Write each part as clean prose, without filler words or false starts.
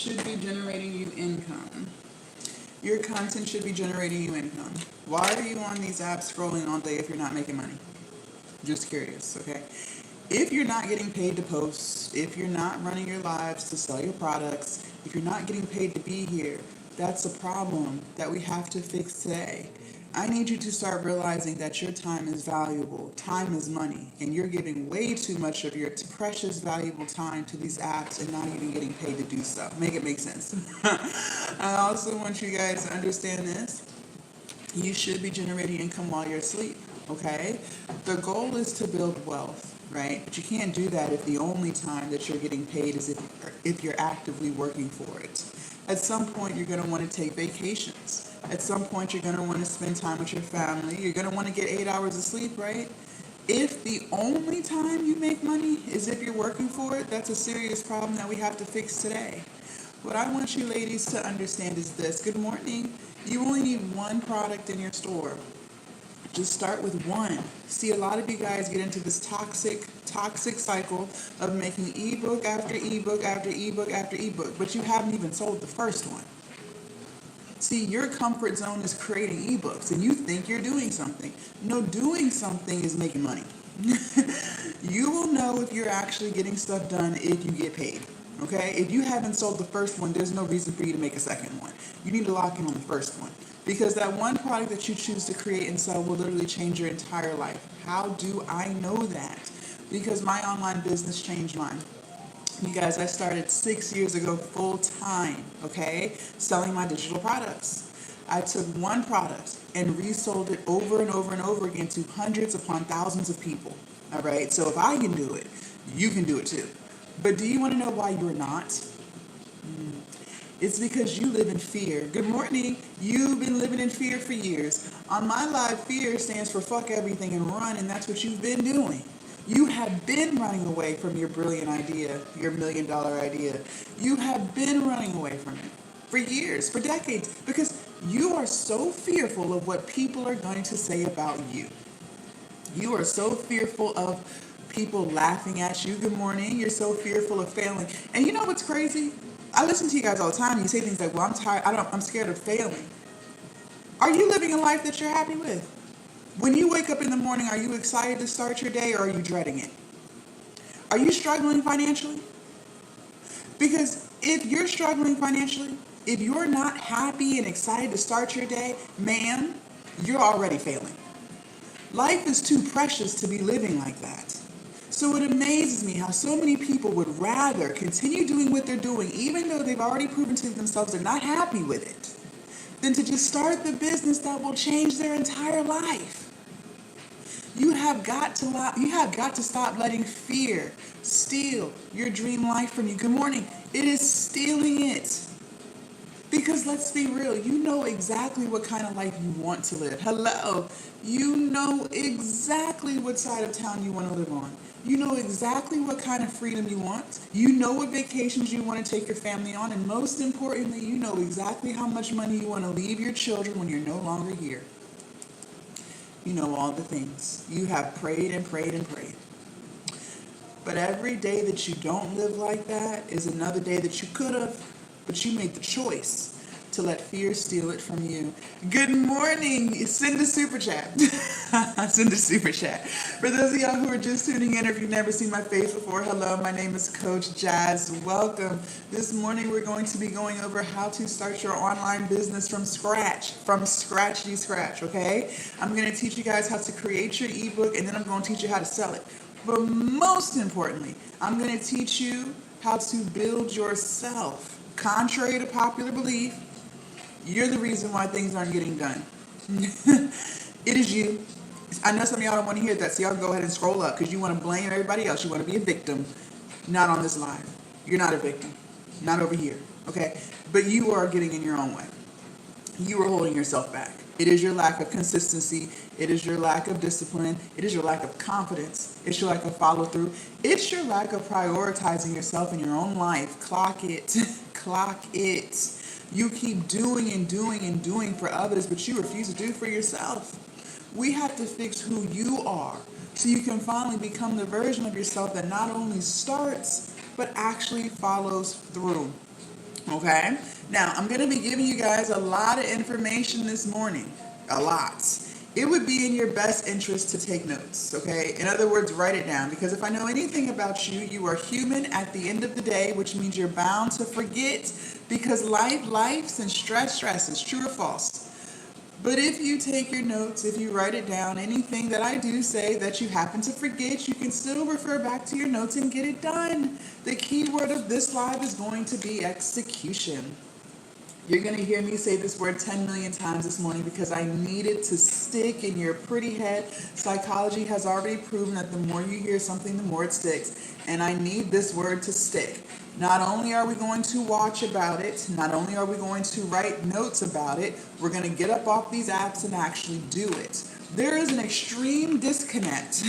should be generating you income. Your content should be generating you income. Why are you on these apps scrolling all day if you're not making money? Just curious, okay? If you're not getting paid to post, if you're not running your lives to sell your products, if you're not getting paid to be here, that's a problem that we have to fix today. I need you to start realizing that your time is valuable. Time is money, and you're giving way too much of your precious, valuable time to these apps and not even getting paid to do so. Make it make sense. I also want you guys to understand this. You should be generating income while you're asleep, okay? The goal is to build wealth, right? But you can't do that if the only time that you're getting paid is if you're actively working for it. At some point, you're going to want to take vacations. At some point, you're going to want to spend time with your family. You're going to want to get 8 hours of sleep, right? If the only time you make money is if you're working for it, that's a serious problem that we have to fix today. What I want you ladies to understand is this. Good morning. You only need one product in your store. Just start with one. See, a lot of you guys get into this toxic cycle of making ebook after ebook after ebook after ebook, but you haven't even sold the first one. See, your comfort zone is creating ebooks, and you think you're doing something. No, doing something is making money. You will know if you're actually getting stuff done if you get paid. Okay? If you haven't sold the first one, there's no reason for you to make a second one. You need to lock in on the first one. Because that one product that you choose to create and sell will literally change your entire life. How do I know that? Because my online business changed mine. You guys, I started 6 years ago full time, okay, selling my digital products. I took one product and resold it over and over and over again to hundreds upon thousands of people. All right, so if I can do it, you can do it too. But do you want to know why you're not? It's because you live in fear. Good morning. You've been living in fear for years. On my live, fear stands for fuck everything and run, and that's what you've been doing. You have been running away from your brilliant idea, your $1,000,000 idea. You have been running away from it for years, for decades, because you are so fearful of what people are going to say about you. You are so fearful of people laughing at you. Good morning. You're so fearful of failing. And you know what's crazy? I listen to you guys all the time. You say things like, well, I'm tired. I'm scared of failing. Are you living a life that you're happy with? When you wake up in the morning, are you excited to start your day or are you dreading it? Are you struggling financially? Because if you're struggling financially, if you're not happy and excited to start your day, ma'am, you're already failing. Life is too precious to be living like that. So it amazes me how so many people would rather continue doing what they're doing, even though they've already proven to themselves they're not happy with it, than to just start the business that will change their entire life. You have got to stop letting fear steal your dream life from you. Good morning. It is stealing it. Because let's be real, you know exactly what kind of life you want to live. Hello. You know exactly what side of town you want to live on. You know exactly what kind of freedom you want. You know what vacations you want to take your family on. And most importantly, you know exactly how much money you want to leave your children when you're no longer here. You know all the things. You have prayed and prayed and prayed. But every day that you don't live like that is another day that you could have, but you made the choice to let fear steal it from you. Good morning. Send a super chat. Send a super chat. For those of y'all who are just tuning in, or if you've never seen my face before, hello, my name is Coach Jazz. Welcome. This morning we're going to be going over how to start your online business from scratch, okay? I'm going to teach you guys how to create your ebook, and then I'm going to teach you how to sell it. But most importantly, I'm going to teach you how to build yourself. Contrary to popular belief, you're the reason why things aren't getting done. It is you. I know some of y'all don't want to hear that, so y'all go ahead and scroll up because you want to blame everybody else. You want to be a victim. Not on this live. You're not a victim. Not over here. Okay? But you are getting in your own way. You are holding yourself back. It is your lack of consistency. It is your lack of discipline. It is your lack of confidence. It's your lack of follow through. It's your lack of prioritizing yourself in your own life. Clock it. Clock it. You keep doing and doing and doing for others, but you refuse to do for yourself. We have to fix who you are so you can finally become the version of yourself that not only starts, but actually follows through. Okay? Now, I'm going to be giving you guys a lot of information this morning. A lot. It would be in your best interest to take notes, okay? In other words, write it down, because if I know anything about you, you are human at the end of the day, which means you're bound to forget, because life's and stress is true or false. But if you take your notes, if you write it down, anything that I do say that you happen to forget, you can still refer back to your notes and get it done. The key word of this live is going to be execution. You're going to hear me say this word 10 million times this morning because I need it to stick in your pretty head. Psychology has already proven that the more you hear something, the more it sticks. And I need this word to stick. Not only are we going to watch about it, not only are we going to write notes about it, we're going to get up off these apps and actually do it. There is an extreme disconnect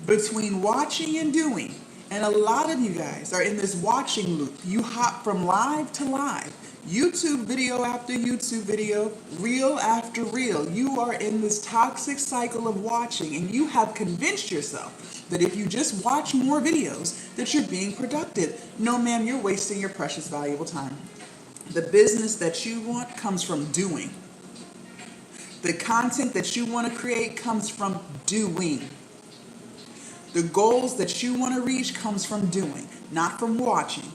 between watching and doing. And a lot of you guys are in this watching loop. You hop from live to live. YouTube video after YouTube video, reel after reel. You are in this toxic cycle of watching, and you have convinced yourself that if you just watch more videos, that you're being productive. No, ma'am, you're wasting your precious, valuable time. The business that you want comes from doing. The content that you want to create comes from doing. The goals that you want to reach comes from doing, not from watching.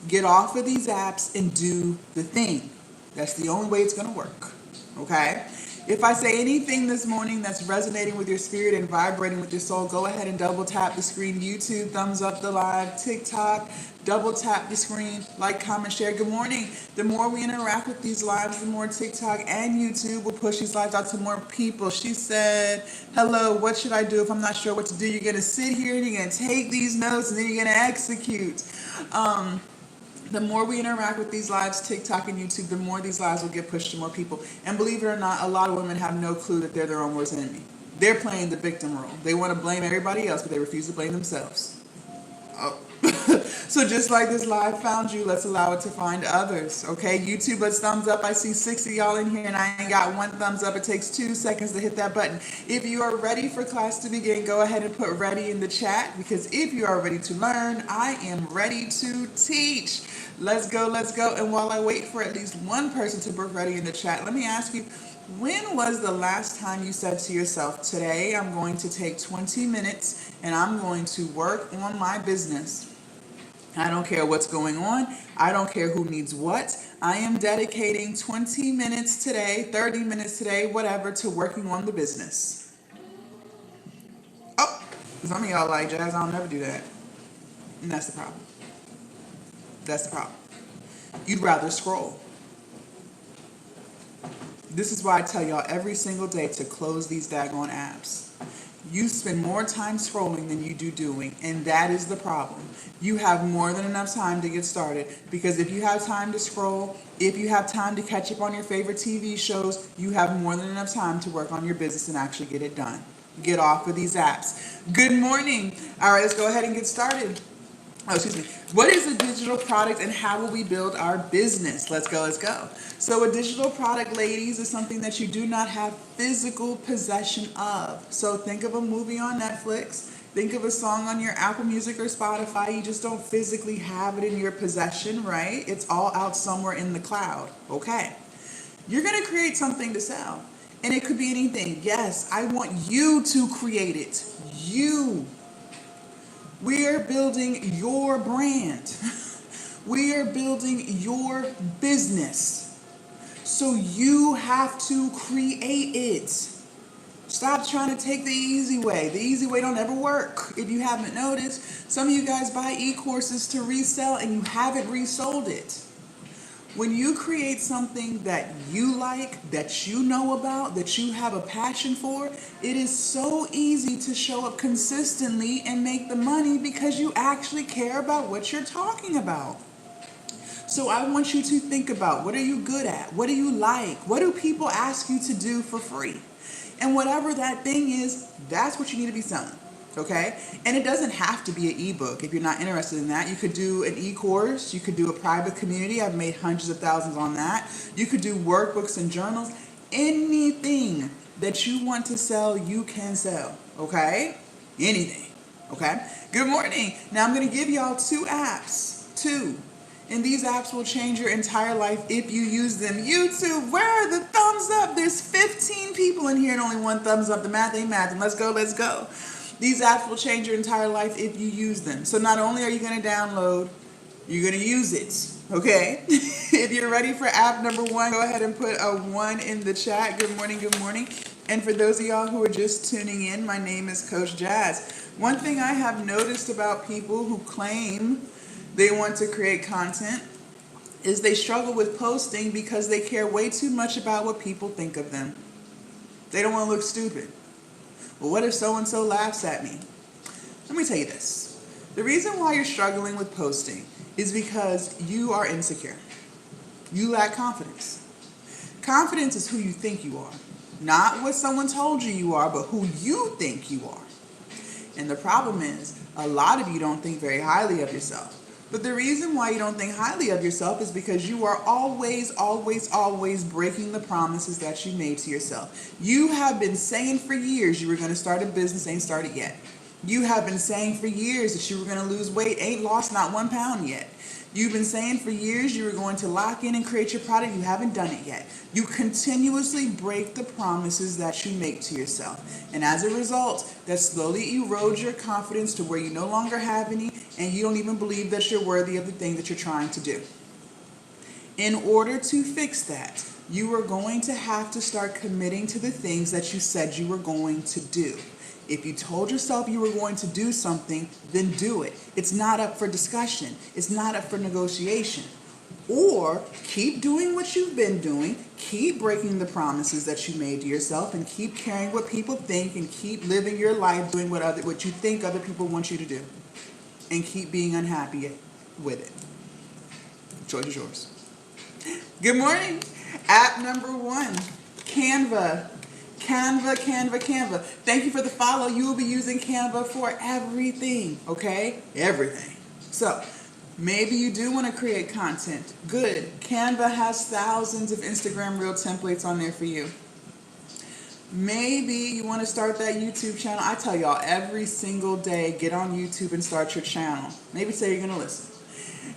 Get off of these apps and do the thing. That's the only way it's going to work. Okay? If I say anything this morning that's resonating with your spirit and vibrating with your soul, go ahead and double tap the screen. YouTube, thumbs up the live. TikTok, double tap the screen. Like, comment, share. Good morning. The more we interact with these lives, the more TikTok and YouTube will push these lives out to more people. She said, hello, what should I do if I'm not sure what to do? You're going to sit here and you're going to take these notes and then you're going to execute. The more we interact with these lives, TikTok and YouTube, the more these lives will get pushed to more people. And believe it or not, a lot of women have no clue that they're their own worst enemy. They're playing the victim role. They want to blame everybody else, but they refuse to blame themselves. Oh. So just like this live found you, let's allow it to find others. Okay, YouTube, let's thumbs up. I see 6 of y'all in here and I ain't got one thumbs up. It takes 2 seconds to hit that button. If you are ready for class to begin, go ahead and put ready in the chat, because if you are ready to learn, I am ready to teach. Let's go, let's go. And while I wait for at least one person to put ready in the chat, let me ask you, when was the last time you said to yourself, today I'm going to take 20 minutes and I'm going to work on my business? I don't care what's going on. I don't care who needs what. I am dedicating 20 minutes today, 30 minutes today, whatever, to working on the business. Oh, some of y'all like, Jazz, I'll never do that. And that's the problem. That's the problem. You'd rather scroll. This is why I tell y'all every single day to close these daggone apps. You spend more time scrolling than you do doing, and that is the problem. You have more than enough time to get started, because if you have time to scroll, if you have time to catch up on your favorite TV shows, you have more than enough time to work on your business and actually get it done. Get off of these apps. Good morning. All right, let's go ahead and get started. Oh, excuse me. What is a digital product and how will we build our business? Let's go, let's go. So a digital product, ladies, is something that you do not have physical possession of. So think of a movie on Netflix. Think of a song on your Apple Music or Spotify. You just don't physically have it in your possession, right? It's all out somewhere in the cloud. Okay. You're going to create something to sell. And it could be anything. Yes, I want you to create it. You. We are building your brand. We are building your business. So you have to create it. Stop trying to take the easy way. The easy way don't ever work. If you haven't noticed, some of you guys buy e-courses to resell and you haven't resold it. When you create something that you like, that you know about, that you have a passion for, it is so easy to show up consistently and make the money because you actually care about what you're talking about. So I want you to think about, what are you good at? What do you like? What do people ask you to do for free? And whatever that thing is, that's what you need to be selling. Okay? And it doesn't have to be an ebook. If you're not interested in that, you could do an e-course. You could do a private community. I've made hundreds of thousands on that. You could do workbooks and journals. Anything that you want to sell, you can sell. Okay? Anything. Okay? Good morning. Now I'm going to give y'all 2 apps. 2. And these apps will change your entire life if you use them. YouTube, where are the thumbs up? There's 15 people in here and only one thumbs up. The math ain't math. And let's go, let's go. These apps will change your entire life if you use them. So not only are you going to download, you're going to use it. Okay? If you're ready for app number 1, go ahead and put a 1 in the chat. Good morning, good morning. And for those of y'all who are just tuning in, my name is Coach Jazz. One thing I have noticed about people who claim they want to create content is they struggle with posting because they care way too much about what people think of them. They don't want to look stupid. Well, what if so-and-so laughs at me? Let me tell you this. The reason why you're struggling with posting is because you are insecure. You lack confidence. Confidence is who you think you are. Not what someone told you you are, but who you think you are. And the problem is, a lot of you don't think very highly of yourself. But the reason why you don't think highly of yourself is because you are always breaking the promises that you made to yourself. You have been saying for years you were going to start a business, ain't started yet. You have been saying for years that you were going to lose weight, ain't lost not 1 pound yet. You've been saying for years you were going to lock in and create your product, you haven't done it yet. You continuously break the promises that you make to yourself. And as a result, that slowly erodes your confidence to where you no longer have any, and you don't even believe that you're worthy of the thing that you're trying to do. In order to fix that, you are going to have to start committing to the things that you said you were going to do. If you told yourself you were going to do something, then do it. It's not up for discussion. It's not up for negotiation. Or keep doing what you've been doing, keep breaking the promises that you made to yourself, and keep caring what people think, and keep living your life doing what you think other people want you to do. And keep being unhappy with it. Choice is yours. Good morning. App number 1, Canva. Canva. Thank you for the follow. You will be using Canva for everything, okay? Everything. So, maybe you do want to create content. Good. Canva has thousands of Instagram Reel templates on there for you. Maybe you want to start that YouTube channel. I tell y'all every single day, get on YouTube and start your channel. Maybe say you're going to listen.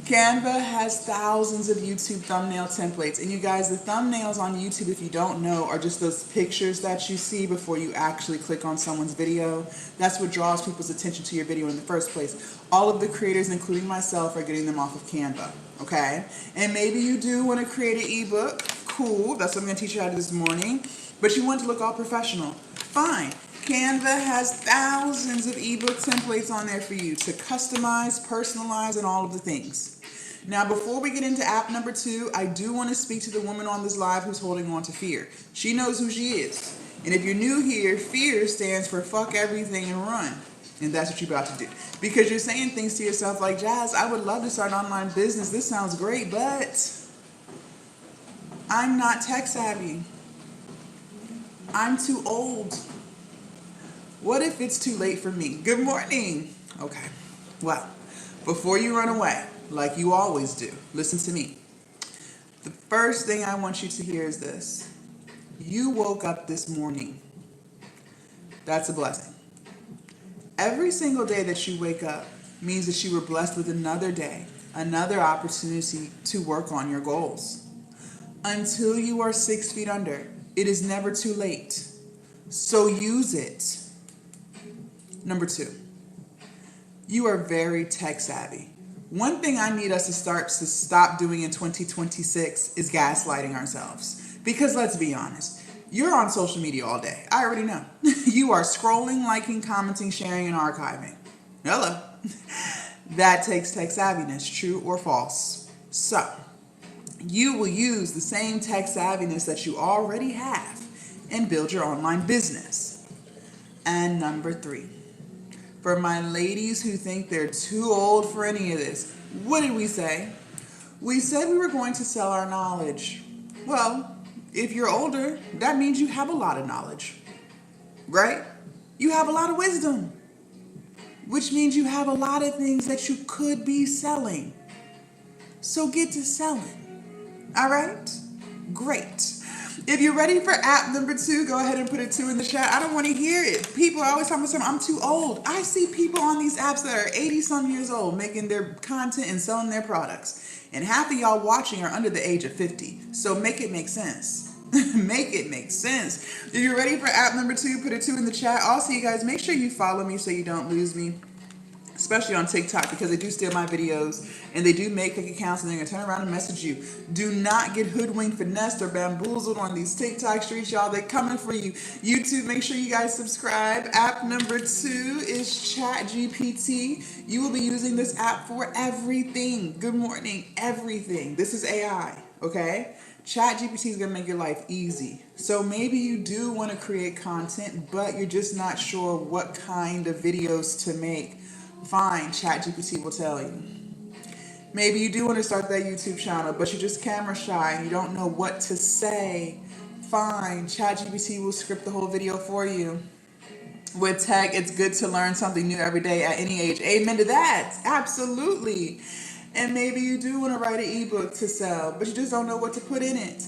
Canva has thousands of YouTube thumbnail templates. And you guys, the thumbnails on YouTube, if you don't know, are just those pictures that you see before you actually click on someone's video. That's what draws people's attention to your video in the first place. All of the creators, including myself, are getting them off of Canva. Okay? And maybe you do want to create an ebook. Cool. That's what I'm going to teach you how to do this morning. But you want to look all professional. Fine. Canva has thousands of ebook templates on there for you to customize, personalize, and all of the things. Now, before we get into app number 2, I do want to speak to the woman on this live who's holding on to fear. She knows who she is. And if you're new here, fear stands for fuck everything and run. And that's what you're about to do. Because you're saying things to yourself like, Jazz, I would love to start an online business. This sounds great, but I'm not tech savvy. I'm too old. What if it's too late for me? Good morning. Okay. Well, before you run away, like you always do, listen to me. The first thing I want you to hear is this. You woke up this morning. That's a blessing. Every single day that you wake up means that you were blessed with another day, another opportunity to work on your goals. Until you are 6 feet under, it is never too late. So use it. Number 2, you are very tech savvy. One thing I need us to stop doing in 2026 is gaslighting ourselves. Because let's be honest, you're on social media all day. I already know. You are scrolling, liking, commenting, sharing, and archiving. Hello. That takes tech savviness, true or false. So, you will use the same tech savviness that you already have and build your online business. And number 3, for my ladies who think they're too old for any of this, what did we say? We said we were going to sell our knowledge. Well, if you're older, that means you have a lot of knowledge, right? You have a lot of wisdom, which means you have a lot of things that you could be selling. So get to selling. All right? Great. If you're ready for app number 2, go ahead and put a 2 in the chat. I don't want to hear it. People are always talking about something. I'm too old. I see people on these apps that are 80 some years old making their content and selling their products. And half of y'all watching are under the age of 50. So make it make sense. Make it make sense. If you're ready for app number 2, put a 2 in the chat. Also, you guys, make sure you follow me so you don't lose me. Especially on TikTok, because they do steal my videos and they do make fake accounts and they're going to turn around and message you. Do not get hoodwinked, finessed, or bamboozled on these TikTok streets, y'all. They're coming for you. YouTube, make sure you guys subscribe. App number 2 is ChatGPT. You will be using this app for everything. Good morning, everything. This is AI, okay? ChatGPT is going to make your life easy. So maybe you do want to create content, but you're just not sure what kind of videos to make. Fine, ChatGPT will tell you. Maybe you do want to start that YouTube channel, but you're just camera shy and you don't know what to say. Fine, ChatGPT will script the whole video for you. With tech, it's good to learn something new every day at any age. Amen to that. Absolutely. And maybe you do want to write an ebook to sell, but you just don't know what to put in it.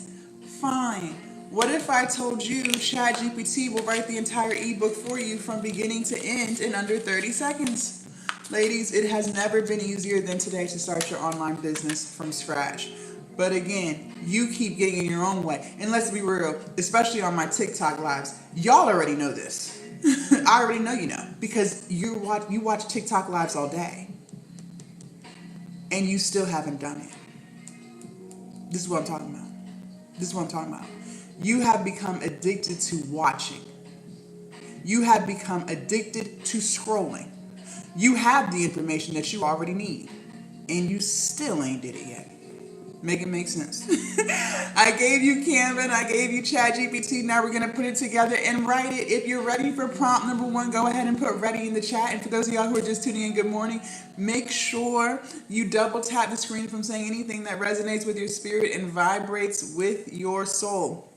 Fine. What if I told you ChatGPT will write the entire ebook for you from beginning to end in under 30 seconds? Ladies, it has never been easier than today to start your online business from scratch. But again, you keep getting in your own way. And let's be real, especially on my TikTok lives, y'all already know this. I already know you know, because you watch TikTok lives all day. And you still haven't done it. This is what I'm talking about. This is what I'm talking about. You have become addicted to watching. You have become addicted to scrolling. You have the information that you already need, and you still ain't did it yet. Make it make sense. I gave you Canva and I gave you ChatGPT. Now we're going to put it together and write it. If you're ready for prompt number 1, go ahead and put ready in the chat. And for those of y'all who are just tuning in, good morning. Make sure you double tap the screen from saying anything that resonates with your spirit and vibrates with your soul.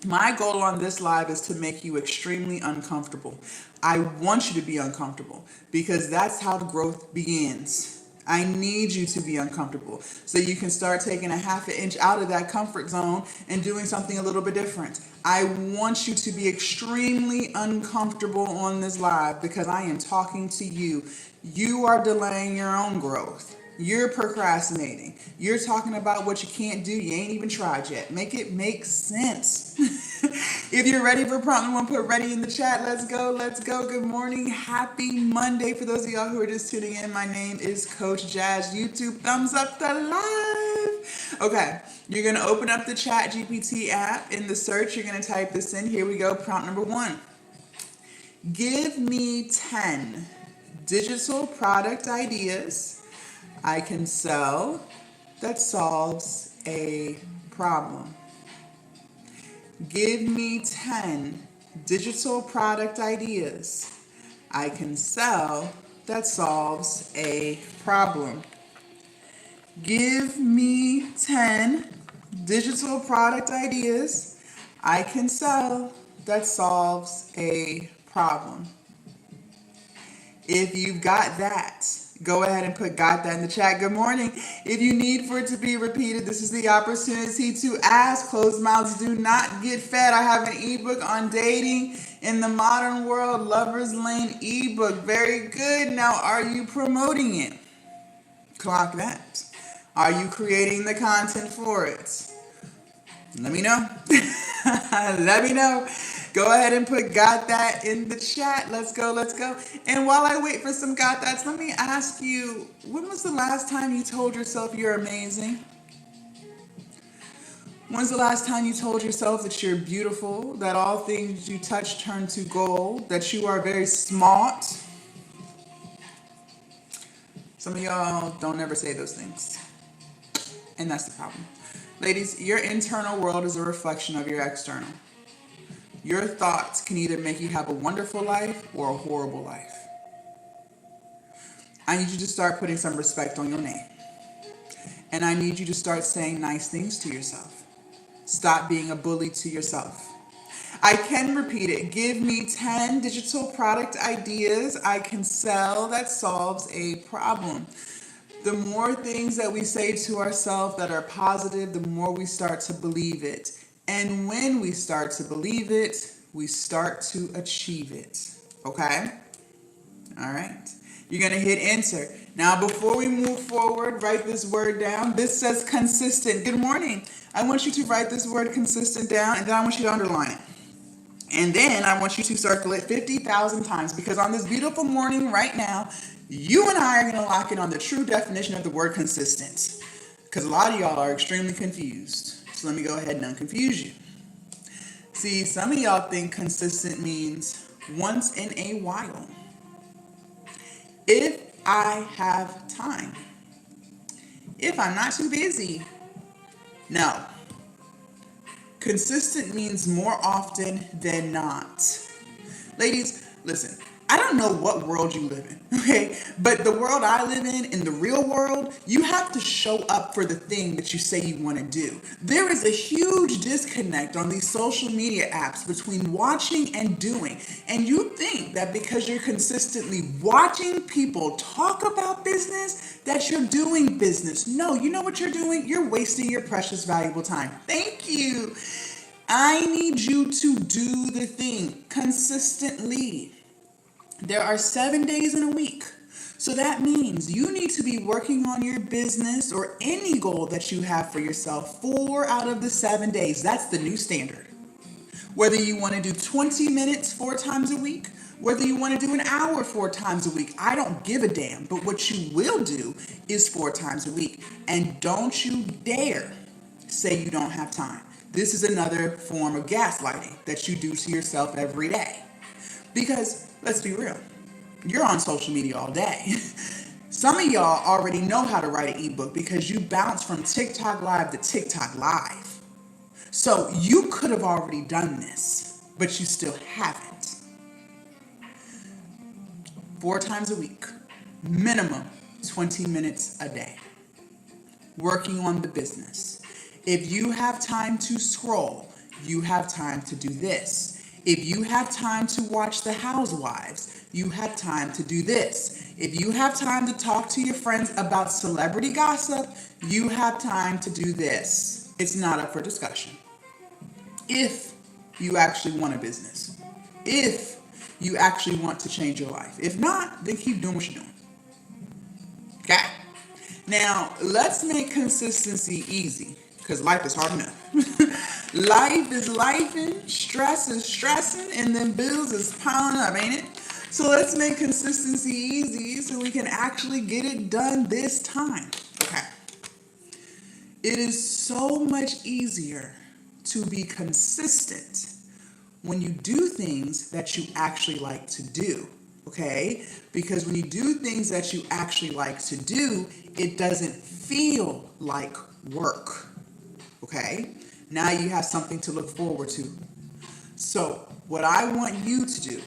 My goal on this live is to make you extremely uncomfortable. I want you to be uncomfortable because that's how the growth begins. I need you to be uncomfortable so you can start taking a half an inch out of that comfort zone and doing something a little bit different. I want you to be extremely uncomfortable on this live because I am talking to you. You are delaying your own growth. You're procrastinating. You're talking about what you can't do. You ain't even tried yet. Make it make sense. If you're ready for prompt number 1, put ready in the chat. Let's go. Let's go. Good morning. Happy Monday. For those of y'all who are just tuning in, my name is Coach Jazz. YouTube, thumbs up the live. Okay. You're going to open up the ChatGPT app. In the search, you're going to type this in. Here we go. Prompt number 1. Give me 10 digital product ideas I can sell that solves a problem. Give me 10 digital product ideas I can sell that solves a problem. Give me 10 digital product ideas I can sell that solves a problem. If you've got that, go ahead and put got that in the chat. Good morning. If you need for it to be repeated, this is the opportunity to ask. Closed mouths do not get fed. I have an ebook on dating in the modern world, Lover's Lane ebook. Very good. Now, are you promoting it? Clock that. Are you creating the content for it? Let me know. Let me know. Go ahead and put got that in the chat. Let's go, let's go. And while I wait for some got that's, let me ask you, when was the last time you told yourself you're amazing? When's the last time you told yourself that you're beautiful, that all things you touch turn to gold, that you are very smart? Some of y'all don't ever say those things. And that's the problem. Ladies, your internal world is a reflection of your external. Your thoughts can either make you have a wonderful life or a horrible life. I need you to start putting some respect on your name. And I need you to start saying nice things to yourself. Stop being a bully to yourself. I can repeat it. Give me 10 digital product ideas I can sell that solves a problem. The more things that we say to ourselves that are positive, the more we start to believe it. And when we start to believe it, we start to achieve it. Okay? All right. You're going to hit enter. Now, before we move forward, write this word down. This says consistent. Good morning. I want you to write this word consistent down, and then I want you to underline it. And then I want you to circle it 50,000 times, because on this beautiful morning right now, you and I are going to lock in on the true definition of the word consistent. Because a lot of y'all are extremely confused. So let me go ahead and unconfuse you. See, some of y'all think consistent means once in a while. If I have time. If I'm not too busy. No. Consistent means more often than not. Ladies, listen. I don't know what world you live in, okay? But the world I live in the real world, you have to show up for the thing that you say you want to do. There is a huge disconnect on these social media apps between watching and doing. And you think that because you're consistently watching people talk about business, that you're doing business. No, you know what you're doing? You're wasting your precious, valuable time. Thank you. I need you to do the thing consistently. There are 7 days in a week. So that means you need to be working on your business or any goal that you have for yourself 4 out of the 7 days. That's the new standard. Whether you want to do 20 minutes 4 times a week, whether you want to do an hour 4 times a week, I don't give a damn. But what you will do is 4 times a week. And don't you dare say you don't have time. This is another form of gaslighting that you do to yourself every day. Because let's be real, you're on social media all day. Some of y'all already know how to write an ebook because you bounce from TikTok Live to TikTok Live. So you could have already done this, but you still haven't. 4 times a week, minimum 20 minutes a day, working on the business. If you have time to scroll, you have time to do this. If you have time to watch The Housewives, you have time to do this. If you have time to talk to your friends about celebrity gossip, you have time to do this. It's not up for discussion. If you actually want a business. If you actually want to change your life. If not, then keep doing what you're doing. Okay? Now, let's make consistency easy, because life is hard enough. Life is lifing, stress is stressing, and then bills is piling up, ain't it? So let's make consistency easy so we can actually get it done this time. Okay. It is so much easier to be consistent when you do things that you actually like to do. Okay? Because when you do things that you actually like to do, it doesn't feel like work. Okay? Now you have something to look forward to. So what I want you to do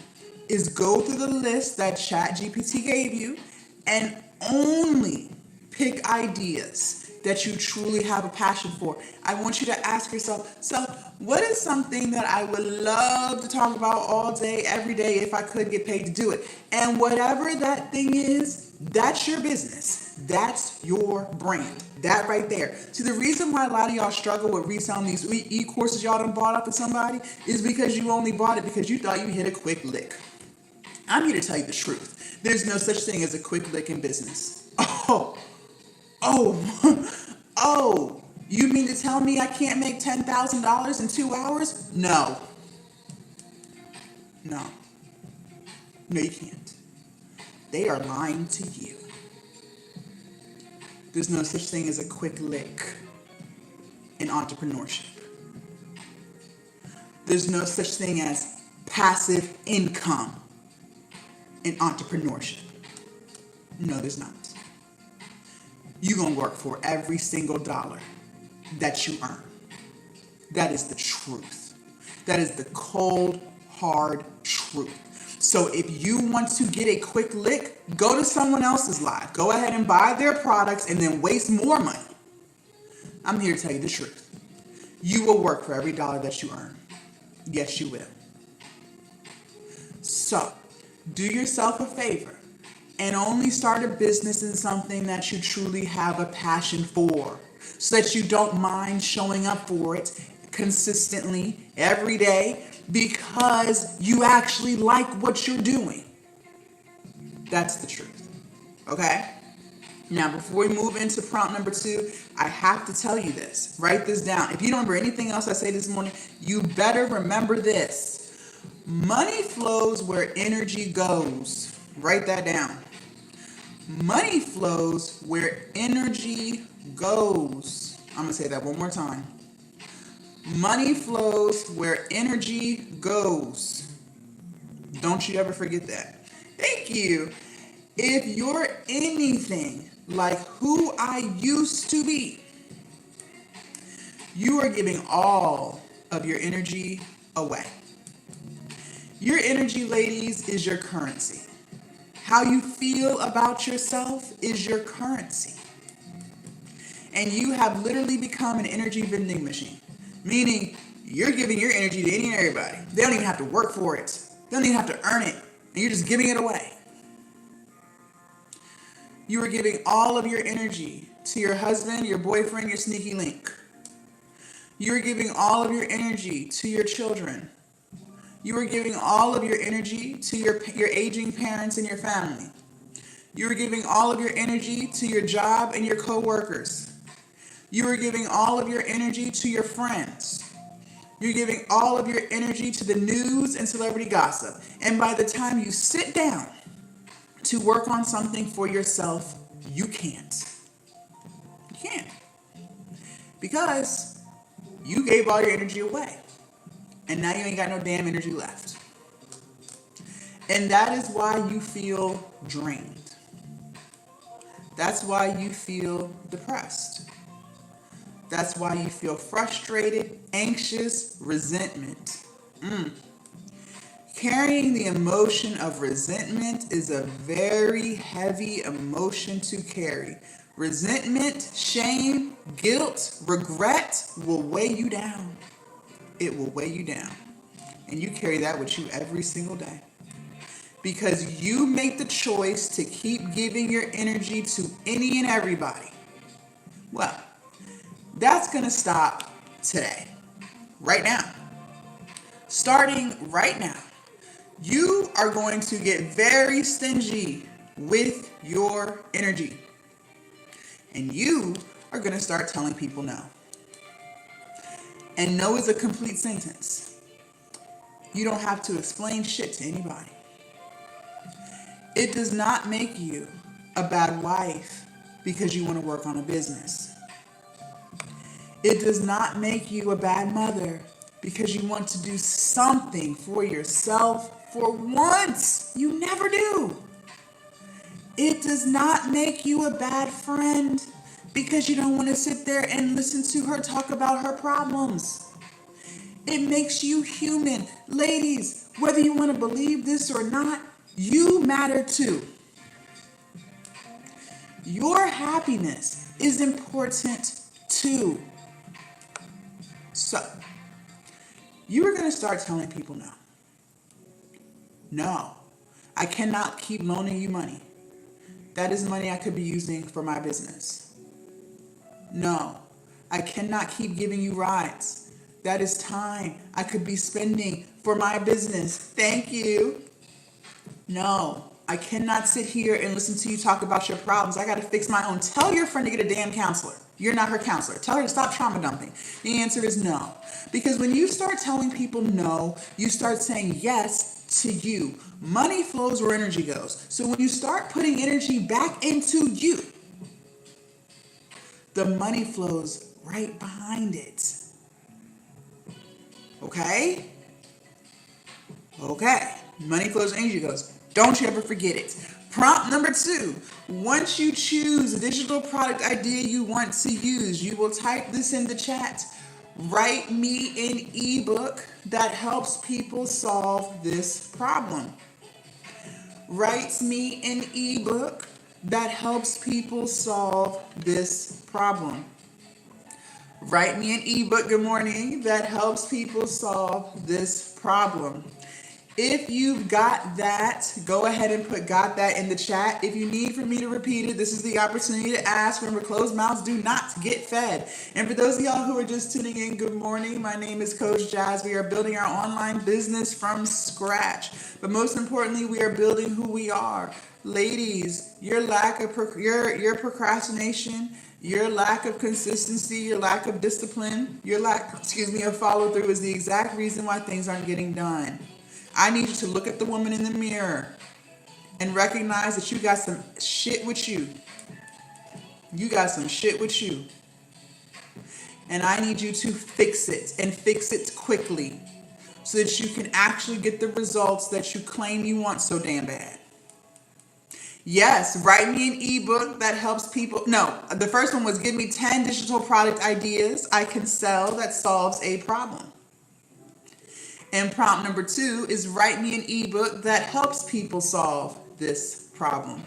is go through the list that ChatGPT gave you and only pick ideas that you truly have a passion for. I want you to ask yourself, so what is something that I would love to talk about all day, every day, if I could get paid to do it? And whatever that thing is, that's your business. That's your brand. That right there. See, the reason why a lot of y'all struggle with reselling these e-courses y'all done bought off of somebody is because you only bought it because you thought you hit a quick lick. I'm here to tell you the truth. There's no such thing as a quick lick in business. Oh, you mean to tell me I can't make $10,000 in 2 hours? No, you can't. They are lying to you. There's no such thing as a quick lick in entrepreneurship. There's no such thing as passive income in entrepreneurship. No, there's not. You're going to work for every single dollar that you earn. That is the truth. That is the cold, hard truth. So if you want to get a quick lick, go to someone else's live. Go ahead and buy their products and then waste more money. I'm here to tell you the truth. You will work for every dollar that you earn. Yes, you will. So, do yourself a favor and only start a business in something that you truly have a passion for, so that you don't mind showing up for it consistently every day because you actually like what you're doing. That's the truth. Okay? Now, before we move into prompt number 2, I have to tell you this. Write this down. If you don't remember anything else I say this morning, you better remember this. Money flows where energy goes. Write that down. Money flows where energy goes. I'm going to say that one more time. Money flows where energy goes. Don't you ever forget that. Thank you. If you're anything like who I used to be, you are giving all of your energy away. Your energy, ladies, is your currency. How you feel about yourself is your currency. And you have literally become an energy vending machine. Meaning, you're giving your energy to any and everybody. They don't even have to work for it. They don't even have to earn it. And you're just giving it away. You are giving all of your energy to your husband, your boyfriend, your sneaky link. You are giving all of your energy to your children. You are giving all of your energy to your aging parents and your family. You are giving all of your energy to your job and your co-workers. You are giving all of your energy to your friends. You're giving all of your energy to the news and celebrity gossip. And by the time you sit down to work on something for yourself, you can't. You can't. Because you gave all your energy away. And now you ain't got no damn energy left. And that is why you feel drained. That's why you feel depressed. That's why you feel frustrated, anxious, resentment. Carrying the emotion of resentment is a very heavy emotion to carry. Resentment, shame, guilt, regret will weigh you down. It will weigh you down. And you carry that with you every single day. Because you make the choice to keep giving your energy to any and everybody. Well, that's going to stop today. Right now. Starting right now. You are going to get very stingy with your energy. And you are going to start telling people no. And no is a complete sentence. You don't have to explain shit to anybody. It does not make you a bad wife because you want to work on a business. It does not make you a bad mother because you want to do something for yourself for once. You never do. It does not make you a bad friend because you don't want to sit there and listen to her talk about her problems. It makes you human. Ladies, whether you want to believe this or not, you matter too. Your happiness is important too. So, you are going to start telling people no. No, I cannot keep loaning you money. That is money I could be using for my business. No, I cannot keep giving you rides. That is time I could be spending for my business. Thank you. No, I cannot sit here and listen to you talk about your problems. I got to fix my own. Tell your friend to get a damn counselor. You're not her counselor. Tell her to stop trauma dumping. The answer is no. Because when you start telling people no, you start saying yes to you. Money flows where energy goes. So when you start putting energy back into you, the money flows right behind it. Okay? Okay. Money flows where energy goes. Don't you ever forget it. Prompt number 2. Once you choose a digital product idea you want to use, you will type this in the chat. Write me an ebook that helps people solve this problem. Write me an ebook that helps people solve this problem. Write me an ebook, good morning, that helps people solve this problem. If you've got that, go ahead and put got that in the chat. If you need for me to repeat it, this is the opportunity to ask. Remember, closed mouths do not get fed. And for those of y'all who are just tuning in, good morning. My name is Coach Jazz. We are building our online business from scratch. But most importantly, we are building who we are. Ladies, your lack of your procrastination, your lack of consistency, your lack of discipline, your lack, of follow through is the exact reason why things aren't getting done. I need you to look at the woman in the mirror and recognize that you got some shit with you. You got some shit with you. And I need you to fix it and fix it quickly so that you can actually get the results that you claim you want so damn bad. Yes, write me an ebook that helps people. No, the first one was give me 10 digital product ideas I can sell that solves a problem. And prompt number 2 is write me an ebook that helps people solve this problem.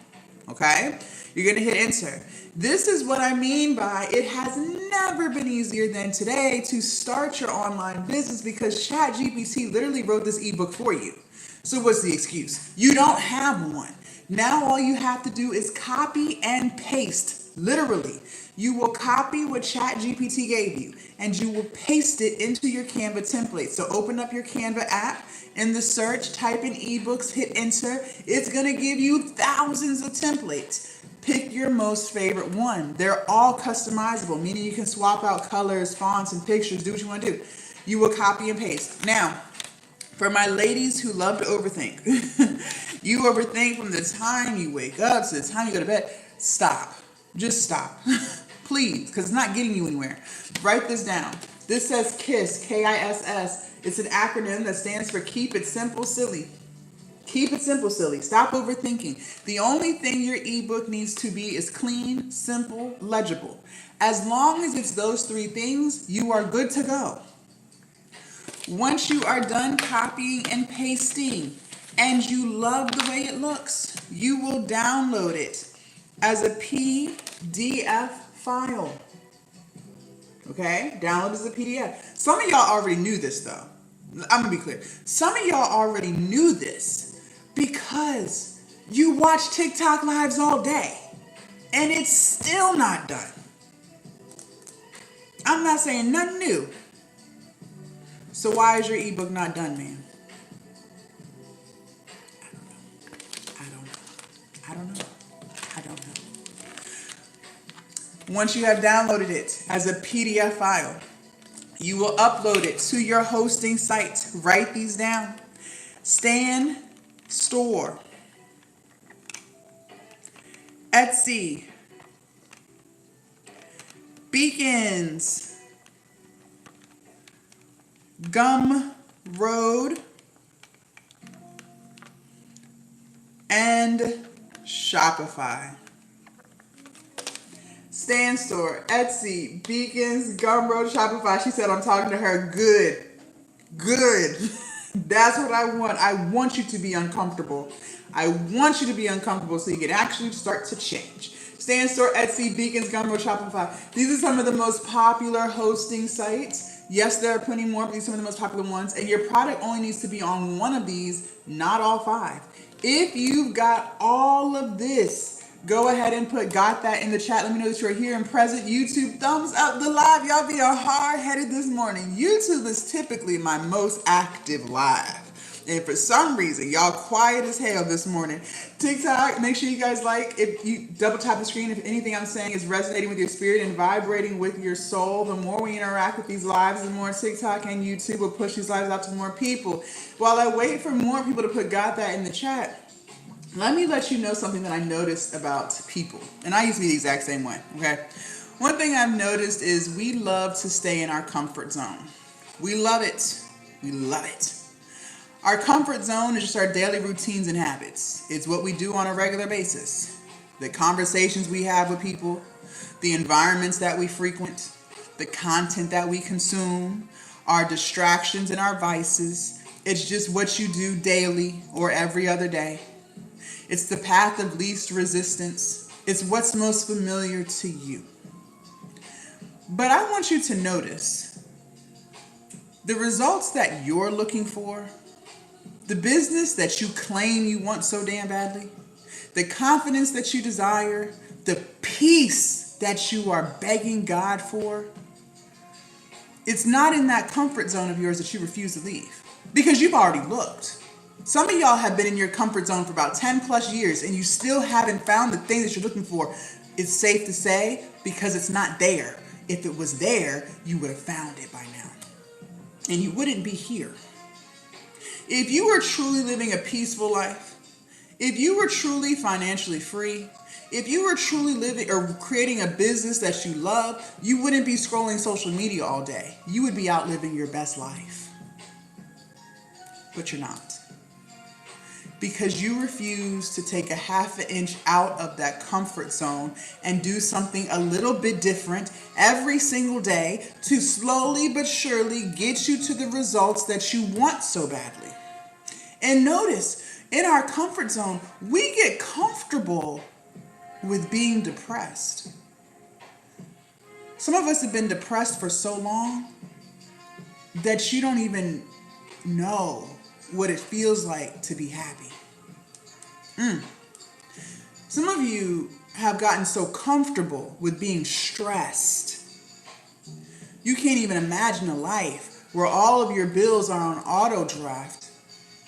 Okay? You're going to hit enter. This is what I mean by it has never been easier than today to start your online business because ChatGPT literally wrote this ebook for you. So what's the excuse? You don't have one. Now all you have to do is copy and paste. Literally. You will copy what ChatGPT gave you and you will paste it into your Canva template. So open up your Canva app, in the search, type in ebooks, hit enter. It's going to give you thousands of templates. Pick your most favorite one. They're all customizable, meaning you can swap out colors, fonts, and pictures, do what you want to do. You will copy and paste. Now, for my ladies who love to overthink, you overthink from the time you wake up to the time you go to bed. Stop. Just stop. Please, because it's not getting you anywhere. Write this down. This says KISS, K-I-S-S. It's an acronym that stands for Keep It Simple, Silly. Keep it simple, silly. Stop overthinking. The only thing your ebook needs to be is clean, simple, legible. As long as it's those 3 things, you are good to go. Once you are done copying and pasting and you love the way it looks, you will download it as a PDF file. Okay? Download as a PDF. Some of y'all already knew this though. I'm gonna be clear. Some of y'all already knew this because you watch TikTok lives all day and it's still not done. I'm not saying nothing new. So why is your ebook not done, man? I don't know. Once you have downloaded it as a PDF file, you will upload it to your hosting site. Write these down. Stan Store, Etsy, Beacons, Gumroad, and Shopify. Stan Store, Etsy, Beacons, Gumroad, Shopify. She said I'm talking to her. Good. That's what I want. I want you to be uncomfortable. I want you to be uncomfortable so you can actually start to change. Stan Store, Etsy, Beacons, Gumroad, Shopify. These are some of the most popular hosting sites. Yes, there are plenty more, but these are some of the most popular ones. And your product only needs to be on one of these, not all 5. If you've got all of this, go ahead and put got that in the chat. Let me know that you're here and present. YouTube, thumbs up the live. Y'all being hard-headed this morning. YouTube is typically my most active live. And for some reason, y'all quiet as hell this morning. TikTok, make sure you guys like. If you double tap the screen, if anything I'm saying is resonating with your spirit and vibrating with your soul, the more we interact with these lives, the more TikTok and YouTube will push these lives out to more people. While I wait for more people to put got that in the chat, let me let you know something that I noticed about people. And I used to be the exact same way, okay? One thing I've noticed is we love to stay in our comfort zone. We love it. We love it. Our comfort zone is just our daily routines and habits. It's what we do on a regular basis. The conversations we have with people, the environments that we frequent, the content that we consume, our distractions and our vices. It's just what you do daily or every other day. It's the path of least resistance. It's what's most familiar to you. But I want you to notice the results that you're looking for The business that you claim you want so damn badly, the confidence that you desire, the peace that you are begging God for, it's not in that comfort zone of yours that you refuse to leave. Because you've already looked. Some of y'all have been in your comfort zone for about 10 plus years and you still haven't found the thing that you're looking for. It's safe to say because it's not there. If it was there, you would have found it by now. And you wouldn't be here. If you were truly living a peaceful life, if you were truly financially free, if you were truly living or creating a business that you love, you wouldn't be scrolling social media all day. You would be out living your best life. But you're not. Because you refuse to take a half an inch out of that comfort zone and do something a little bit different every single day to slowly but surely get you to the results that you want so badly. And notice, in our comfort zone, we get comfortable with being depressed. Some of us have been depressed for so long that you don't even know what it feels like to be happy. Some of you have gotten so comfortable with being stressed. You can't even imagine a life where all of your bills are on auto draft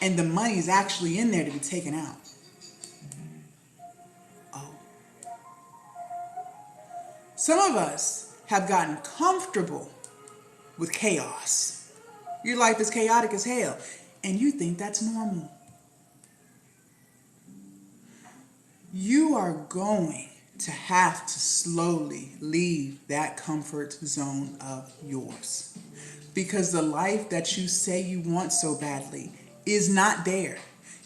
and the money is actually in there to be taken out. Oh. Some of us have gotten comfortable with chaos. Your life is chaotic as hell, and you think that's normal. You are going to have to slowly leave that comfort zone of yours. Because the life that you say you want so badly is not there.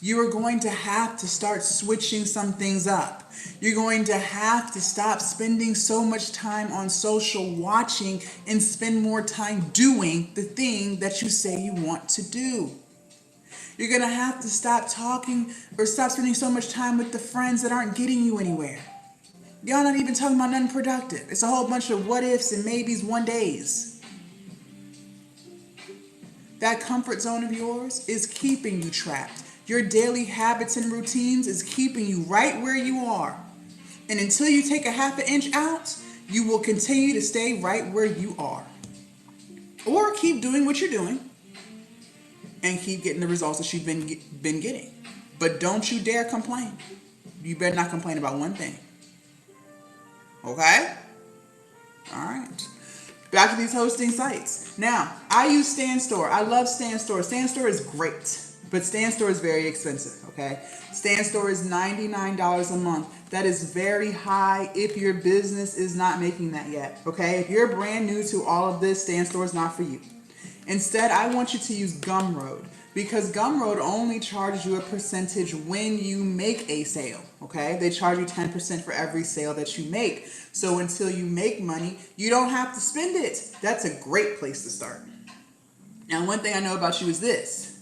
You are going to have to start switching some things up. You're going to have to stop spending so much time on social watching and spend more time doing the thing that you say you want to do. You're going to have to stop talking or stop spending so much time with the friends that aren't getting you anywhere. Y'all not even talking about nothing productive. It's a whole bunch of what ifs and maybes, one days. That comfort zone of yours is keeping you trapped. Your daily habits and routines is keeping you right where you are. And until you take a half an inch out, you will continue to stay right where you are. Or keep doing what you're doing and keep getting the results that you've been getting. But don't you dare complain. You better not complain about one thing. Okay? All right. Back to these hosting sites. Now, I use StanStore. I love StanStore. StanStore is great, but StanStore is very expensive, okay? StanStore is $99 a month. That is very high if your business is not making that yet, okay? If you're brand new to all of this, StanStore is not for you. Instead, I want you to use Gumroad because Gumroad only charges you a percentage when you make a sale, okay? They charge you 10% for every sale that you make. So until you make money, you don't have to spend it. That's a great place to start. Now, one thing I know about you is this.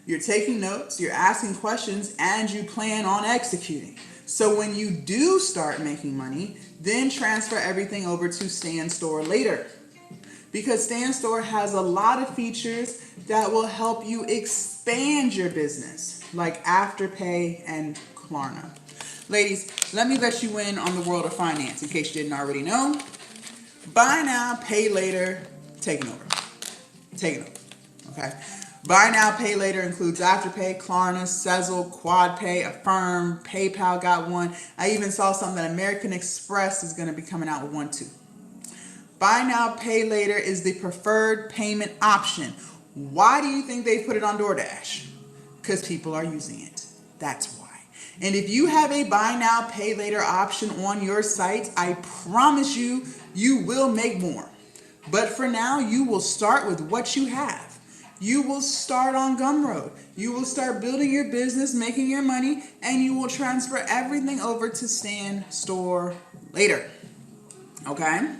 You're taking notes, you're asking questions, and you plan on executing. So when you do start making money, then transfer everything over to StanStore later. Because StanStore has a lot of features that will help you expand your business, like Afterpay and Klarna. Ladies, let me let you in on the world of finance in case you didn't already know. Buy now, pay later, taking over. Taking over, okay? Buy now, pay later includes Afterpay, Klarna, Sezzle, QuadPay, Affirm, PayPal got one. I even saw something that American Express is going to be coming out with one too. Buy now, pay later is the preferred payment option. Why do you think they put it on DoorDash? Because people are using it. That's why. And if you have a buy now, pay later option on your site, I promise you, you will make more. But for now, you will start with what you have. You will start on Gumroad. You will start building your business, making your money, and you will transfer everything over to StanStore later. Okay?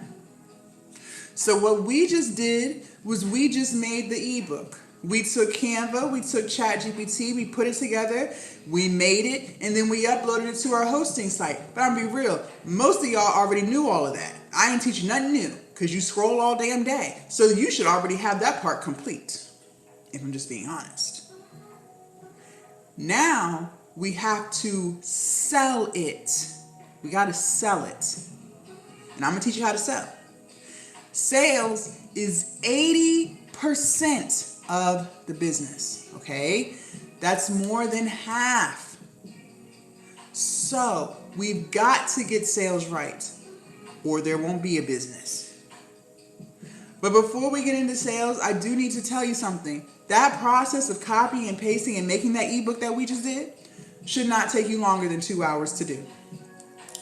So what we just did was we just made the ebook. We took Canva, we took ChatGPT, we put it together, we made it, and then we uploaded it to our hosting site. But I'm gonna be real, most of y'all already knew all of that. I ain't teach you nothing new, because you scroll all damn day. So you should already have that part complete, if I'm just being honest. Now we have to sell it. We got to sell it. And I'm going to teach you how to sell. Sales is 80% of the business, okay? That's more than half. So we've got to get sales right, or there won't be a business. But before we get into sales, I do need to tell you something. That process of copying and pasting and making that ebook that we just did should not take you longer than 2 hours to do.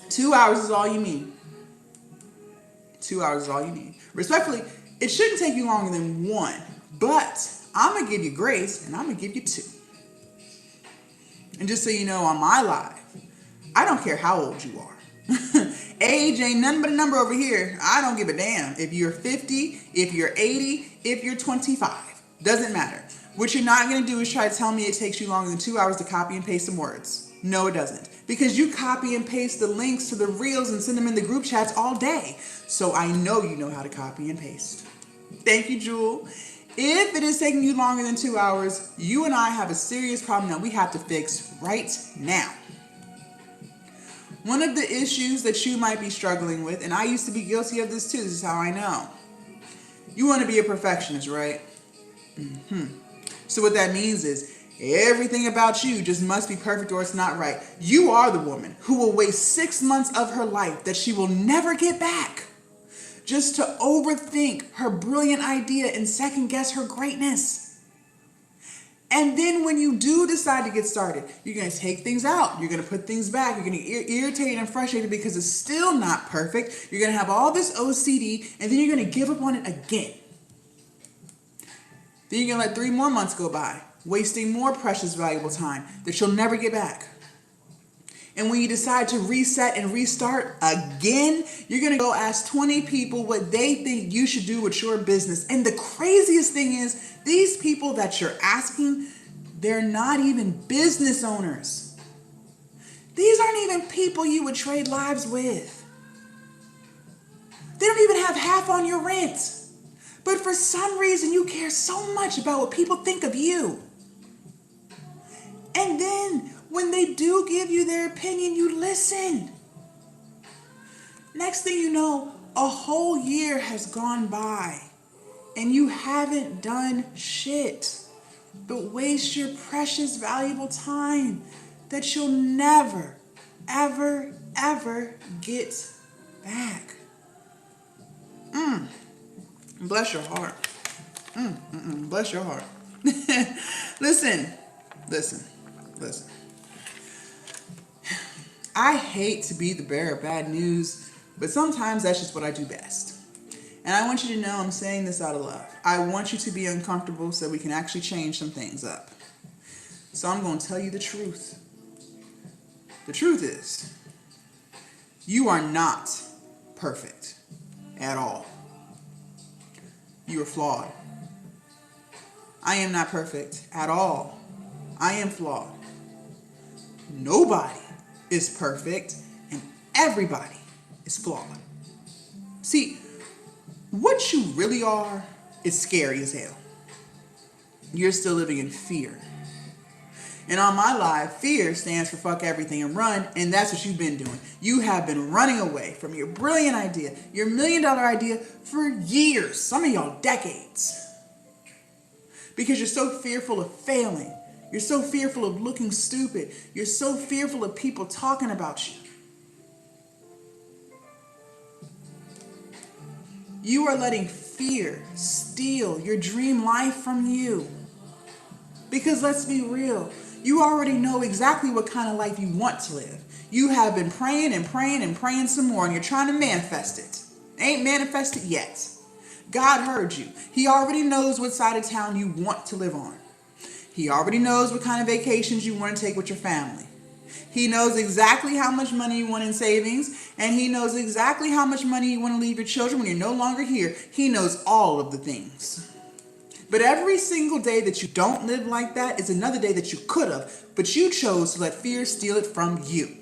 2 hours is all you need. 2 hours is all you need. Respectfully, it shouldn't take you longer than 1, but I'm going to give you grace and I'm going to give you 2. And just so you know, on my live, I don't care how old you are. Age ain't nothing but a number over here. I don't give a damn if you're 50, if you're 80, if you're 25. Doesn't matter. What you're not going to do is try to tell me it takes you longer than 2 hours to copy and paste some words. No, it doesn't. Because you copy and paste the links to the reels and send them in the group chats all day. So I know you know how to copy and paste. Thank you, Jewel. If it is taking you longer than 2 hours, you and I have a serious problem that we have to fix right now. One of the issues that you might be struggling with, and I used to be guilty of this too, this is how I know. You want to be a perfectionist, right? So what that means is everything about you just must be perfect or it's not right. You are the woman who will waste 6 months of her life that she will never get back just to overthink her brilliant idea and second guess her greatness. And then when you do decide to get started, you're going to take things out. You're going to put things back. You're going to get irritated and frustrated because it's still not perfect. You're going to have all this OCD, and then you're going to give up on it again. Then you're going to let 3 more months go by, wasting more precious, valuable time that you'll never get back. And when you decide to reset and restart again, you're going to go ask 20 people what they think you should do with your business. And the craziest thing is, these people that you're asking, they're not even business owners. These aren't even people you would trade lives with. They don't even have half on your rent. But for some reason, you care so much about what people think of you. And then when they do give you their opinion, you listen. Next thing you know, a whole year has gone by and you haven't done shit but waste your precious, valuable time that you'll never, ever, ever get back. Bless your heart. Bless your heart. Listen. I hate to be the bearer of bad news, but sometimes that's just what I do best. And I want you to know I'm saying this out of love. I want you to be uncomfortable so we can actually change some things up. So I'm going to tell you the truth. The truth is, you are not perfect at all. You are flawed. I am not perfect at all. I am flawed. Nobody is perfect and everybody is flawed. See, what you really are is scary as hell. You're still living in fear. And on my live, fear stands for fuck everything and run, and that's what you've been doing. You have been running away from your brilliant idea, your $1 million idea for years, some of y'all decades. Because you're so fearful of failing. You're so fearful of looking stupid. You're so fearful of people talking about you. You are letting fear steal your dream life from you. Because let's be real, you already know exactly what kind of life you want to live. You have been praying and praying and praying some more, and you're trying to manifest it. Ain't manifested yet. God heard you. He already knows what side of town you want to live on. He already knows what kind of vacations you want to take with your family. He knows exactly how much money you want in savings, and he knows exactly how much money you want to leave your children when you're no longer here. He knows all of the things. But every single day that you don't live like that is another day that you could have, but you chose to let fear steal it from you.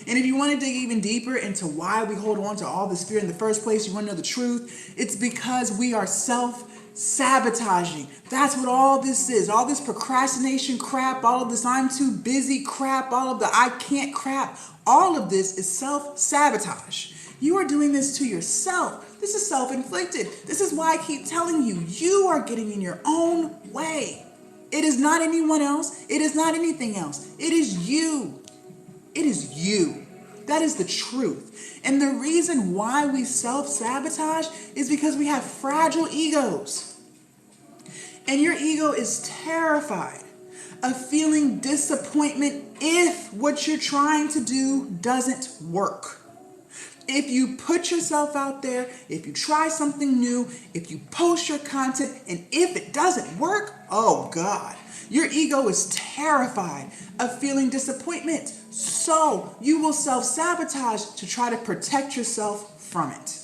And if you want to dig even deeper into why we hold on to all this fear in the first place, you want to know the truth, it's because we are self Self-sabotaging. That's what all this is. All this procrastination crap, all of this I'm too busy crap, all of the I can't crap, all of this is self-sabotage. You are doing this to yourself. This is self-inflicted. This is why I keep telling you, you are getting in your own way. It is not anyone else. It is not anything else. It is you. It is you. That is the truth. And the reason why we self-sabotage is because we have fragile egos. And your ego is terrified of feeling disappointment if what you're trying to do doesn't work. If you put yourself out there, if you try something new, if you post your content, and if it doesn't work, oh God, your ego is terrified of feeling disappointment. So you will self-sabotage to try to protect yourself from it.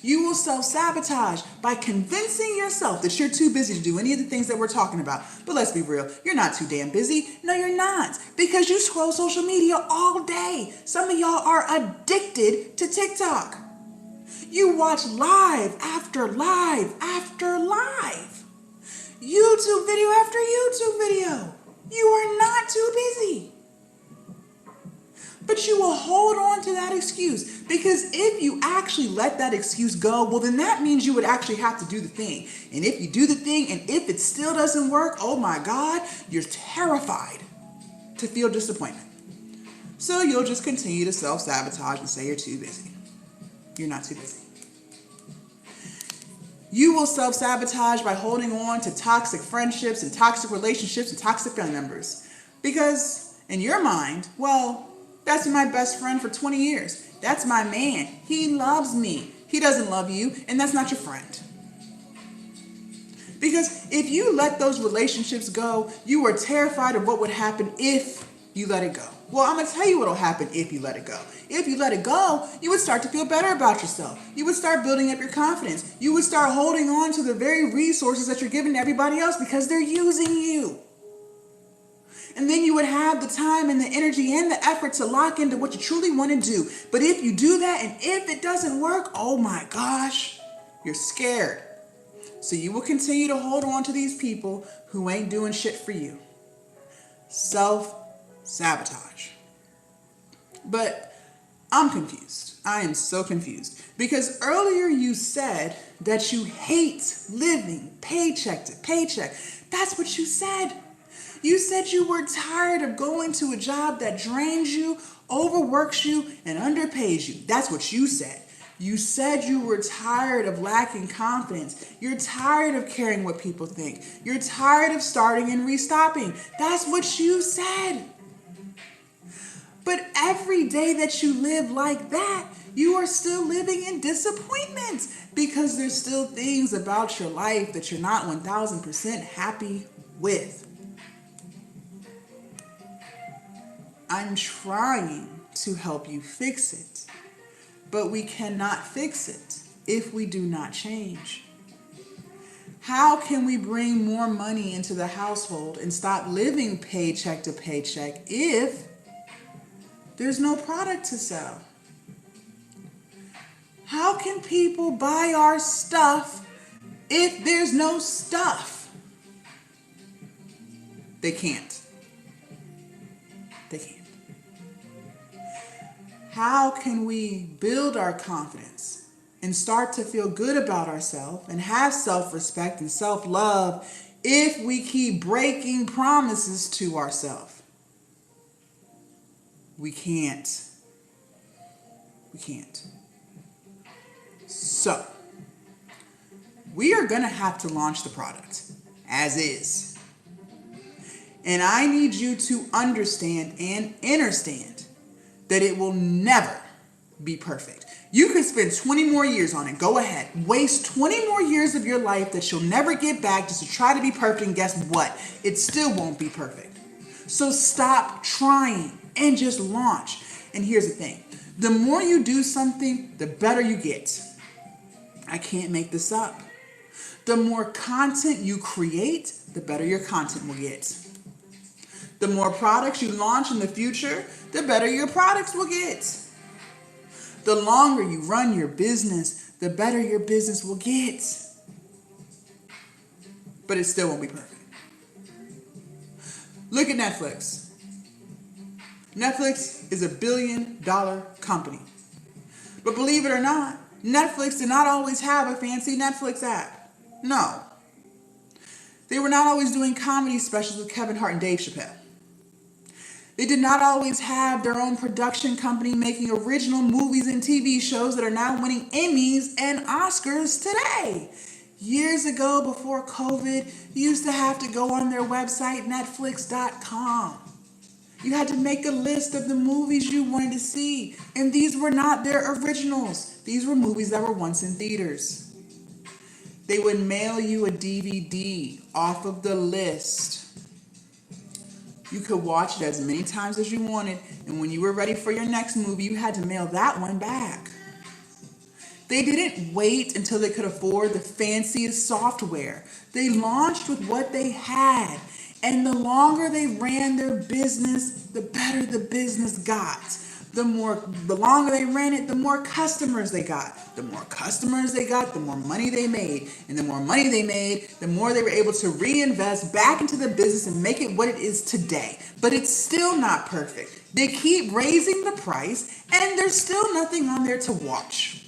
You will self-sabotage by convincing yourself that you're too busy to do any of the things that we're talking about. But let's be real, you're not too damn busy. No, you're not. Because you scroll social media all day. Some of y'all are addicted to TikTok. You watch live after live after live. YouTube video after YouTube video. You are not too busy. But you will hold on to that excuse, because if you actually let that excuse go, well, then that means you would actually have to do the thing. And if you do the thing and if it still doesn't work, oh my God, you're terrified to feel disappointment. So you'll just continue to self-sabotage and say you're too busy. You're not too busy. You will self-sabotage by holding on to toxic friendships and toxic relationships and toxic family members. Because in your mind, well, that's my best friend for 20 years. That's my man. He loves me. He doesn't love you, and that's not your friend. Because if you let those relationships go, you are terrified of what would happen if you let it go. Well, I'm going to tell you what will happen if you let it go. If you let it go, you would start to feel better about yourself. You would start building up your confidence. You would start holding on to the very resources that you're giving to everybody else because they're using you. And then you would have the time and the energy and the effort to lock into what you truly want to do. But if you do that and if it doesn't work, oh my gosh, you're scared. So you will continue to hold on to these people who ain't doing shit for you. Self-sabotage. But I'm confused. I am so confused. Because earlier you said that you hate living paycheck to paycheck. That's what you said. You said you were tired of going to a job that drains you, overworks you, and underpays you. That's what you said. You said you were tired of lacking confidence. You're tired of caring what people think. You're tired of starting and restopping. That's what you said. But every day that you live like that, you are still living in disappointment because there's still things about your life that you're not 1000% happy with. I'm trying to help you fix it, but we cannot fix it if we do not change. How can we bring more money into the household and stop living paycheck to paycheck if there's no product to sell? How can people buy our stuff if there's no stuff? They can't. They can't. How can we build our confidence and start to feel good about ourselves and have self-respect and self-love if we keep breaking promises to ourselves? We can't. We can't. So, we are going to have to launch the product as is. And I need you to understand and understand that it will never be perfect. You can spend 20 more years on it. Go ahead. Waste 20 more years of your life that you'll never get back just to try to be perfect. And guess what? It still won't be perfect. So stop trying and just launch. And here's the thing. The more you do something, the better you get. I can't make this up. The more content you create, the better your content will get. The more products you launch in the future, the better your products will get. The longer you run your business, the better your business will get. but it still won't be perfect. Look at Netflix. Netflix is $1 billion company. But believe it or not, Netflix did not always have a fancy Netflix app. No. They were not always doing comedy specials with Kevin Hart and Dave Chappelle. They did not always have their own production company making original movies and TV shows that are now winning Emmys and Oscars today. Years ago, before COVID, you used to have to go on their website, Netflix.com. You had to make a list of the movies you wanted to see. And these were not their originals. These were movies that were once in theaters. They would mail you a DVD off of the list. You could watch it as many times as you wanted. And when you were ready for your next movie, you had to mail that one back. They didn't wait until they could afford the fanciest software. They launched with what they had. And the longer they ran their business, the better the business got. The longer they ran it, the more customers they got. The more customers they got, the more money they made. And the more money they made, the more they were able to reinvest back into the business and make it what it is today. But it's still not perfect. They keep raising the price, and there's still nothing on there to watch.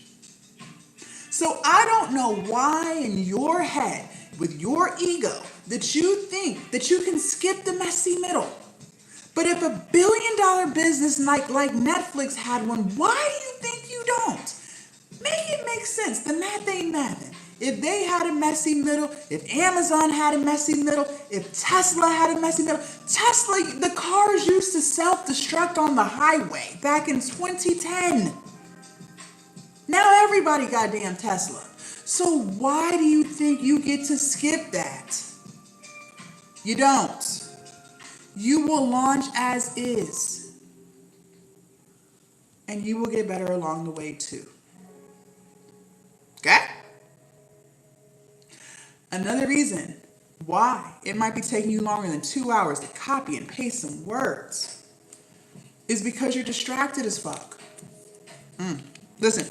So I don't know why in your head, with your ego, that you think that you can skip the messy middle. But if $1 billion business like Netflix had one, why do you think you don't? Make it make sense. The math ain't mathing. If they had a messy middle, if Amazon had a messy middle, if Tesla had a messy middle, the cars used to self-destruct on the highway back in 2010. Now everybody got damn Tesla. So why do you think you get to skip that? You don't. You will launch as is. And you will get better along the way too. Okay? Another reason why it might be taking you longer than 2 hours to copy and paste some words is because you're distracted as fuck. Listen,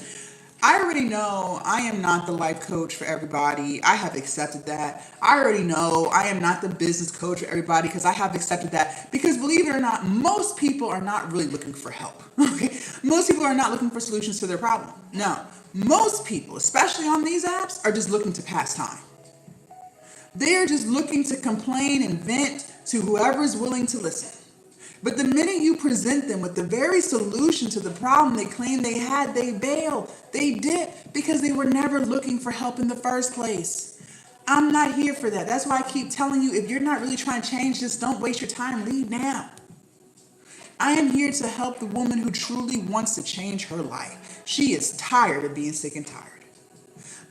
I already know I am not the life coach for everybody. I have accepted that. I already know I am not the business coach for everybody because I have accepted that. Because believe it or not, most people are not really looking for help. Okay? Most people are not looking for solutions to their problem. No. Most people, especially on these apps, are just looking to pass time. They are just looking to complain and vent to whoever is willing to listen. But the minute you present them with the very solution to the problem they claim they had, they bail. They dip because they were never looking for help in the first place. I'm not here for that. That's why I keep telling you, if you're not really trying to change this, don't waste your time. Leave now. I am here to help the woman who truly wants to change her life. She is tired of being sick and tired.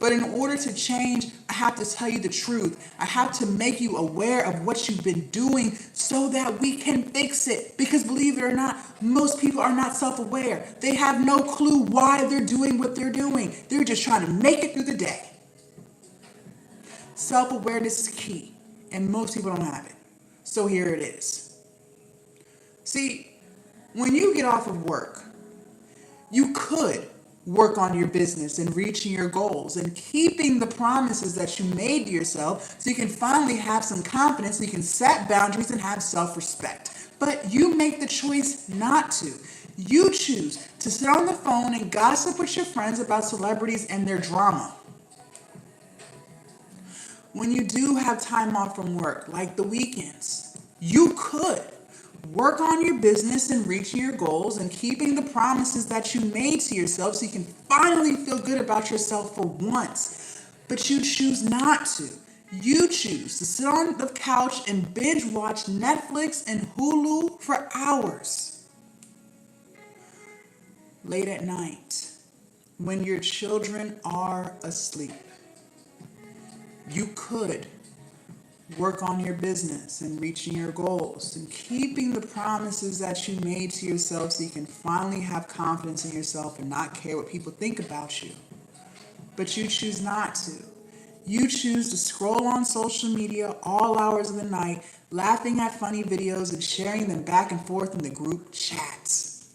But in order to change, I have to tell you the truth. I have to make you aware of what you've been doing so that we can fix it. Because believe it or not, most people are not self-aware. They have no clue why they're doing what they're doing. They're just trying to make it through the day. Self-awareness is key, and most people don't have it. So here it is. See, when you get off of work, you could work on your business and reaching your goals and keeping the promises that you made to yourself so you can finally have some confidence, so you can set boundaries and have self-respect. But you make the choice not to. You choose to sit on the phone and gossip with your friends about celebrities and their drama. When you do have time off from work, like the weekends, you could work on your business and reaching your goals and keeping the promises that you made to yourself so you can finally feel good about yourself for once. But you choose not to. You choose to sit on the couch and binge watch Netflix and Hulu for hours. Late at night, when your children are asleep, you could work on your business and reaching your goals and keeping the promises that you made to yourself so you can finally have confidence in yourself and not care what people think about you. But you choose not to. You choose to scroll on social media all hours of the night, laughing at funny videos and sharing them back and forth in the group chats.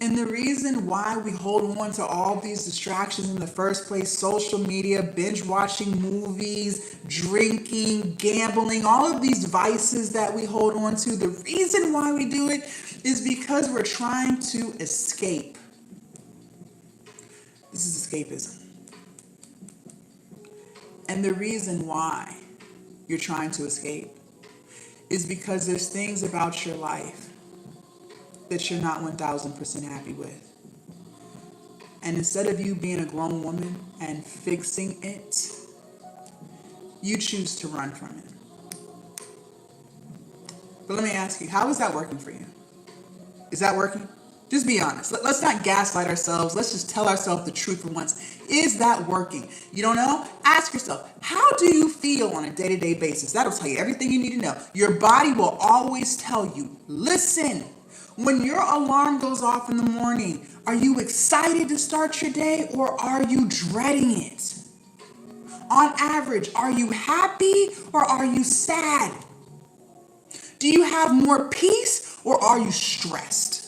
And the reason why we hold on to all these distractions in the first place, social media, binge watching movies, drinking, gambling, all of these vices that we hold on to, the reason why we do it is because we're trying to escape. This is escapism. And the reason why you're trying to escape is because there's things about your life that you're not 1000% happy with. And instead of you being a grown woman and fixing it, you choose to run from it. But let me ask you, how is that working for you? Is that working? Just be honest. Let's not gaslight ourselves. Let's just tell ourselves the truth for once. Is that working? You don't know? Ask yourself, how do you feel on a day-to-day basis? That'll tell you everything you need to know. Your body will always tell you, listen. When your alarm goes off in the morning, are you excited to start your day or are you dreading it? On average, are you happy or are you sad? Do you have more peace or are you stressed?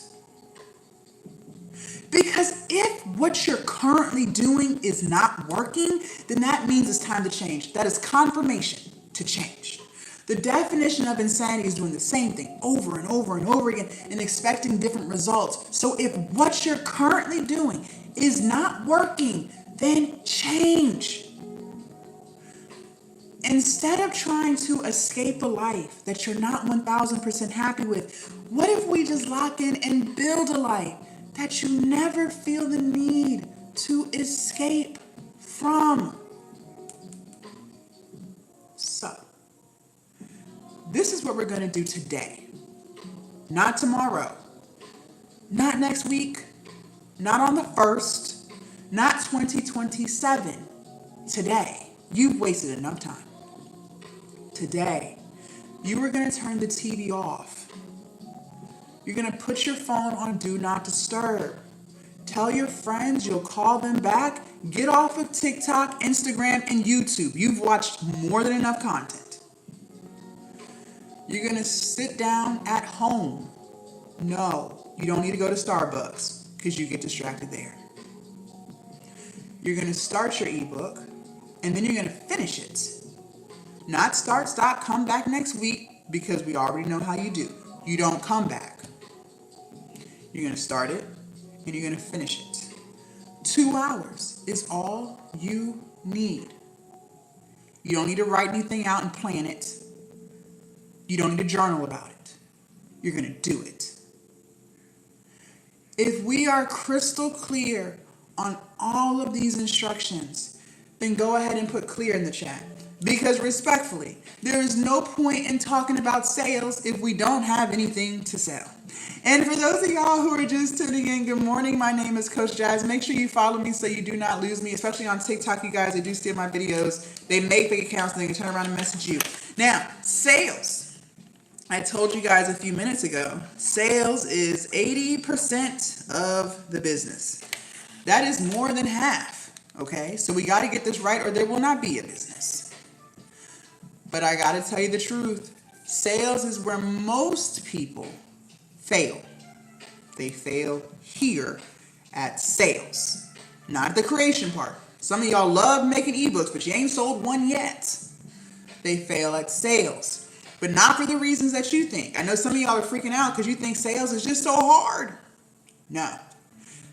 Because if what you're currently doing is not working, then that means it's time to change. That is confirmation to change. The definition of insanity is doing the same thing over and over and over again and expecting different results. So if what you're currently doing is not working, then change. Instead of trying to escape a life that you're not 1000% happy with, what if we just lock in and build a life that you never feel the need to escape from? So, this is what we're going to do today. Not tomorrow. Not next week. Not on the 1st. Not 2027. Today. You've wasted enough time. Today. You are going to turn the TV off. You're going to put your phone on Do Not Disturb. Tell your friends you'll call them back. Get off of TikTok, Instagram, and YouTube. You've watched more than enough content. You're going to sit down at home. No, you don't need to go to Starbucks because you get distracted there. You're going to start your ebook and then you're going to finish it. Not start, stop, come back next week because we already know how you do. You don't come back. You're going to start it and you're going to finish it. 2 hours is all you need. You don't need to write anything out and plan it. You don't need to journal about it. You're going to do it. If we are crystal clear on all of these instructions, then go ahead and put clear in the chat. Because respectfully, there is no point in talking about sales if we don't have anything to sell. And for those of y'all who are just tuning in, good morning. My name is Coach Jazz. Make sure you follow me so you do not lose me, especially on TikTok, you guys. They do steal my videos. They make fake accounts and they can turn around and message you. Now, sales. I told you guys a few minutes ago, sales is 80% of the business. That is more than half, okay? So we got to get this right or there will not be a business. But I got to tell you the truth. Sales is where most people fail. They fail here at sales, not the creation part. Some of y'all love making ebooks, but you ain't sold one yet. They fail at sales. But not for the reasons that you think. I know some of y'all are freaking out because you think sales is just so hard. No.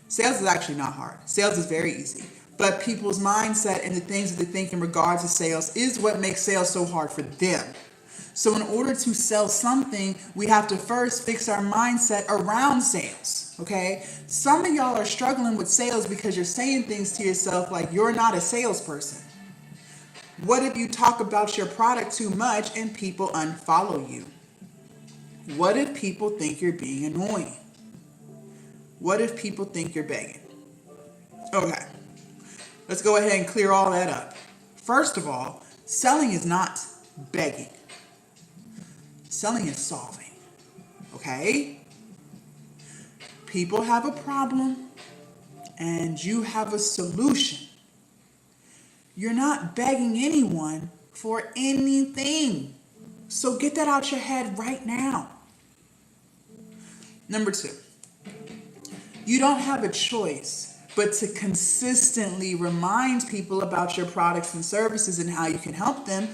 Sales is actually not hard. Sales is very easy. But people's mindset and the things that they think in regards to sales is what makes sales so hard for them. So in order to sell something, we have to first fix our mindset around sales. Okay? Some of y'all are struggling with sales because you're saying things to yourself like you're not a salesperson. What if you talk about your product too much and people unfollow you? What if people think you're being annoying? What if people think you're begging? Okay, let's go ahead and clear all that up. First of all, selling is not begging. Selling is solving. Okay? People have a problem and you have a solution. You're not begging anyone for anything. So get that out your head right now. Number 2, You don't have a choice but to consistently remind people about your products and services and how you can help them,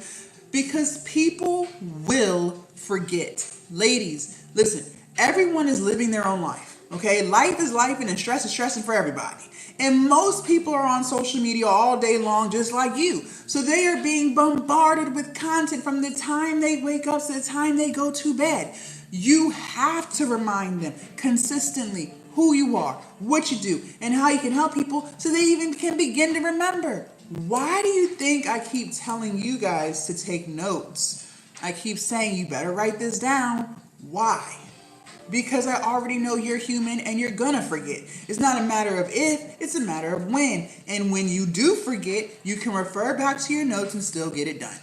because people will forget. Ladies, listen, everyone is living their own life, okay? Life is life and stress is stressing for everybody. And most people are on social media all day long just like you. So they are being bombarded with content from the time they wake up to the time they go to bed. You have to remind them consistently who you are, what you do, and how you can help people so they even can begin to remember. Why do you think I keep telling you guys to take notes? I keep saying you better write this down. Why? Because I already know you're human and you're gonna forget. It's not a matter of if, it's a matter of when. And when you do forget, you can refer back to your notes and still get it done.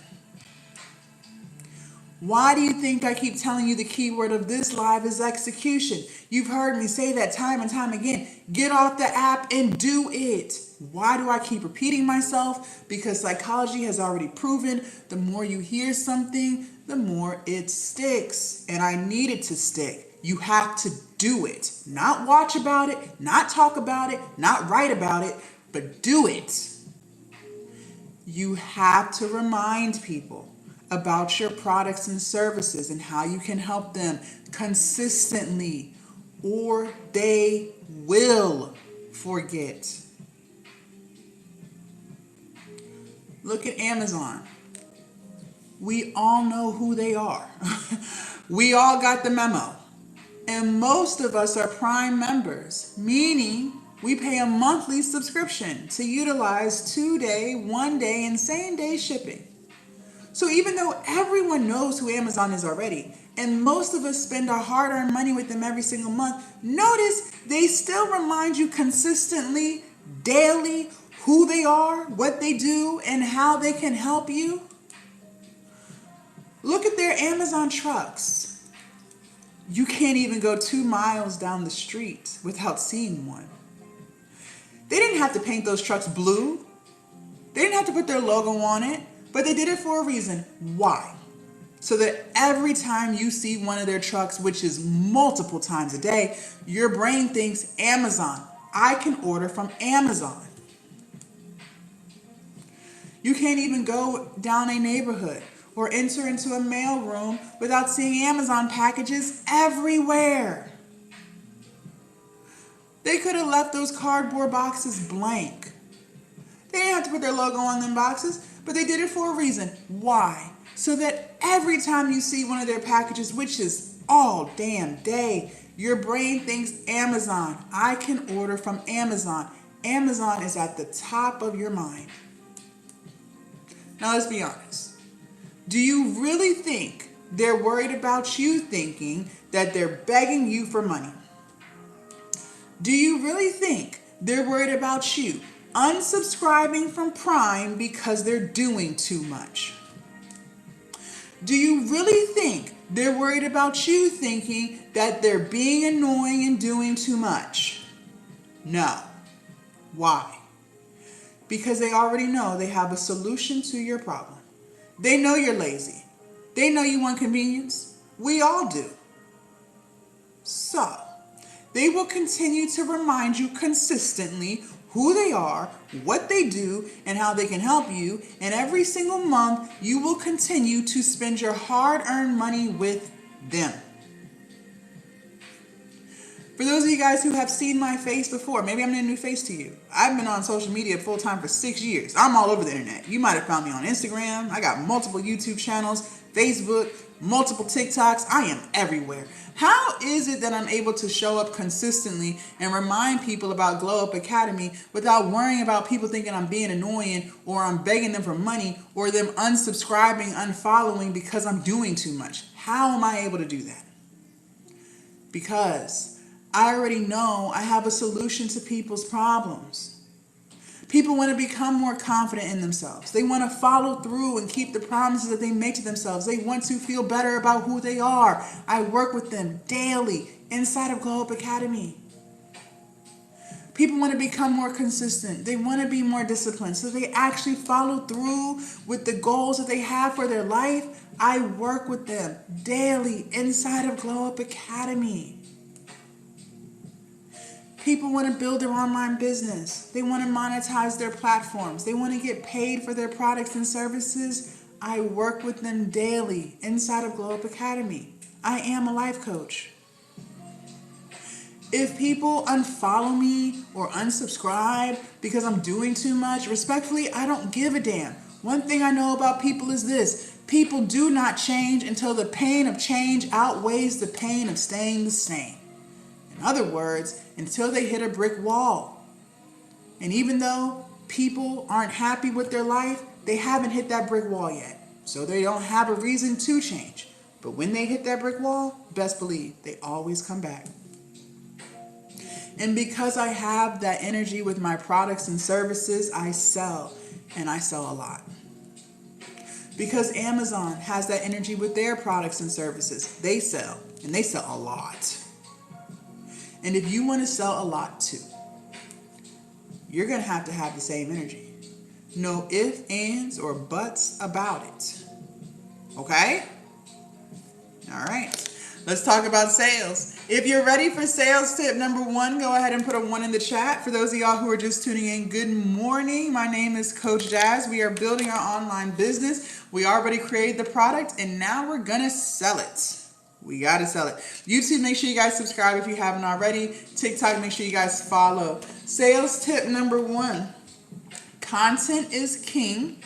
Why do you think I keep telling you the key word of this live is execution? You've heard me say that time and time again. Get off the app and do it. Why do I keep repeating myself? Because psychology has already proven the more you hear something, the more it sticks. And I need it to stick. You have to do it. Not watch about it, not talk about it, not write about it, but do it. You have to remind people about your products and services and how you can help them consistently, or they will forget. Look at Amazon. We all know who they are. We all got the memo. And most of us are Prime members, meaning we pay a monthly subscription to utilize 2-day, 1-day, and same-day shipping. So even though everyone knows who Amazon is already, and most of us spend our hard-earned money with them every single month, notice they still remind you consistently, daily, who they are, what they do, and how they can help you. Look at their Amazon trucks. You can't even go 2 miles down the street without seeing one. They didn't have to paint those trucks blue. They didn't have to put their logo on it. But they did it for a reason. Why? So that every time you see one of their trucks, which is multiple times a day, your brain thinks Amazon. I can order from Amazon. You can't even go down a neighborhood or enter into a mail room without seeing Amazon packages everywhere. They could have left those cardboard boxes blank. They didn't have to put their logo on them boxes. But they did it for a reason. Why? So that every time you see one of their packages, which is all damn day, your brain thinks Amazon. I can order from Amazon. Amazon is at the top of your mind. Now let's be honest. Do you really think they're worried about you thinking that they're begging you for money? Do you really think they're worried about you unsubscribing from Prime because they're doing too much? Do you really think they're worried about you thinking that they're being annoying and doing too much? No. Why? Because they already know they have a solution to your problem. They know you're lazy. They know you want convenience. We all do. So, they will continue to remind you consistently who they are, what they do, and how they can help you. And every single month, you will continue to spend your hard-earned money with them. For those of you guys who have seen my face before, maybe I'm a new face to you. I've been on social media full time for 6 years. I'm all over the internet. You might have found me on Instagram. I got multiple YouTube channels, Facebook, multiple TikToks. I am everywhere. How is it that I'm able to show up consistently and remind people about Glow Up Academy without worrying about people thinking I'm being annoying or I'm begging them for money or them unsubscribing, unfollowing because I'm doing too much? How am I able to do that? Because I already know I have a solution to people's problems. People want to become more confident in themselves. They want to follow through and keep the promises that they make to themselves. They want to feel better about who they are. I work with them daily inside of Glow Up Academy. People want to become more consistent. They want to be more disciplined. So they actually follow through with the goals that they have for their life. I work with them daily inside of Glow Up Academy. People want to build their online business. They want to monetize their platforms. They want to get paid for their products and services. I work with them daily inside of Glow Up Academy. I am a life coach. If people unfollow me or unsubscribe because I'm doing too much, respectfully, I don't give a damn. One thing I know about people is this: people do not change until the pain of change outweighs the pain of staying the same. In other words, until they hit a brick wall. And even though people aren't happy with their life, they haven't hit that brick wall yet. So they don't have a reason to change. But when they hit that brick wall, best believe they always come back. And because I have that energy with my products and services, I sell, and I sell a lot. Because Amazon has that energy with their products and services, they sell, and they sell a lot. And if you want to sell a lot too, you're going to have the same energy. No ifs, ands, or buts about it. Okay? All right. Let's talk about sales. If you're ready for sales tip number 1, go ahead and put a 1 in the chat. For those of y'all who are just tuning in, good morning. My name is Coach Jazz. We are building our online business. We already created the product, and now we're going to sell it. We got to sell it. YouTube, make sure you guys subscribe if you haven't already. TikTok, make sure you guys follow. Sales tip number 1. Content is king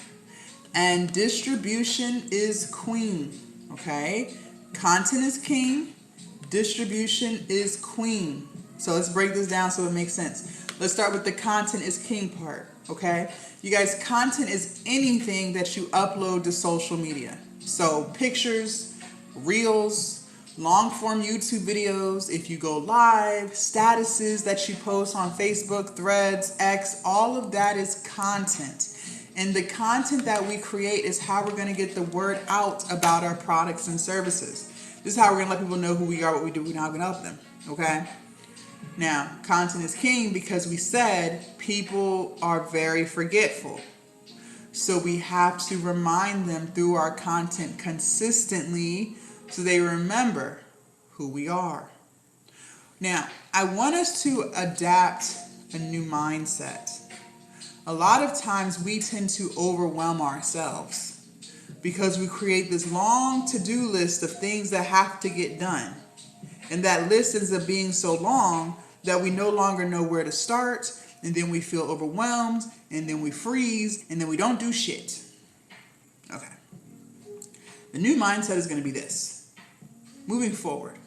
and distribution is queen. Okay? Content is king. Distribution is queen. So let's break this down so it makes sense. Let's start with the content is king part. Okay? You guys, content is anything that you upload to social media. So pictures, reels, long form YouTube videos, if you go live, statuses that you post on Facebook, Threads, X, all of that is content. And the content that we create is how we're going to get the word out about our products and services. This is how we're going to let people know who we are, what we do, and how we can help them. Okay? Now, content is king because we said people are very forgetful. So we have to remind them through our content consistently so they remember who we are. Now, I want us to adapt a new mindset. A lot of times we tend to overwhelm ourselves because we create this long to-do list of things that have to get done. And that list ends up being so long that we no longer know where to start, and then we feel overwhelmed, and then we freeze, and then we don't do shit. Okay. The new mindset is going to be this. Moving forward,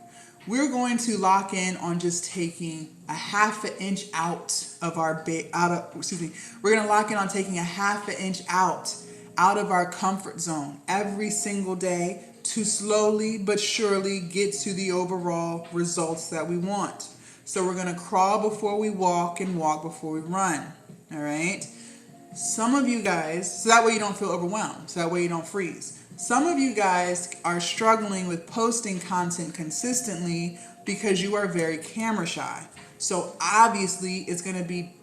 we're going to lock in on just taking a half an inch out of our we're going to lock in on taking a half an inch out of our comfort zone every single day to slowly but surely get to the overall results that we want. So we're going to crawl before we walk and walk before we run. All right? Some of you guys, so that way you don't feel overwhelmed, so that way you don't freeze. Some of you guys are struggling with posting content consistently because you are very camera shy. So obviously it's going to be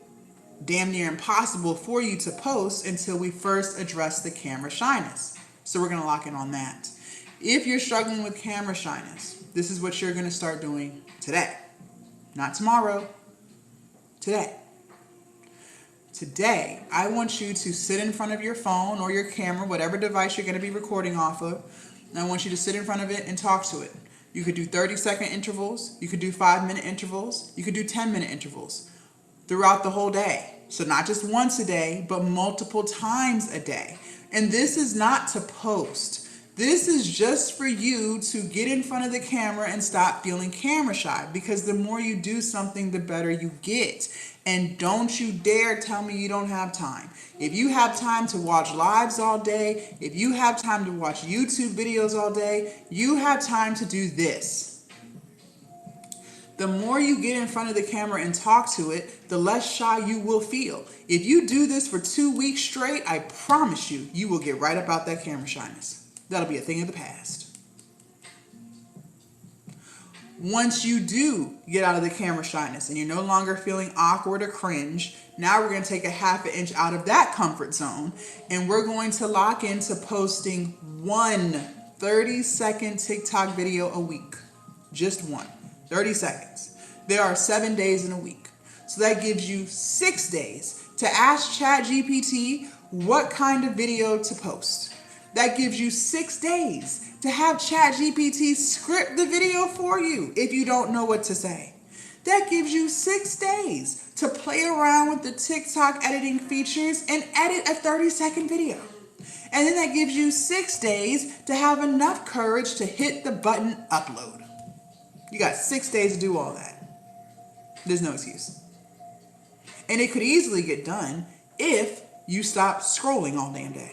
damn near impossible for you to post until we first address the camera shyness. So we're going to lock in on that. If you're struggling with camera shyness, this is what you're going to start doing today. Not tomorrow. Today. Today, I want you to sit in front of your phone or your camera, whatever device you're going to be recording off of, and I want you to sit in front of it and talk to it. You could do 30-second intervals. You could do 5-minute intervals. You could do 10-minute intervals throughout the whole day. So not just once a day, but multiple times a day. And this is not to post. This is just for you to get in front of the camera and stop feeling camera shy, because the more you do something, the better you get. And don't you dare tell me you don't have time. If you have time to watch lives all day, if you have time to watch YouTube videos all day, you have time to do this. The more you get in front of the camera and talk to it, the less shy you will feel. If you do this for 2 weeks straight, I promise you, you will get right up out that camera shyness. That'll be a thing of the past. Once you do get out of the camera shyness and you're no longer feeling awkward or cringe, now we're going to take a half an inch out of that comfort zone, and we're going to lock into posting one 30-second TikTok video a week. Just one. 30 seconds. There are 7 days in a week. So that gives you 6 days to ask ChatGPT what kind of video to post. That gives you 6 days to have ChatGPT script the video for you if you don't know what to say. That gives you 6 days to play around with the TikTok editing features and edit a 30-second video. And then that gives you 6 days to have enough courage to hit the button upload. You got 6 days to do all that. There's no excuse. And it could easily get done if you stop scrolling all damn day.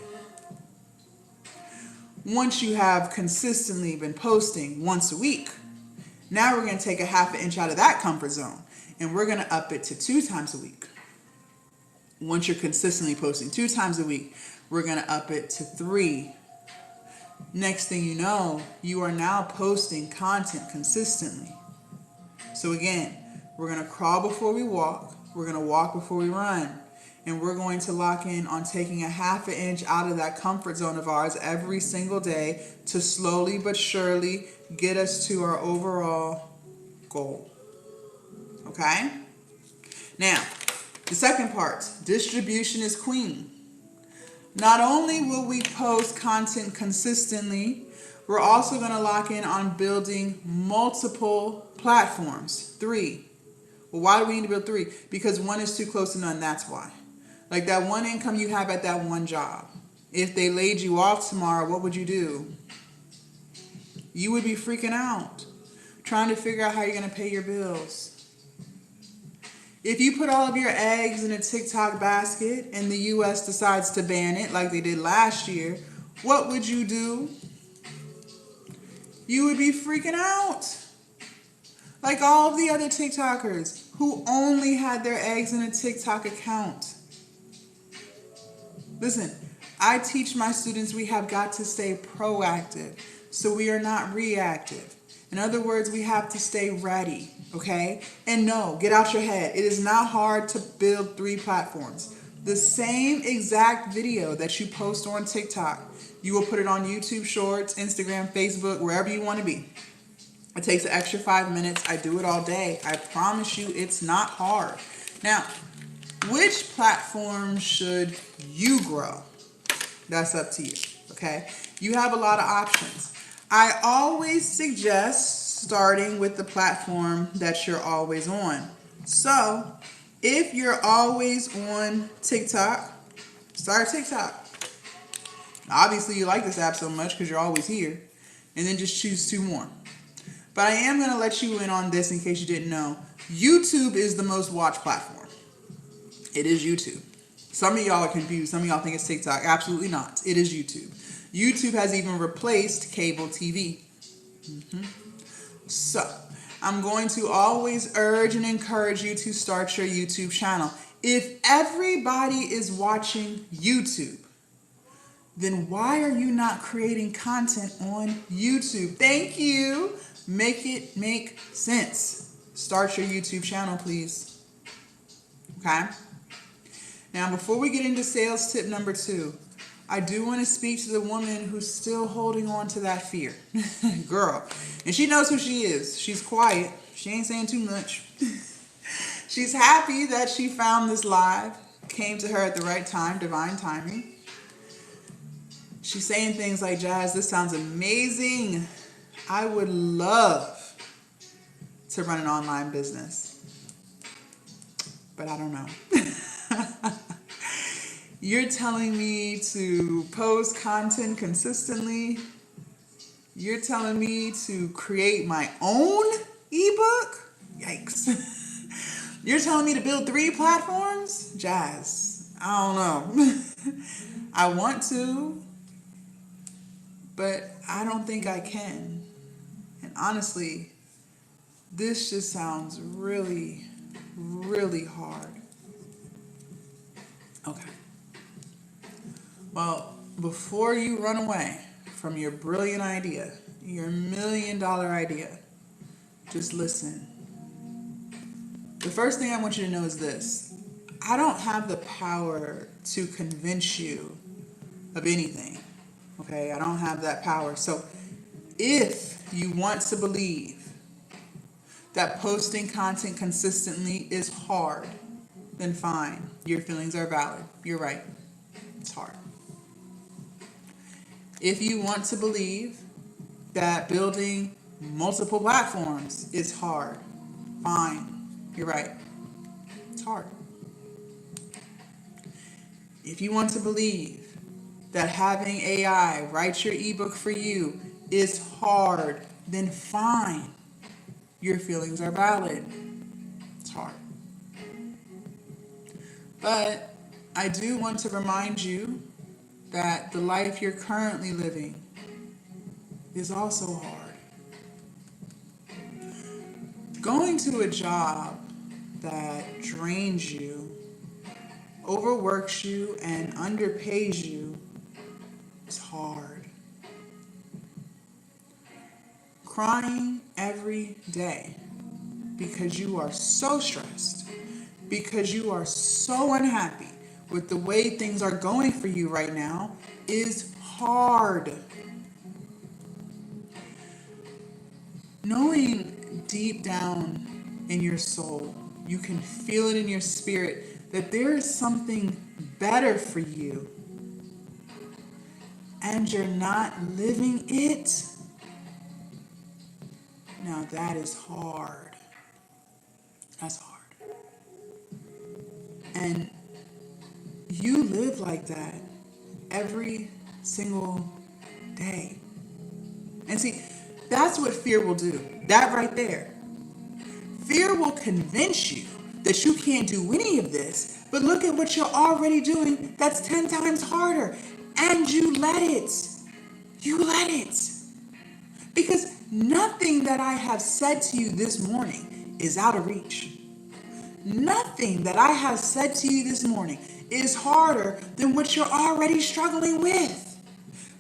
Once you have consistently been posting once a week, now we're going to take a half an inch out of that comfort zone and we're going to up it to 2 times a week. Once you're consistently posting 2 times a week, we're going to up it to 3. Next thing you know, you are now posting content consistently. So again, we're going to crawl before we walk. We're going to walk before we run. And we're going to lock in on taking a half an inch out of that comfort zone of ours every single day to slowly but surely get us to our overall goal. Okay? Now, the second part, distribution is queen. Not only will we post content consistently, we're also going to lock in on building multiple platforms. 3. Well, why do we need to build 3? Because 1 is too close to none, that's why. Like that one income you have at that one job. If they laid you off tomorrow, what would you do? You would be freaking out, trying to figure out how you're going to pay your bills. If you put all of your eggs in a TikTok basket and the US decides to ban it like they did last year, what would you do? You would be freaking out. Like all of the other TikTokers who only had their eggs in a TikTok account. Listen, I teach my students we have got to stay proactive so we are not reactive. In other words, we have to stay ready, okay? And no, get out your head. It is not hard to build 3 platforms. The same exact video that you post on TikTok, you will put it on YouTube Shorts, Instagram, Facebook, wherever you want to be. It takes an extra 5 minutes. I do it all day. I promise you it's not hard. Now, which platform should you grow? That's up to you, okay? You have a lot of options. I always suggest starting with the platform that you're always on. So, if you're always on TikTok, start TikTok. Obviously, you like this app so much because you're always here. And then just choose 2 more. But I am going to let you in on this in case you didn't know. YouTube is the most watched platform. It is YouTube. Some of y'all are confused. Some of y'all think it's TikTok. Absolutely not. It is YouTube. YouTube has even replaced cable TV. So, I'm going to always urge and encourage you to start your YouTube channel. If everybody is watching YouTube, then why are you not creating content on YouTube? Thank you. Make it make sense. Start your YouTube channel, please. Okay? Now, before we get into sales tip number 2, I do want to speak to the woman who's still holding on to that fear. Girl. And she knows who she is. She's quiet. She ain't saying too much. She's happy that she found this live. Came to her at the right time, divine timing. She's saying things like, Jazz, this sounds amazing. I would love to run an online business. But I don't know. You're telling me to post content consistently. You're telling me to create my own ebook? Yikes. You're telling me to build 3 platforms? Jazz, I don't know. I want to, but I don't think I can. And honestly, this just sounds really, really hard. Okay. Well, before you run away from your brilliant idea, your $1 million idea, just listen. The first thing I want you to know is this. I don't have the power to convince you of anything. Okay? I don't have that power. So if you want to believe that posting content consistently is hard, then fine. Your feelings are valid. You're right. It's hard. If you want to believe that building multiple platforms is hard, fine. You're right. It's hard. If you want to believe that having AI write your ebook for you is hard, then fine. Your feelings are valid. It's hard. But I do want to remind you that the life you're currently living is also hard. Going to a job that drains you, overworks you, and underpays you is hard. Crying every day because you are so stressed, because you are so unhappy with the way things are going for you right now is hard. Knowing deep down in your soul, you can feel it in your spirit that there is something better for you and you're not living it. Now that is hard. That's hard. And you live like that every single day. And see, that's what fear will do. That right there. Fear will convince you that you can't do any of this, but look at what you're already doing that's 10 times harder. And you let it. You let it. Because nothing that I have said to you this morning is out of reach. Nothing that I have said to you this morning is harder than what you're already struggling with.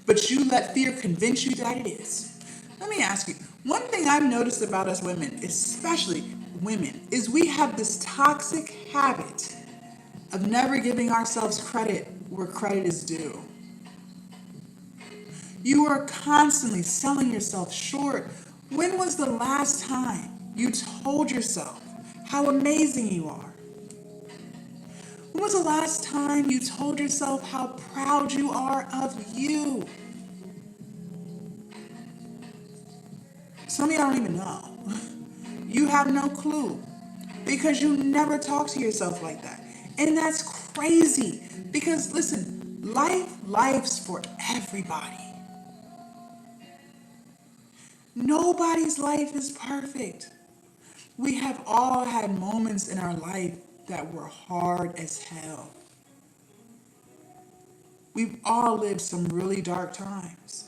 But you let fear convince you that it is. Let me ask you, one thing I've noticed about us women, especially women, is we have this toxic habit of never giving ourselves credit where credit is due. You are constantly selling yourself short. When was the last time you told yourself how amazing you are? When was the last time you told yourself how proud you are of you? Some of y'all don't even know. You have no clue because you never talk to yourself like that. And that's crazy because listen, life's for everybody. Nobody's life is perfect. We have all had moments in our life that were hard as hell. We've all lived some really dark times.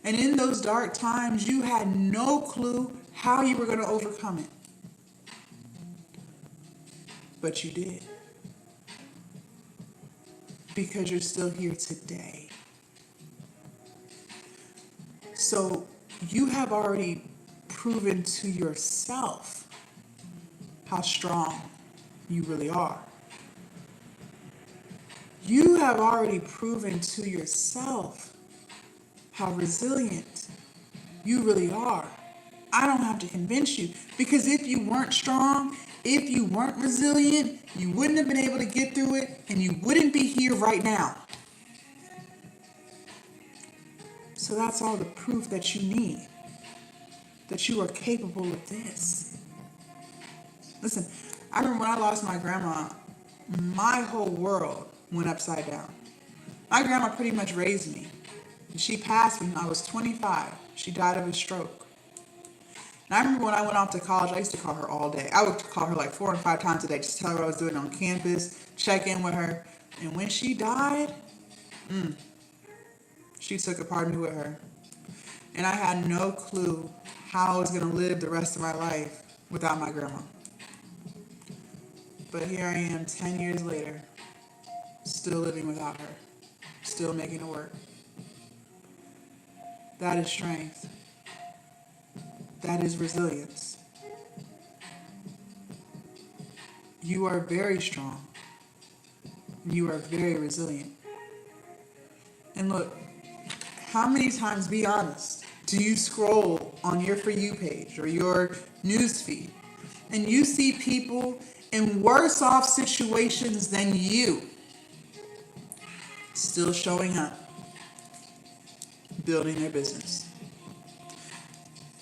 And in those dark times, you had no clue how you were going to overcome it. But you did. Because you're still here today. So you have already proven to yourself how strong you really are. You have already proven to yourself how resilient you really are. I don't have to convince you because if you weren't strong, if you weren't resilient, you wouldn't have been able to get through it and you wouldn't be here right now. So that's all the proof that you need, that you are capable of this. Listen, I remember when I lost my grandma, my whole world went upside down. My grandma pretty much raised me. She passed when I was 25. She died of a stroke. And I remember when I went off to college, I used to call her all day. I would call her like 4 or 5 times a day, just tell her what I was doing on campus, check in with her. And when she died, she took a part of me with her. And I had no clue how I was going to live the rest of my life without my grandma. But here I am 10 years later, still living without her, still making it work. That is strength. That is resilience. You are very strong. You are very resilient. And look, how many times, be honest, do you scroll on your For You page or your newsfeed, and you see people in worse off situations than you still showing up, building their business.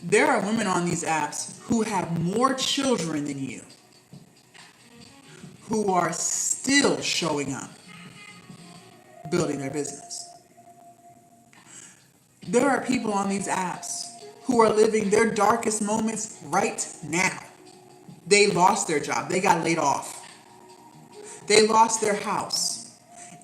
There are women on these apps who have more children than you, who are still showing up, building their business. There are people on these apps who are living their darkest moments right now. They lost their job. They got laid off. They lost their house.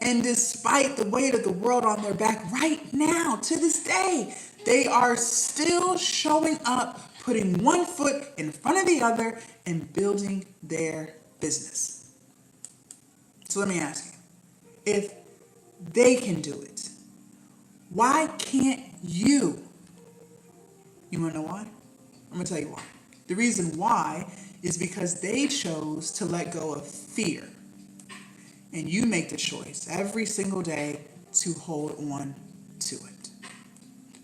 And despite the weight of the world on their back right now, to this day, they are still showing up, putting one foot in front of the other and building their business. So let me ask you, if they can do it, why can't you? You want to know why? I'm going to tell you why. The reason why is because they chose to let go of fear. And you make the choice every single day to hold on to it.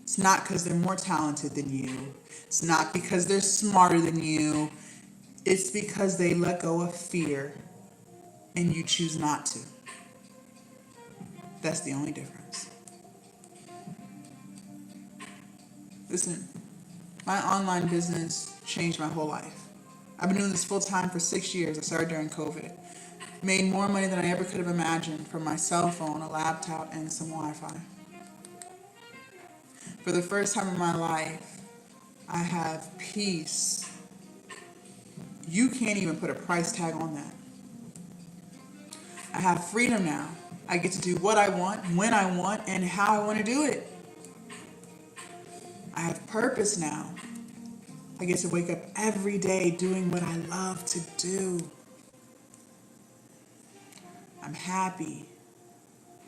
It's not because they're more talented than you. It's not because they're smarter than you. It's because they let go of fear and you choose not to. That's the only difference. Listen, my online business changed my whole life. I've been doing this full time for 6 years. I started during COVID. Made more money than I ever could have imagined from my cell phone, a laptop, and some Wi-Fi. For the first time in my life, I have peace. You can't even put a price tag on that. I have freedom now. I get to do what I want, when I want, and how I want to do it. I have purpose now. I get to wake up every day doing what I love to do. I'm happy.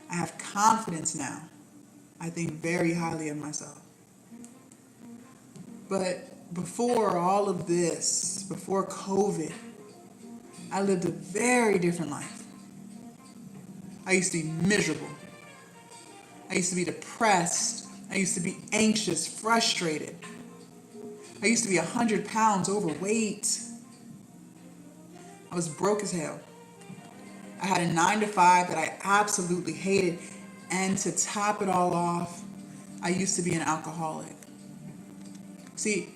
I have confidence now. I think very highly of myself. But before all of this, before COVID, I lived a very different life. I used to be miserable. I used to be depressed. I used to be anxious, frustrated. I used to be 100 pounds overweight. I was broke as hell. I had a 9-to-5 that I absolutely hated. And to top it all off, I used to be an alcoholic. See,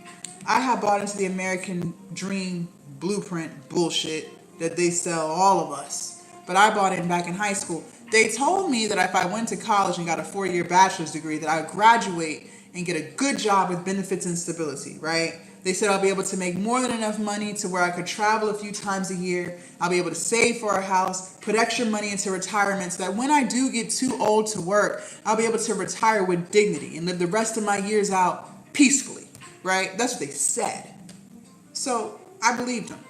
I had bought into the American dream blueprint bullshit that they sell all of us. But I bought in back in high school. They told me that if I went to college and got a 4-year bachelor's degree, that I would graduate and get a good job with benefits and stability, right? They said I'll be able to make more than enough money to where I could travel a few times a year. I'll be able to save for a house, put extra money into retirement so that when I do get too old to work, I'll be able to retire with dignity and live the rest of my years out peacefully, right? That's what they said. So I believed them.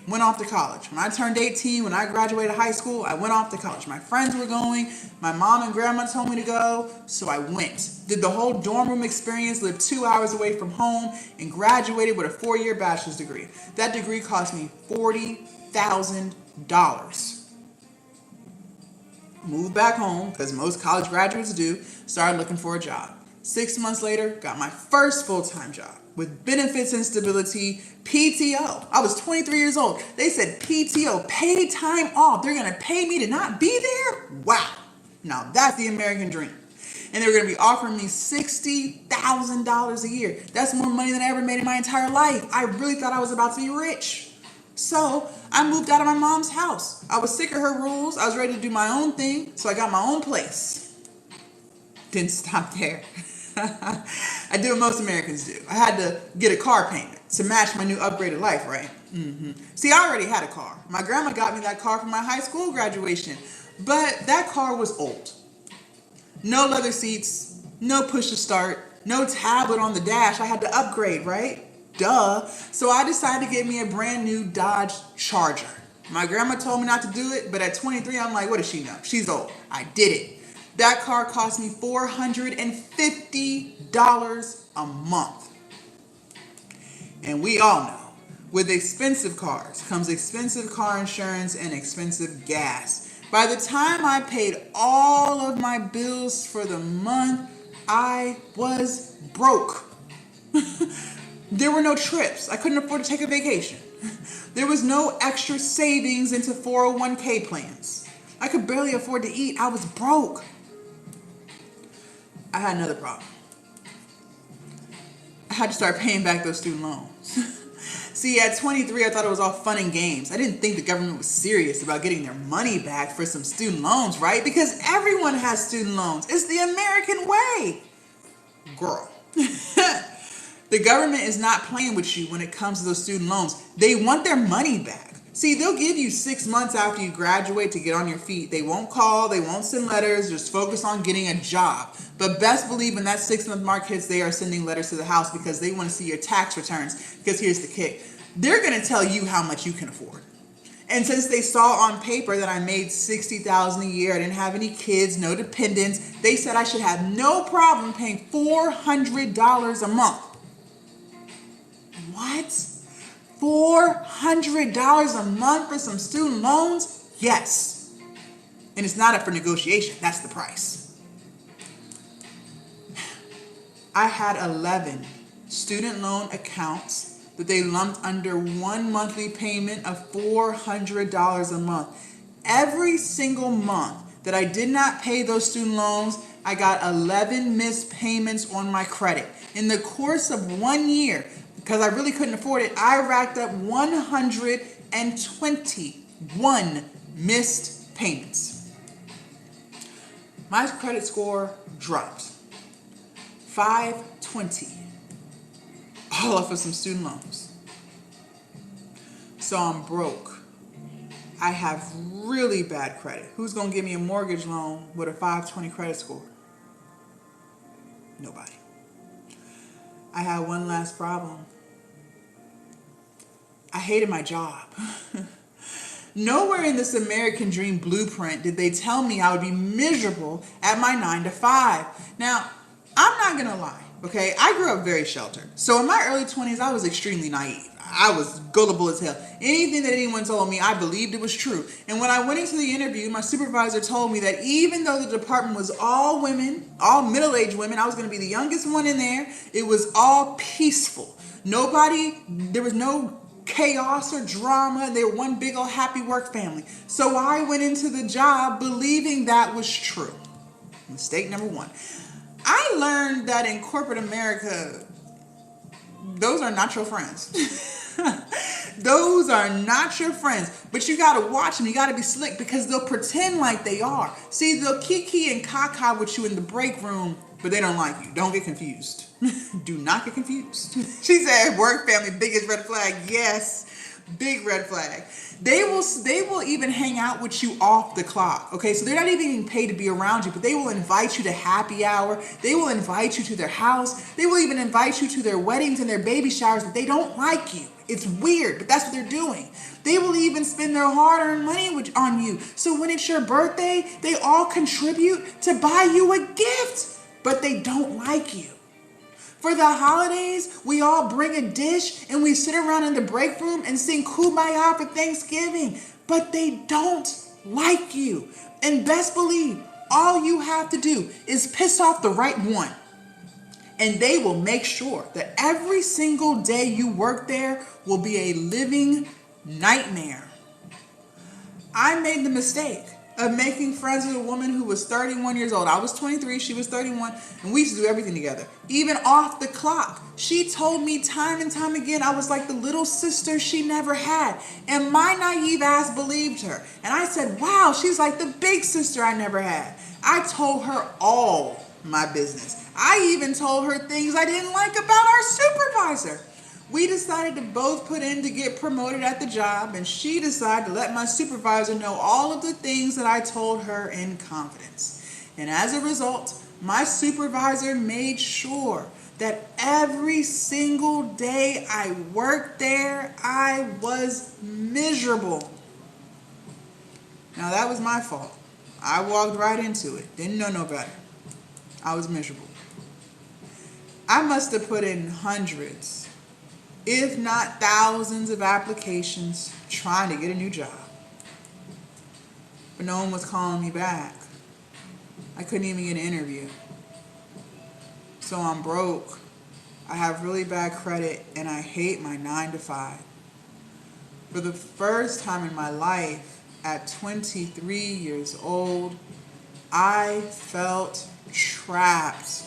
Went off to college. When I turned 18, when I graduated high school, I went off to college. My friends were going. My mom and grandma told me to go, so I went. Did the whole dorm room experience, lived 2 hours away from home, and graduated with a 4-year bachelor's degree. That degree cost me $40,000. Moved back home, because most college graduates do, started looking for a job. 6 months later, got my first full-time job with benefits and stability, PTO. I was 23 years old. They said PTO, paid time off. They're going to pay me to not be there? Wow. Now that's the American dream. And they were going to be offering me $60,000 a year. That's more money than I ever made in my entire life. I really thought I was about to be rich. So I moved out of my mom's house. I was sick of her rules. I was ready to do my own thing. So I got my own place. Didn't stop there. I did what most Americans do. I had to get a car payment to match my new upgraded life, right? See, I already had a car. My grandma got me that car for my high school graduation. But that car was old. No leather seats, no push to start, no tablet on the dash. I had to upgrade, right? Duh. So I decided to get me a brand new Dodge Charger. My grandma told me not to do it, but at 23, I'm like, what does she know? She's old. I did it. That car cost me $450 a month. And we all know, with expensive cars comes expensive car insurance and expensive gas. By the time I paid all of my bills for the month, I was broke. There were no trips. I couldn't afford to take a vacation. There was no extra savings into 401k plans. I could barely afford to eat. I was broke. I had another problem. I had to start paying back those student loans. See, at 23, I thought it was all fun and games. I didn't think the government was serious about getting their money back for some student loans, right? Because everyone has student loans. It's the American way. Girl. The government is not playing with you when it comes to those student loans. They want their money back. See, they'll give you 6 months after you graduate to get on your feet. They won't call, they won't send letters, just focus on getting a job. But best believe when that 6-month mark hits, they are sending letters to the house because they want to see your tax returns. Because here's the kick. They're going to tell you how much you can afford. And since they saw on paper that I made $60,000 a year, I didn't have any kids, no dependents, they said I should have no problem paying $400 a month. What? $400 a month for some student loans? Yes. And it's not up for negotiation. That's the price. I had 11 student loan accounts that they lumped under one monthly payment of $400 a month. Every single month that I did not pay those student loans, I got 11 missed payments on my credit. In the course of 1 year, because I really couldn't afford it, I racked up 121 missed payments. My credit score dropped. 520. All off of some student loans. So I'm broke. I have really bad credit. Who's going to give me a mortgage loan with a 520 credit score? Nobody. I had one last problem. I hated my job. Nowhere in this American dream blueprint did they tell me I would be miserable at my 9 to 5. Now, I'm not going to lie, okay? I grew up very sheltered. So in my early 20s, I was extremely naive. I was gullible as hell. Anything that anyone told me, I believed it was true. And when I went into the interview, my supervisor told me that even though the department was all women, all middle-aged women, I was going to be the youngest one in there. It was all peaceful. There was no chaos or drama. They were one big old happy work family. So I went into the job believing that was true. Mistake number one. I learned that in corporate America, those are not your friends. Those are not your friends. But you got to watch them. You got to be slick because they'll pretend like they are. See, they'll kiki and caca with you in the break room, but they don't like you. Don't get confused. Do not get confused. She said, work family, biggest red flag. Yes, big red flag. They will even hang out with you off the clock. Okay, so they're not even getting paid to be around you, but they will invite you to happy hour. They will invite you to their house. They will even invite you to their weddings and their baby showers, but they don't like you. It's weird, but that's what they're doing. They will even spend their hard-earned money on you. So when it's your birthday, they all contribute to buy you a gift, but they don't like you. For the holidays, we all bring a dish and we sit around in the break room and sing Kumbaya for Thanksgiving, but they don't like you. And best believe, all you have to do is piss off the right one. And they will make sure that every single day you work there will be a living nightmare. I made the mistake of making friends with a woman who was 31 years old. I was 23, she was 31, and we used to do everything together. Even off the clock. She told me time and time again I was like the little sister she never had. And my naive ass believed her. And I said, wow, she's like the big sister I never had. I told her all my business. I even told her things I didn't like about our supervisor. We decided to both put in to get promoted at the job, and she decided to let my supervisor know all of the things that I told her in confidence. And as a result, my supervisor made sure that every single day I worked there, I was miserable. Now that was my fault. I walked right into it. Didn't know no better. I was miserable. I must have put in hundreds, if not thousands of applications trying to get a new job. But no one was calling me back. I couldn't even get an interview. So I'm broke I have really bad credit, and I hate my 9 to 5. For the first time in my life, at 23 years old, I felt trapped.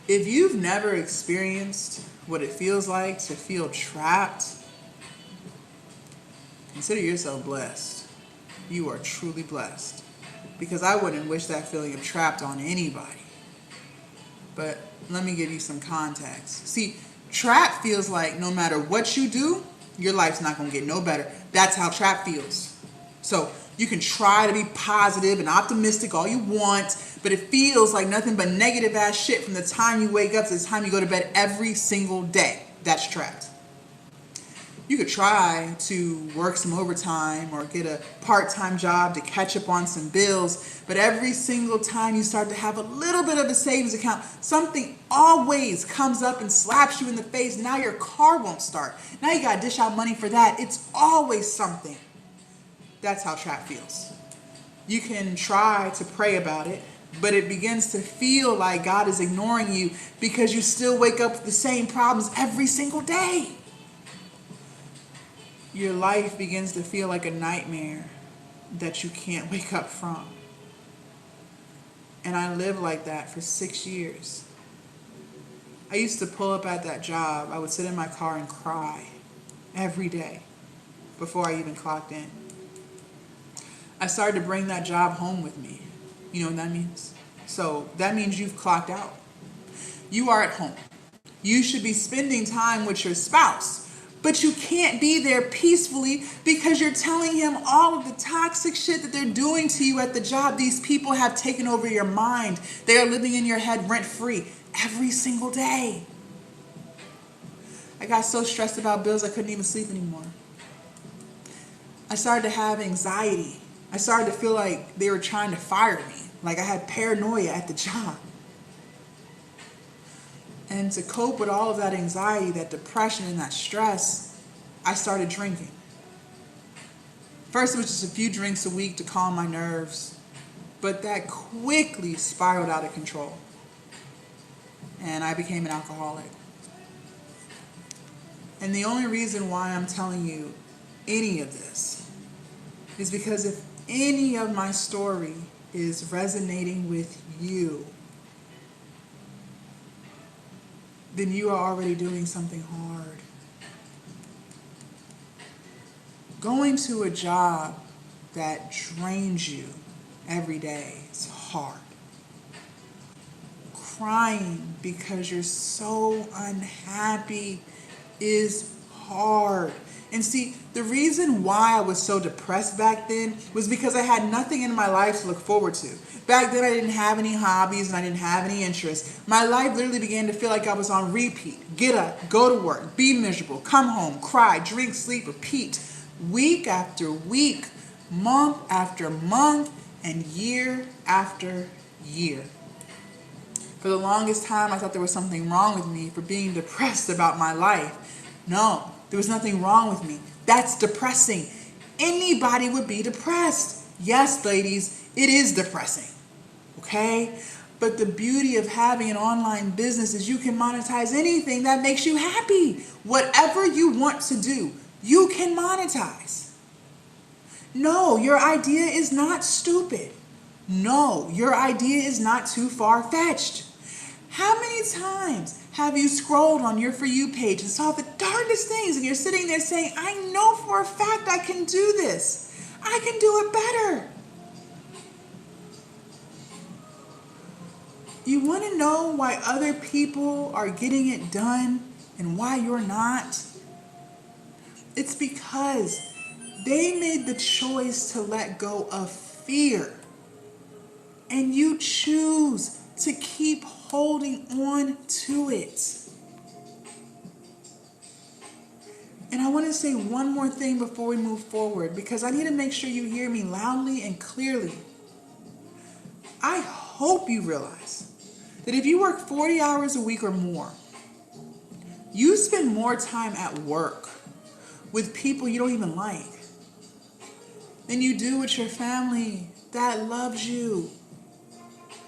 If you've never experienced what it feels like to feel trapped, consider yourself blessed. You are truly blessed. Because I wouldn't wish that feeling of trapped on anybody. But let me give you some context. See, trap feels like no matter what you do, your life's not going to get no better. That's how trap feels. So you can try to be positive and optimistic all you want, but it feels like nothing but negative ass shit from the time you wake up to the time you go to bed every single day. That's trapped. You could try to work some overtime or get a part-time job to catch up on some bills, but every single time you start to have a little bit of a savings account, something always comes up and slaps you in the face. Now your car won't start. Now you gotta dish out money for that. It's always something. That's how trap feels. You can try to pray about it, but it begins to feel like God is ignoring you because you still wake up with the same problems every single day. Your life begins to feel like a nightmare that you can't wake up from. And I lived like that for 6 years. I used to pull up at that job. I would sit in my car and cry every day before I even clocked in. I started to bring that job home with me. You know what that means? So that means you've clocked out. You are at home. You should be spending time with your spouse. But you can't be there peacefully because you're telling him all of the toxic shit that they're doing to you at the job. These people have taken over your mind. They are living in your head rent-free every single day. I got so stressed about bills I couldn't even sleep anymore. I started to have anxiety. I started to feel like they were trying to fire me. Like I had paranoia at the job. And to cope with all of that anxiety, that depression, and that stress, I started drinking. First, it was just a few drinks a week to calm my nerves, but that quickly spiraled out of control. And I became an alcoholic. And the only reason why I'm telling you any of this is because if any of my story is resonating with you, then you are already doing something hard. Going to a job that drains you every day is hard. Crying because you're so unhappy is hard. And see, the reason why I was so depressed back then was because I had nothing in my life to look forward to. Back then I didn't have any hobbies and I didn't have any interests. My life literally began to feel like I was on repeat. Get up, go to work, be miserable, come home, cry, drink, sleep, repeat. Week after week, month after month, and year after year. For the longest time, I thought there was something wrong with me for being depressed about my life. No, there was nothing wrong with me. That's depressing. Anybody would be depressed. Yes, ladies, it is depressing. Okay? But the beauty of having an online business is you can monetize anything that makes you happy. Whatever you want to do, you can monetize. No, your idea is not stupid. No, your idea is not too far-fetched. How many times have you scrolled on your For You page and saw the darndest things and you're sitting there saying, I know for a fact I can do this. I can do it better. You want to know why other people are getting it done and why you're not? It's because they made the choice to let go of fear. And you choose to keep holding on to it. And I want to say one more thing before we move forward, because I need to make sure you hear me loudly and clearly. I hope you realize that if you work 40 hours a week or more, you spend more time at work with people you don't even like than you do with your family that loves you.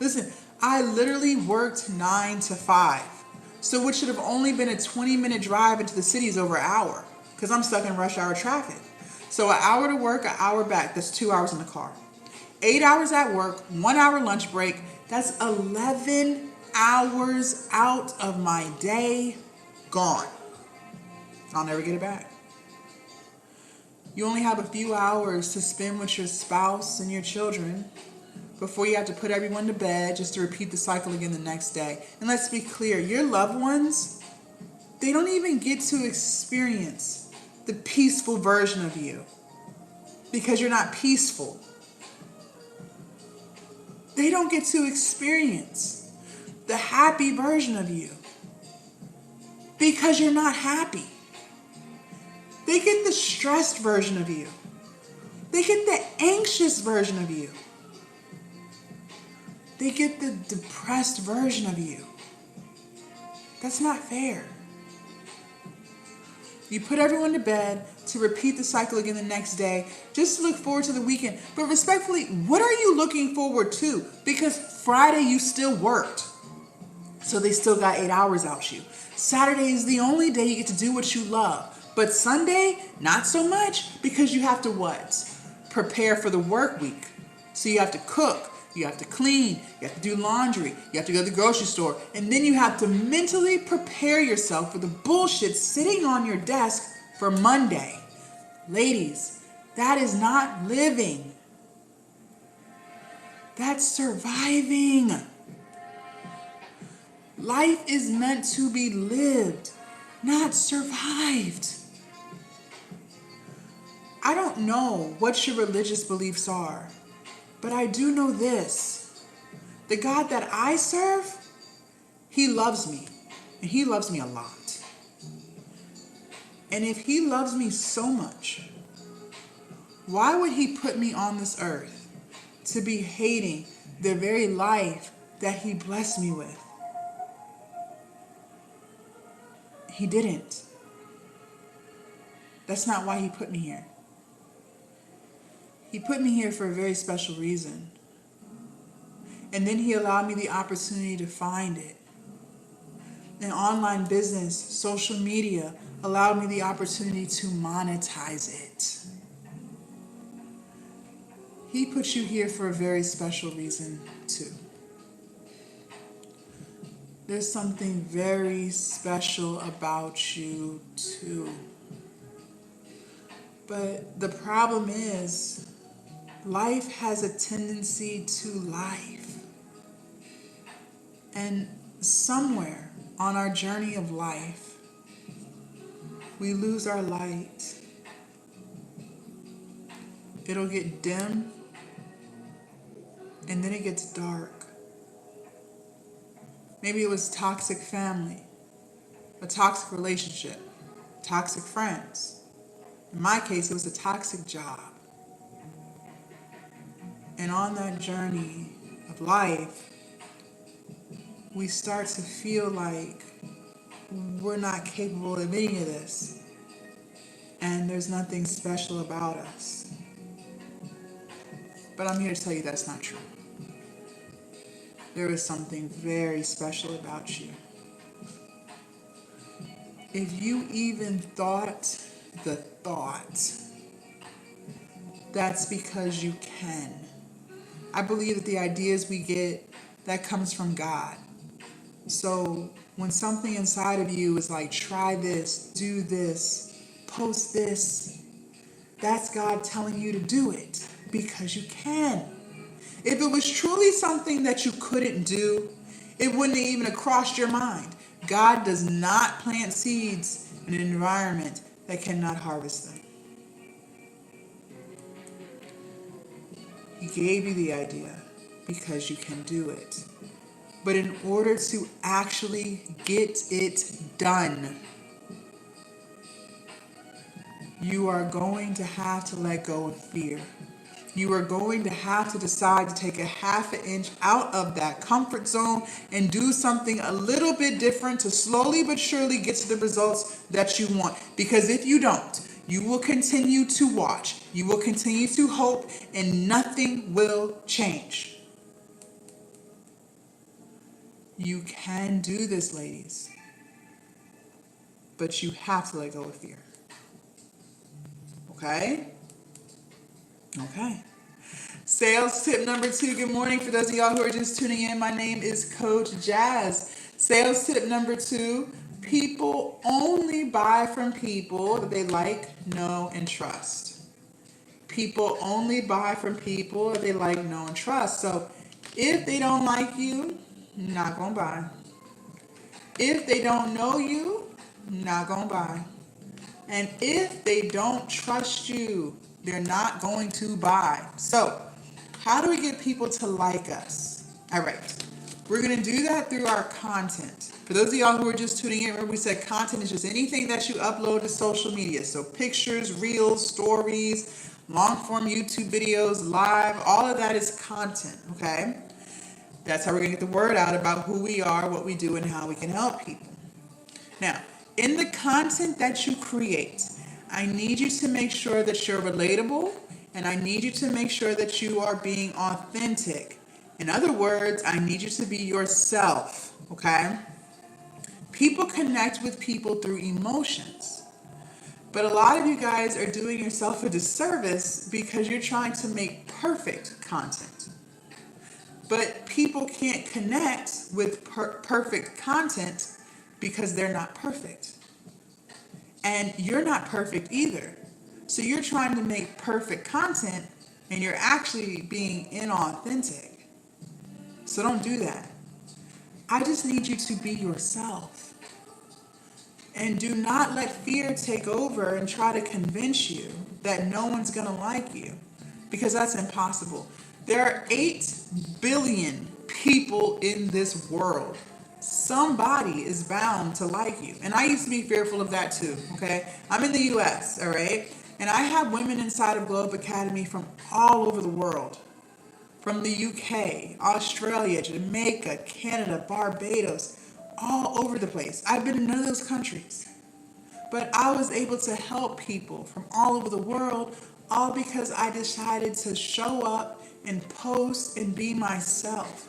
Listen, I literally worked 9 to 5. So what should have only been a 20-minute drive into the city is over an hour because I'm stuck in rush hour traffic. So an hour to work, an hour back, that's 2 hours in the car. 8 hours at work, 1 hour lunch break, that's 11 hours out of my day gone. I'll never get it back. You only have a few hours to spend with your spouse and your children before you have to put everyone to bed just to repeat the cycle again the next day. And let's be clear, your loved ones, they don't even get to experience the peaceful version of you because you're not peaceful. They don't get to experience the happy version of you because you're not happy. They get the stressed version of you. They get the anxious version of you. They get the depressed version of you. That's not fair. You put everyone to bed to repeat the cycle again the next day, just to look forward to the weekend. But respectfully, what are you looking forward to? Because Friday you still worked. So they still got 8 hours out you. Saturday is the only day you get to do what you love. But Sunday, not so much, because you have to what? Prepare for the work week. So you have to cook, you have to clean, you have to do laundry, you have to go to the grocery store, and then you have to mentally prepare yourself for the bullshit sitting on your desk for Monday. Ladies, that is not living. That's surviving. Life is meant to be lived, not survived. I don't know what your religious beliefs are, but I do know this. The God that I serve, He loves me, and He loves me a lot. And if He loves me so much, why would He put me on this earth to be hating the very life that He blessed me with? He didn't. That's not why He put me here. He put me here for a very special reason. And then He allowed me the opportunity to find it. And online business, social media, allowed me the opportunity to monetize it. He put you here for a very special reason too. There's something very special about you too. But the problem is, life has a tendency to life. And somewhere on our journey of life, we lose our light. It'll get dim, and then it gets dark. Maybe it was toxic family, a toxic relationship, toxic friends. In my case, it was a toxic job. And on that journey of life, we start to feel like we're not capable of any of this. And there's nothing special about us. But I'm here to tell you that's not true. There is something very special about you. If you even thought the thought, that's because you can. I believe that the ideas we get, that comes from God. So when something inside of you is like, try this, do this, post this, that's God telling you to do it because you can. If it was truly something that you couldn't do, it wouldn't even have crossed your mind. God does not plant seeds in an environment that cannot harvest them. He gave you the idea because you can do it. But in order to actually get it done, you are going to have to let go of fear. You are going to have to decide to take a half an inch out of that comfort zone and do something a little bit different to slowly but surely get to the results that you want. Because if you don't, you will continue to watch, you will continue to hope, and nothing will change. You can do this, ladies. but you have to let go of fear. Okay? Okay. Sales tip number 2. Good morning. For those of y'all who are just tuning in, my name is Coach Jazz. Sales tip number 2. People only buy from people that they like, know, and trust. People only buy from people that they like, know, and trust. So if they don't like you, not gonna buy. If they don't know you, not gonna buy. And if they don't trust you, they're not going to buy. So how do we get people to like us? All right. We're going to do that through our content. For those of y'all who are just tuning in, remember we said content is just anything that you upload to social media. So pictures, reels, stories, long form YouTube videos, live, all of that is content, okay? That's how we're going to get the word out about who we are, what we do, and how we can help people. Now, in the content that you create, I need you to make sure that you're relatable, and I need you to make sure that you are being authentic. In other words, I need you to be yourself, okay? People connect with people through emotions. But a lot of you guys are doing yourself a disservice because you're trying to make perfect content. But people can't connect with perfect content because they're not perfect. And you're not perfect either. So you're trying to make perfect content and you're actually being inauthentic. So don't do that. I just need you to be yourself. And do not let fear take over and try to convince you that no one's going to like you. Because that's impossible. There are 8 billion people in this world. Somebody is bound to like you. And I used to be fearful of that too, okay? I'm in the US, all right? And I have women inside of Globe Academy from all over the world. From the UK, Australia, Jamaica, Canada, Barbados, all over the place. I've been in none of those countries. But I was able to help people from all over the world, all because I decided to show up and post and be myself.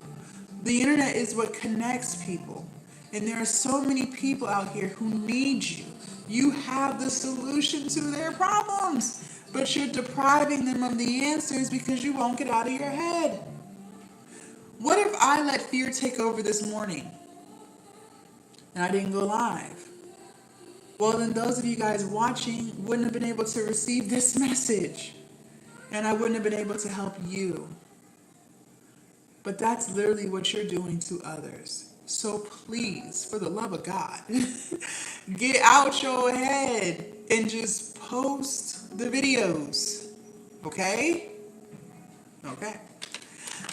The internet is what connects people. And there are so many people out here who need you. You have the solution to their problems, but you're depriving them of the answers because you won't get out of your head. What if I let fear take over this morning and I didn't go live? Well, then those of you guys watching wouldn't have been able to receive this message, and I wouldn't have been able to help you. But that's literally what you're doing to others. So please, for the love of God, get out your head and just post the videos. Okay? Okay.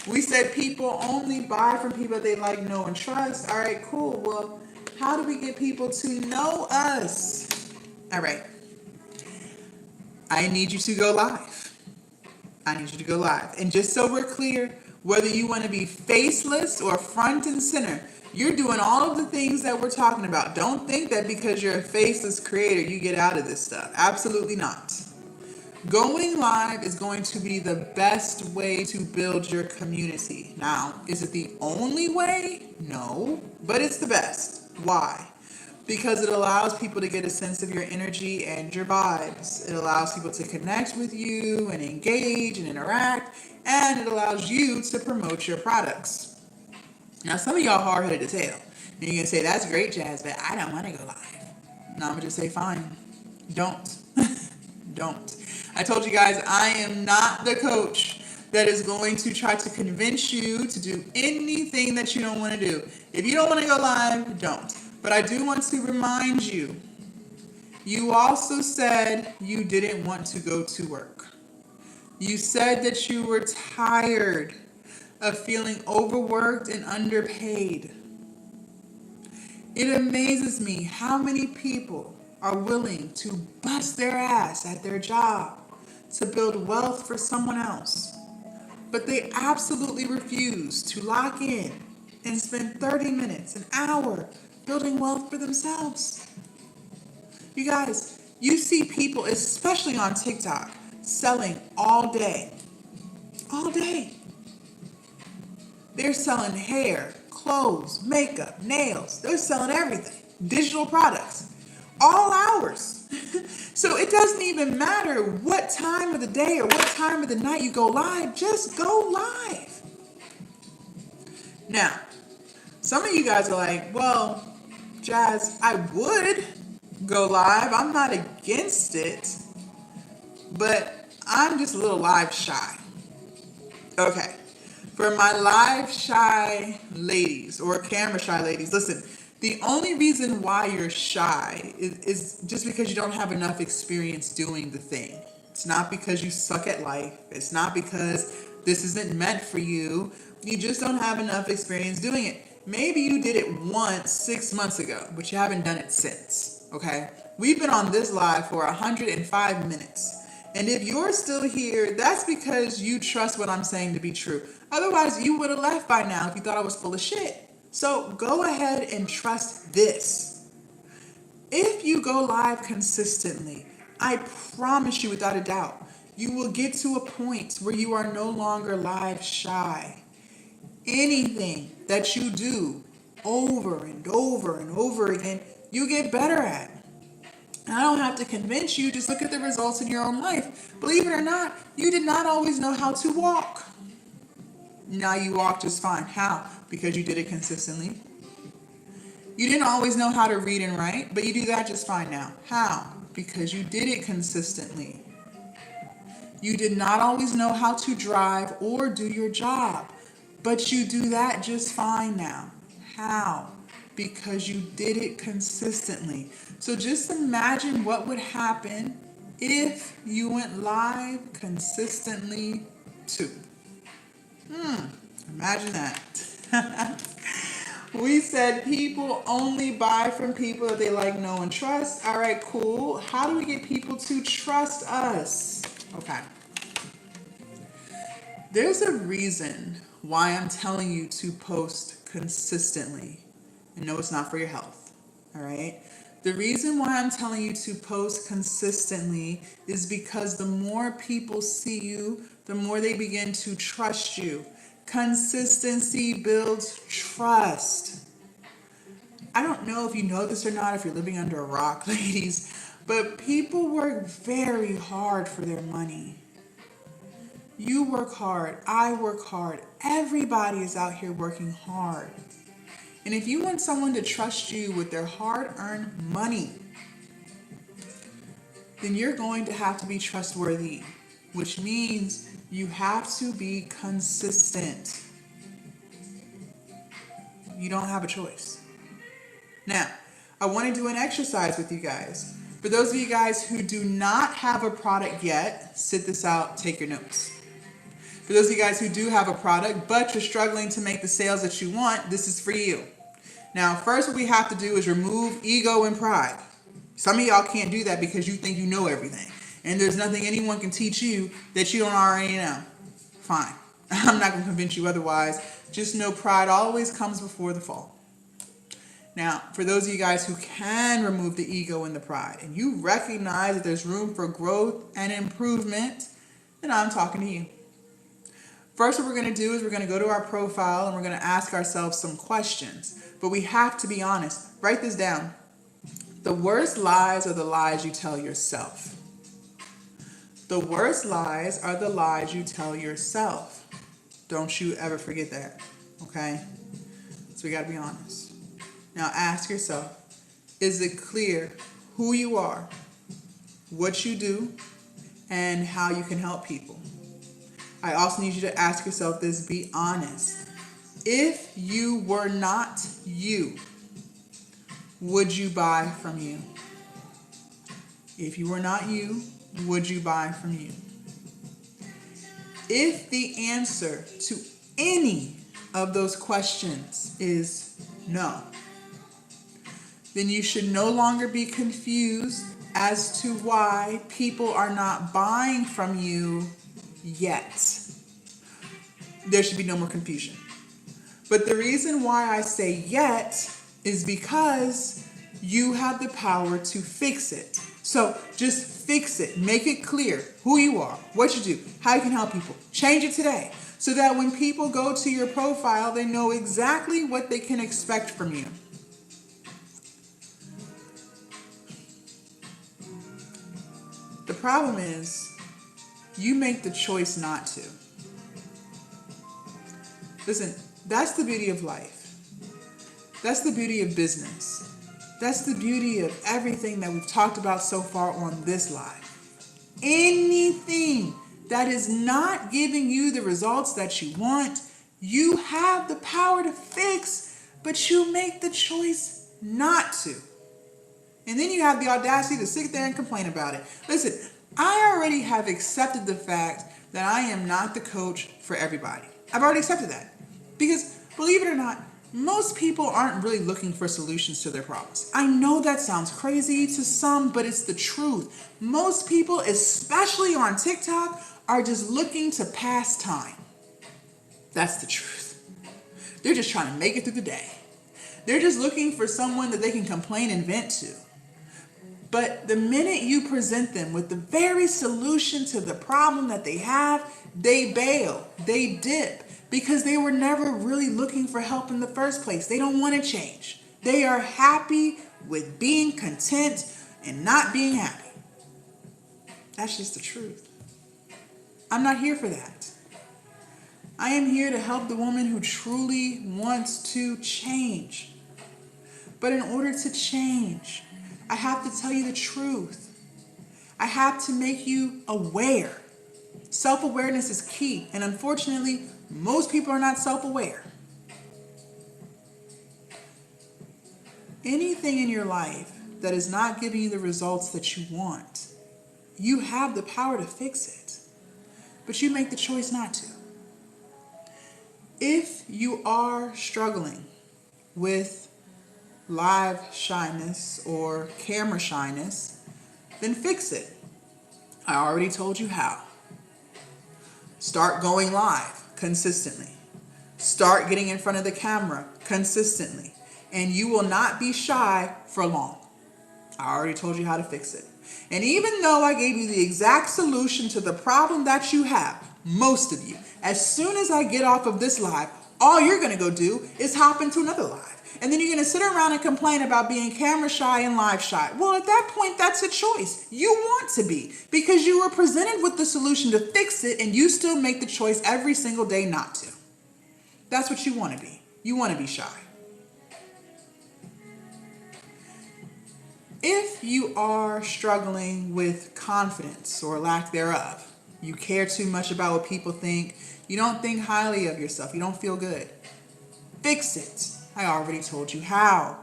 We said people only buy from people they like, know, and trust. All right, cool. Well, how do we get people to know us? All right. I need you to go live. I need you to go live. And just so we're clear, whether you want to be faceless or front and center, you're doing all of the things that we're talking about. Don't think that because you're a faceless creator, you get out of this stuff. Absolutely not. Going live is going to be the best way to build your community. Now, is it the only way? No, but it's the best. Why? Because it allows people to get a sense of your energy and your vibes. It allows people to connect with you and engage and interact, and it allows you to promote your products. Now, some of y'all hard-headed to tell. And you're going to say, that's great, Jazz, but I don't want to go live. No, I'm going to just say, fine. Don't. Don't. I told you guys, I am not the coach that is going to try to convince you to do anything that you don't want to do. If you don't want to go live, don't. But I do want to remind you, you also said you didn't want to go to work. You said that you were tired of feeling overworked and underpaid. It amazes me how many people are willing to bust their ass at their job to build wealth for someone else, but they absolutely refuse to lock in and spend 30 minutes, an hour, building wealth for themselves. You guys, you see people, especially on TikTok, selling all day. All day. They're selling hair, clothes, makeup, nails. They're selling everything. Digital products. all hours. So it doesn't even matter what time of the day or what time of the night you go live, just go live. Now, some of you guys are like, well, Jazz, I would go live. I'm not against it, but I'm just a little live shy. Okay. For my live shy ladies or camera shy ladies, listen, the only reason why you're shy is just because you don't have enough experience doing the thing. It's not because you suck at life. It's not because this isn't meant for you. You just don't have enough experience doing it. Maybe you did it once 6 months ago, but you haven't done it since. Okay? We've been on this live for 105 minutes. And if you're still here, that's because you trust what I'm saying to be true. Otherwise, you would have left by now if you thought I was full of shit. So go ahead and trust this. If you go live consistently, I promise you without a doubt, you will get to a point where you are no longer live shy. Anything that you do over and over and over again, you get better at. I don't have to convince you, just look at the results in your own life. Believe it or not, you did not always know how to walk. Now you walk just fine. How? Because you did it consistently. You didn't always know how to read and write, but you do that just fine now. How? Because you did it consistently. You did not always know how to drive or do your job, but you do that just fine now. How? Because you did it consistently. So just imagine what would happen if you went live consistently too. Imagine that. We said people only buy from people that they like, know, and trust. All right, cool. How do we get people to trust us? Okay. There's a reason why I'm telling you to post consistently. And no, it's not for your health. All right. The reason why I'm telling you to post consistently is because the more people see you, the more they begin to trust you. Consistency builds trust. I don't know if you know this or not, if you're living under a rock, ladies, but people work very hard for their money. You work hard. I work hard. Everybody is out here working hard. And if you want someone to trust you with their hard-earned money, then you're going to have to be trustworthy, which means you have to be consistent. You don't have a choice. Now, I want to do an exercise with you guys. For those of you guys who do not have a product yet, sit this out, take your notes. For those of you guys who do have a product, but you're struggling to make the sales that you want, this is for you. Now, first what we have to do is remove ego and pride. Some of y'all can't do that because you think you know everything. And there's nothing anyone can teach you that you don't already know. Fine. I'm not going to convince you otherwise. Just know pride always comes before the fall. Now, for those of you guys who can remove the ego and the pride, and you recognize that there's room for growth and improvement, then I'm talking to you. First, what we're going to do is we're going to go to our profile and we're going to ask ourselves some questions. But we have to be honest. Write this down. The worst lies are the lies you tell yourself. The worst lies are the lies you tell yourself. Don't you ever forget that. Okay? So we got to be honest. Now ask yourself, is it clear who you are, what you do, and how you can help people? I also need you to ask yourself this, be honest. If you were not you, would you buy from you? If you were not you, would you buy from you? If the answer to any of those questions is no, then you should no longer be confused as to why people are not buying from you yet. There should be no more confusion. But the reason why I say yet is because you have the power to fix it. So just fix it. Make it clear who you are, what you do, how you can help people. Change it today so that when people go to your profile, they know exactly what they can expect from you. problem is you make the choice not to. Listen, that's the beauty of life. That's the beauty of business. That's the beauty of everything that we've talked about so far on this live. Anything that is not giving you the results that you want, you have the power to fix, but you make the choice not to. And then you have the audacity to sit there and complain about it. Listen, I already have accepted the fact that I am not the coach for everybody. I've already accepted that. Because, believe it or not, most people aren't really looking for solutions to their problems. I know that sounds crazy to some, but it's the truth. Most people, especially on TikTok, are just looking to pass time. That's the truth. They're just trying to make it through the day. They're just looking for someone that they can complain and vent to. But the minute you present them with the very solution to the problem that they have, they bail, they dip, because they were never really looking for help in the first place. They don't want to change. They are happy with being content and not being happy. That's just the truth. I'm not here for that. I am here to help the woman who truly wants to change. But in order to change, I have to tell you the truth. I have to make you aware. Self-awareness is key, and unfortunately, most people are not self-aware. Anything in your life that is not giving you the results that you want, you have the power to fix it, but you make the choice not to. If you are struggling with live shyness or camera shyness, then fix it. I already told you how. Start going live consistently. Start getting in front of the camera consistently. And you will not be shy for long. I already told you how to fix it. And even though I gave you the exact solution to the problem that you have, most of you, as soon as I get off of this live, all you're going to go do is hop into another live. And then you're going to sit around and complain about being camera shy and live shy. Well, at that point, that's a choice. You want to be, because you were presented with the solution to fix it, and you still make the choice every single day not to. That's what you want to be. You want to be shy. If you are struggling with confidence or lack thereof, you care too much about what people think, you don't think highly of yourself, you don't feel good, fix it. I already told you how.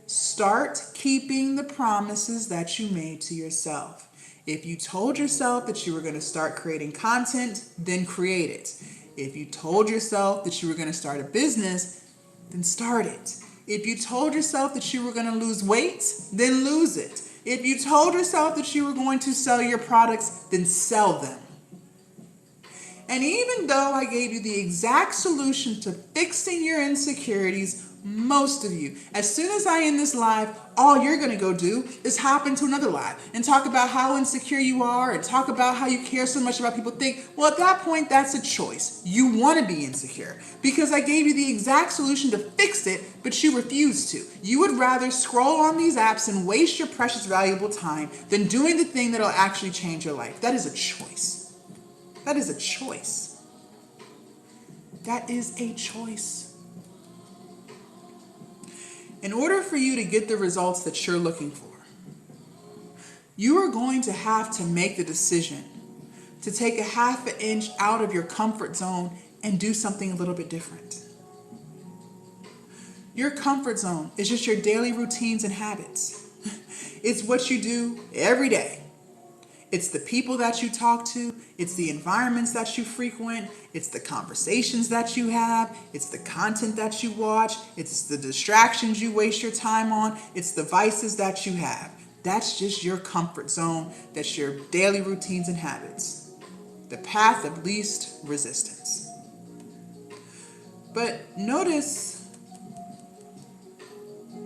Start keeping the promises that you made to yourself. If you told yourself that you were going to start creating content, then create it. If you told yourself that you were going to start a business, then start it. If you told yourself that you were going to lose weight, then lose it. If you told yourself that you were going to sell your products, then sell them. And even though I gave you the exact solution to fixing your insecurities, most of you, as soon as I end this live, all you're going to go do is hop into another live and talk about how insecure you are and talk about how you care so much about people think. Well, at that point, that's a choice. You want to be insecure because I gave you the exact solution to fix it, but you refuse to. You would rather scroll on these apps and waste your precious, valuable time than doing the thing that'll actually change your life. That is a choice. That is a choice. That is a choice. In order for you to get the results that you're looking for, you are going to have to make the decision to take a half an inch out of your comfort zone and do something a little bit different. Your comfort zone is just your daily routines and habits. It's what you do every day. It's the people that you talk to. It's the environments that you frequent. It's the conversations that you have. It's the content that you watch. It's the distractions you waste your time on. It's the vices that you have. That's just your comfort zone. That's your daily routines and habits. The path of least resistance. But notice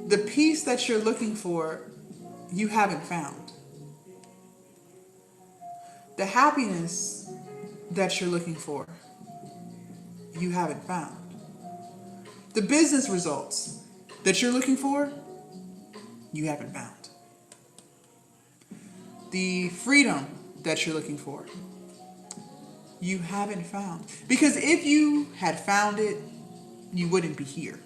the peace that you're looking for, you haven't found. The happiness that you're looking for, you haven't found. The business results that you're looking for, you haven't found. The freedom that you're looking for? You haven't found. Because if you had found it, you wouldn't be here.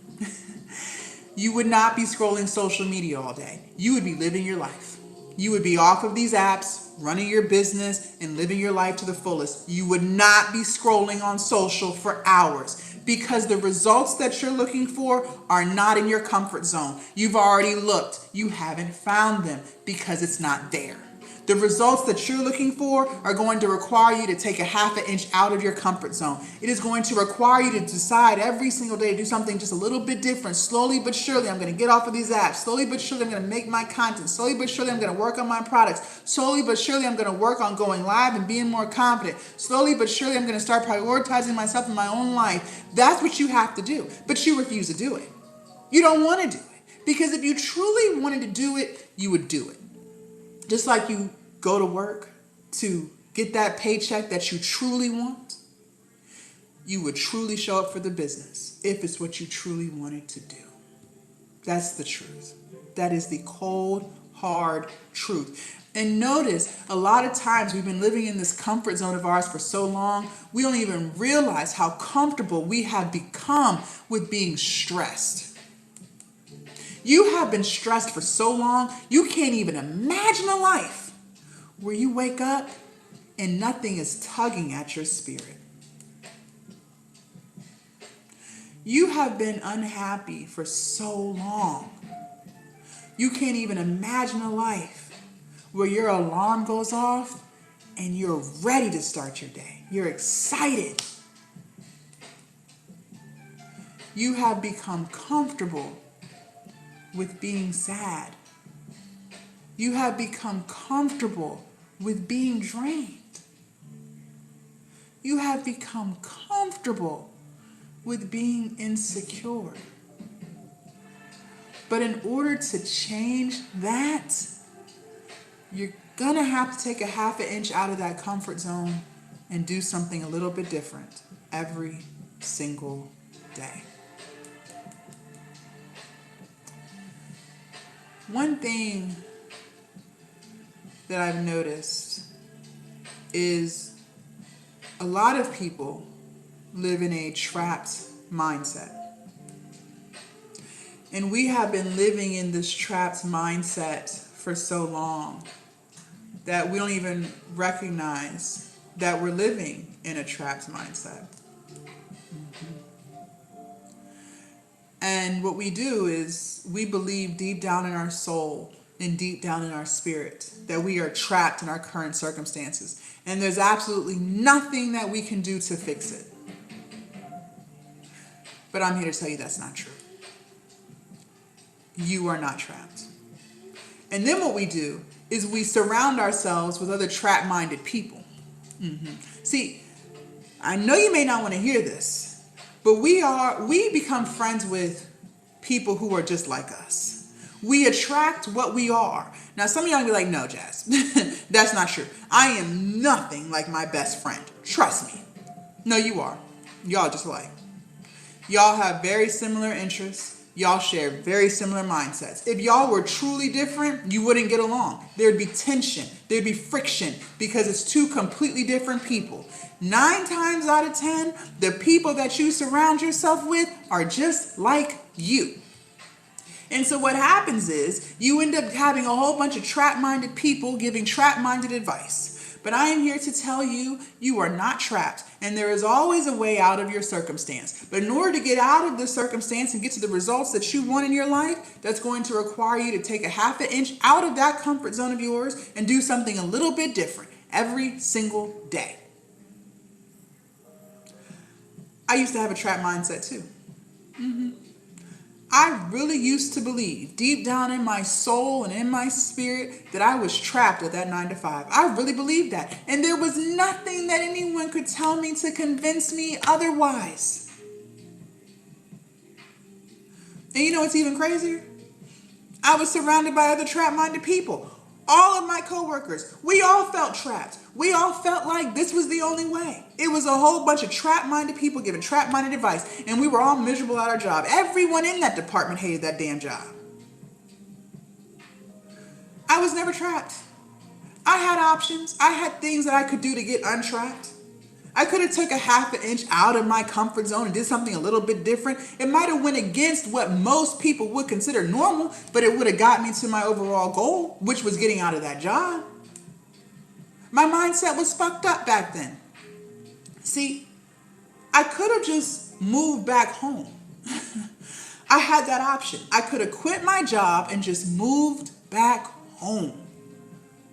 You would not be scrolling social media all day. You would be living your life. You would be off of these apps, running your business, and living your life to the fullest. You would not be scrolling on social for hours because the results that you're looking for are not in your comfort zone. You've already looked. You haven't found them because it's not there. The results that you're looking for are going to require you to take a half an inch out of your comfort zone. It is going to require you to decide every single day to do something just a little bit different. Slowly but surely, I'm going to get off of these apps. Slowly but surely, I'm going to make my content. Slowly but surely, I'm going to work on my products. Slowly but surely, I'm going to work on going live and being more confident. Slowly but surely, I'm going to start prioritizing myself in my own life. That's what you have to do. But you refuse to do it. You don't want to do it. Because if you truly wanted to do it, you would do it. Just like you go to work to get that paycheck that you truly want, you would truly show up for the business if it's what you truly wanted to do. That's the truth. That is the cold, hard truth. And notice, a lot of times we've been living in this comfort zone of ours for so long, we don't even realize how comfortable we have become with being stressed. You have been stressed for so long, you can't even imagine a life where you wake up and nothing is tugging at your spirit. You have been unhappy for so long. You can't even imagine a life where your alarm goes off and you're ready to start your day. You're excited. You have become comfortable with being sad. You have become comfortable with being drained. You have become comfortable with being insecure. But in order to change that, you're gonna have to take a half an inch out of that comfort zone and do something a little bit different every single day. One thing that I've noticed is a lot of people live in a trapped mindset. And we have been living in this trapped mindset for so long that we don't even recognize that we're living in a trapped mindset. And what we do is we believe deep down in our soul and deep down in our spirit that we are trapped in our current circumstances. And there's absolutely nothing that we can do to fix it. But I'm here to tell you that's not true. You are not trapped. And then what we do is we surround ourselves with other trap-minded people. See, I know you may not want to hear this, but we become friends with people who are just like us. We attract what we are. Now, some of y'all will be like, no, Jazz, that's not true. I am nothing like my best friend. Trust me. No, you are. Y'all just alike. Y'all have very similar interests. Y'all share very similar mindsets. If y'all were truly different, you wouldn't get along. There'd be tension. There'd be friction because it's two completely different people. 9 times out of 10, the people that you surround yourself with are just like you. And so what happens is you end up having a whole bunch of trap-minded people giving trap-minded advice. But I am here to tell you, you are not trapped, and there is always a way out of your circumstance. But in order to get out of the circumstance and get to the results that you want in your life, that's going to require you to take a half an inch out of that comfort zone of yours and do something a little bit different every single day. I used to have a trap mindset too. I really used to believe deep down in my soul and in my spirit that I was trapped at that 9 to 5. I really believed that. And there was nothing that anyone could tell me to convince me otherwise. And you know what's even crazier? I was surrounded by other trap-minded people. All of my coworkers, we all felt trapped. We all felt like this was the only way. It was a whole bunch of trap-minded people giving trap-minded advice, and we were all miserable at our job. Everyone in that department hated that damn job. I was never trapped. I had options. I had things that I could do to get untrapped. I could have took a half an inch out of my comfort zone and did something a little bit different. It might have went against what most people would consider normal, but it would have got me to my overall goal, which was getting out of that job. My mindset was fucked up back then. See, I could have just moved back home. I had that option. I could have quit my job and just moved back home.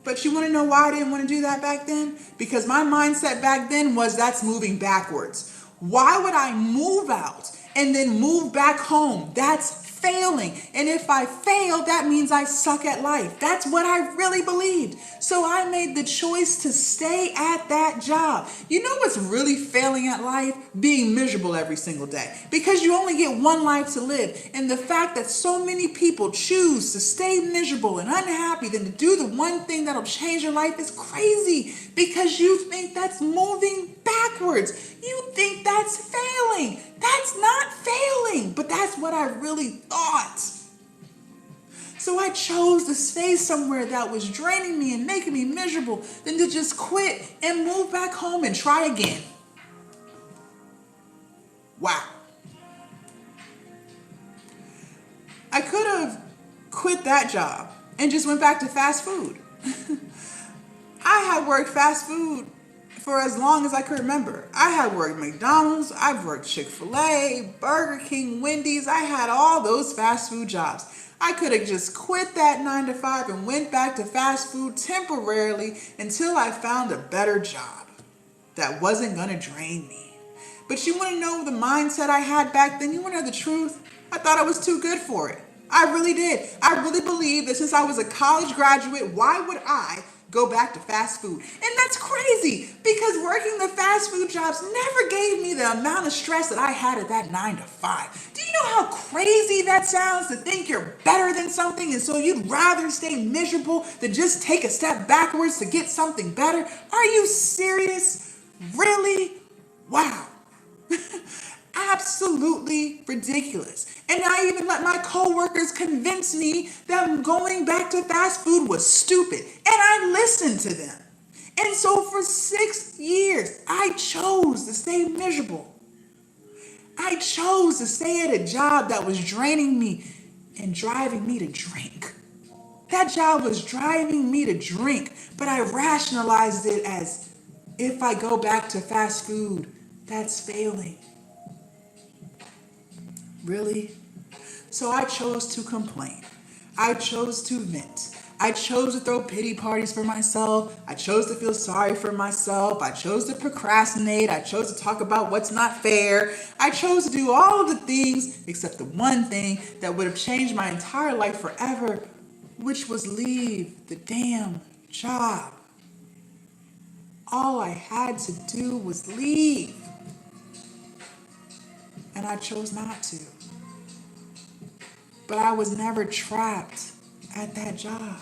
But you want to know why I didn't want to do that back then? Because my mindset back then was that's moving backwards. Why would I move out and then move back home? That's failing. And if I fail, that means I suck at life. That's what I really believed. So I made the choice to stay at that job. You know what's really failing at life? Being miserable every single day. Because you only get one life to live. And the fact that so many people choose to stay miserable and unhappy than to do the one thing that'll change your life is crazy. Because you think that's moving backwards. You think that's failing. That's not failing, but that's what I really thought. So I chose to stay somewhere that was draining me and making me miserable than to just quit and move back home and try again. Wow. I could have quit that job and just went back to fast food. I had worked fast food for as long as I could remember. I had worked McDonald's, I've worked Chick-fil-A, Burger King, Wendy's. I had all those fast food jobs. I could have just quit that 9 to 5 and went back to fast food temporarily until I found a better job that wasn't going to drain me. But you want to know the mindset I had back then? You want to know the truth? I thought I was too good for it. I really did. I really believed that since I was a college graduate, why would I go back to fast food? And that's crazy because working the fast food jobs never gave me the amount of stress that I had at that 9 to 5. Do you know how crazy that sounds to think you're better than something and so you'd rather stay miserable than just take a step backwards to get something better? Are you serious? Really? Wow. Absolutely ridiculous. And I even let my coworkers convince me that going back to fast food was stupid. And I listened to them. And so for 6 years, I chose to stay miserable. I chose to stay at a job that was draining me and driving me to drink. That job was driving me to drink, but I rationalized it as if I go back to fast food, that's failing. Really? So I chose to complain. I chose to vent. I chose to throw pity parties for myself. I chose to feel sorry for myself. I chose to procrastinate. I chose to talk about what's not fair. I chose to do all of the things except the one thing that would have changed my entire life forever, which was leave the damn job. All I had to do was leave. And I chose not to. But I was never trapped at that job.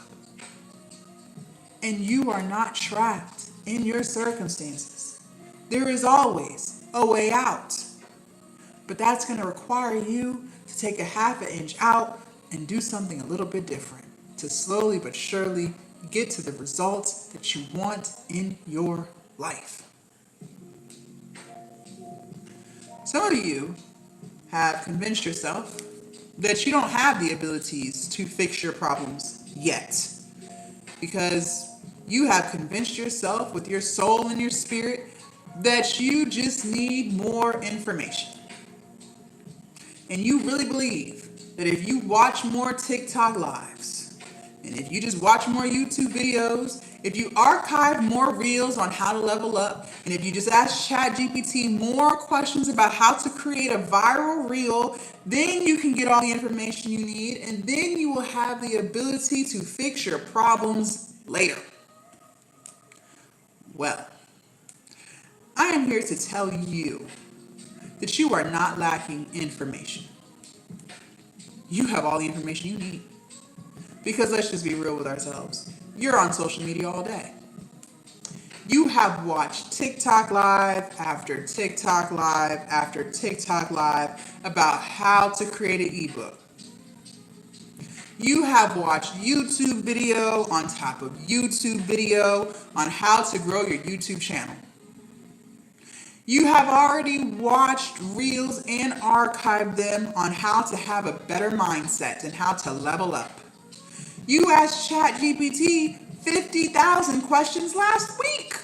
And you are not trapped in your circumstances. There is always a way out. But that's going to require you to take a half an inch out and do something a little bit different to slowly but surely get to the results that you want in your life. Some of you have convinced yourself that you don't have the abilities to fix your problems yet. Because you have convinced yourself with your soul and your spirit that you just need more information. And you really believe that if you watch more TikTok lives, and if you just watch more YouTube videos, if you archive more reels on how to level up, and if you just ask ChatGPT more questions about how to create a viral reel, then you can get all the information you need, and then you will have the ability to fix your problems later. Well, I am here to tell you that you are not lacking information. You have all the information you need. Because let's just be real with ourselves. You're on social media all day. You have watched TikTok live after TikTok live after TikTok live about how to create an ebook. You have watched YouTube video on top of YouTube video on how to grow your YouTube channel. You have already watched reels and archived them on how to have a better mindset and how to level up. You asked ChatGPT 50,000 questions last week.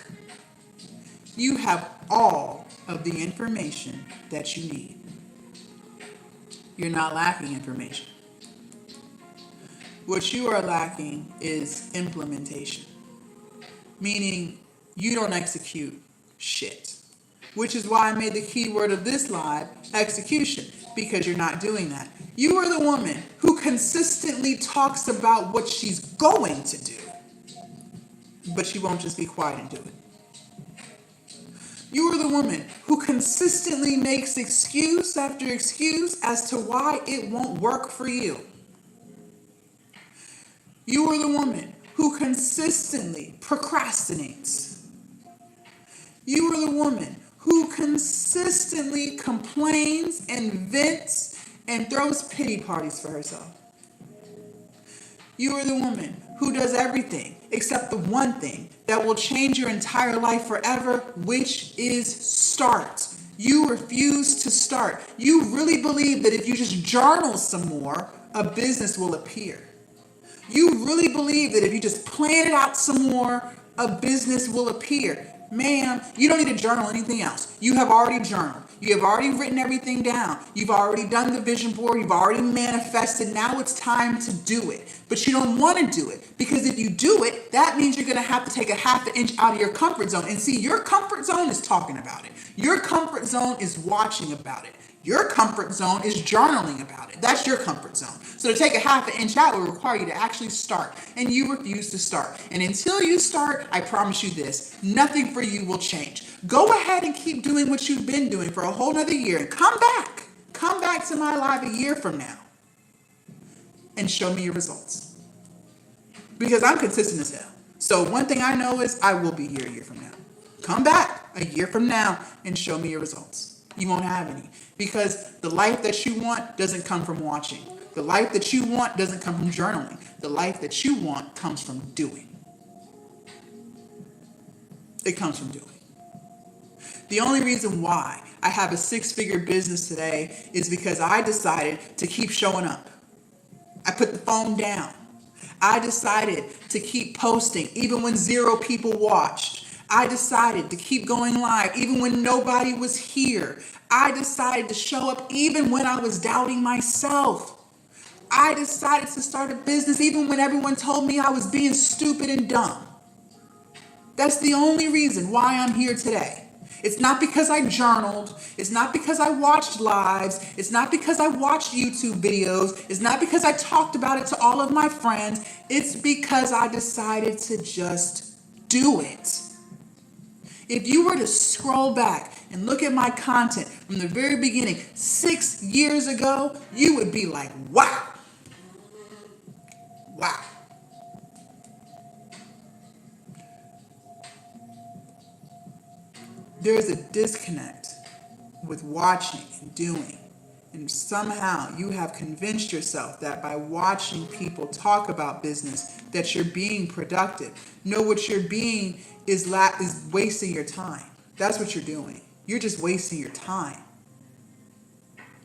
You have all of the information that you need. You're not lacking information. What you are lacking is implementation, meaning you don't execute shit, which is why I made the keyword of this live execution, because you're not doing that. You are the woman who consistently talks about what she's going to do, but she won't just be quiet and do it. You are the woman who consistently makes excuse after excuse as to why it won't work for you. You are the woman who consistently procrastinates. You are the woman who consistently complains and vents and throws pity parties for herself. You are the woman who does everything except the one thing that will change your entire life forever, which is start. You refuse to start. You really believe that if you just journal some more, a business will appear. You really believe that if you just plan it out some more, a business will appear. Ma'am, you don't need to journal anything else. You have already journaled. You have already written everything down. You've already done the vision board. You've already manifested. Now it's time to do it. But you don't want to do it, because if you do it, that means you're going to have to take a half an inch out of your comfort zone. And see, your comfort zone is talking about it. Your comfort zone is watching about it. Your comfort zone is journaling about it. That's your comfort zone. So to take a half an inch out will require you to actually start. And you refuse to start. And until you start, I promise you this, nothing for you will change. Go ahead and keep doing what you've been doing for a whole nother year. And come back. Come back to my live a year from now. And show me your results. Because I'm consistent as hell. So one thing I know is I will be here a year from now. Come back a year from now and show me your results. You won't have any. Because the life that you want doesn't come from watching. The life that you want doesn't come from journaling. The life that you want comes from doing. It comes from doing. The only reason why I have a 6-figure business today is because I decided to keep showing up. I put the phone down. I decided to keep posting even when 0 people watched. I decided to keep going live even when nobody was here. I decided to show up even when I was doubting myself. I decided to start a business even when everyone told me I was being stupid and dumb. That's the only reason why I'm here today. It's not because I journaled. It's not because I watched lives. It's not because I watched YouTube videos. It's not because I talked about it to all of my friends. It's because I decided to just do it. If you were to scroll back and look at my content from the very beginning, 6 years ago, you would be like, wow. Wow. There's a disconnect with watching and doing. And somehow you have convinced yourself that by watching people talk about business, that you're being productive. No, what you're being is wasting your time. That's what you're doing. You're just wasting your time.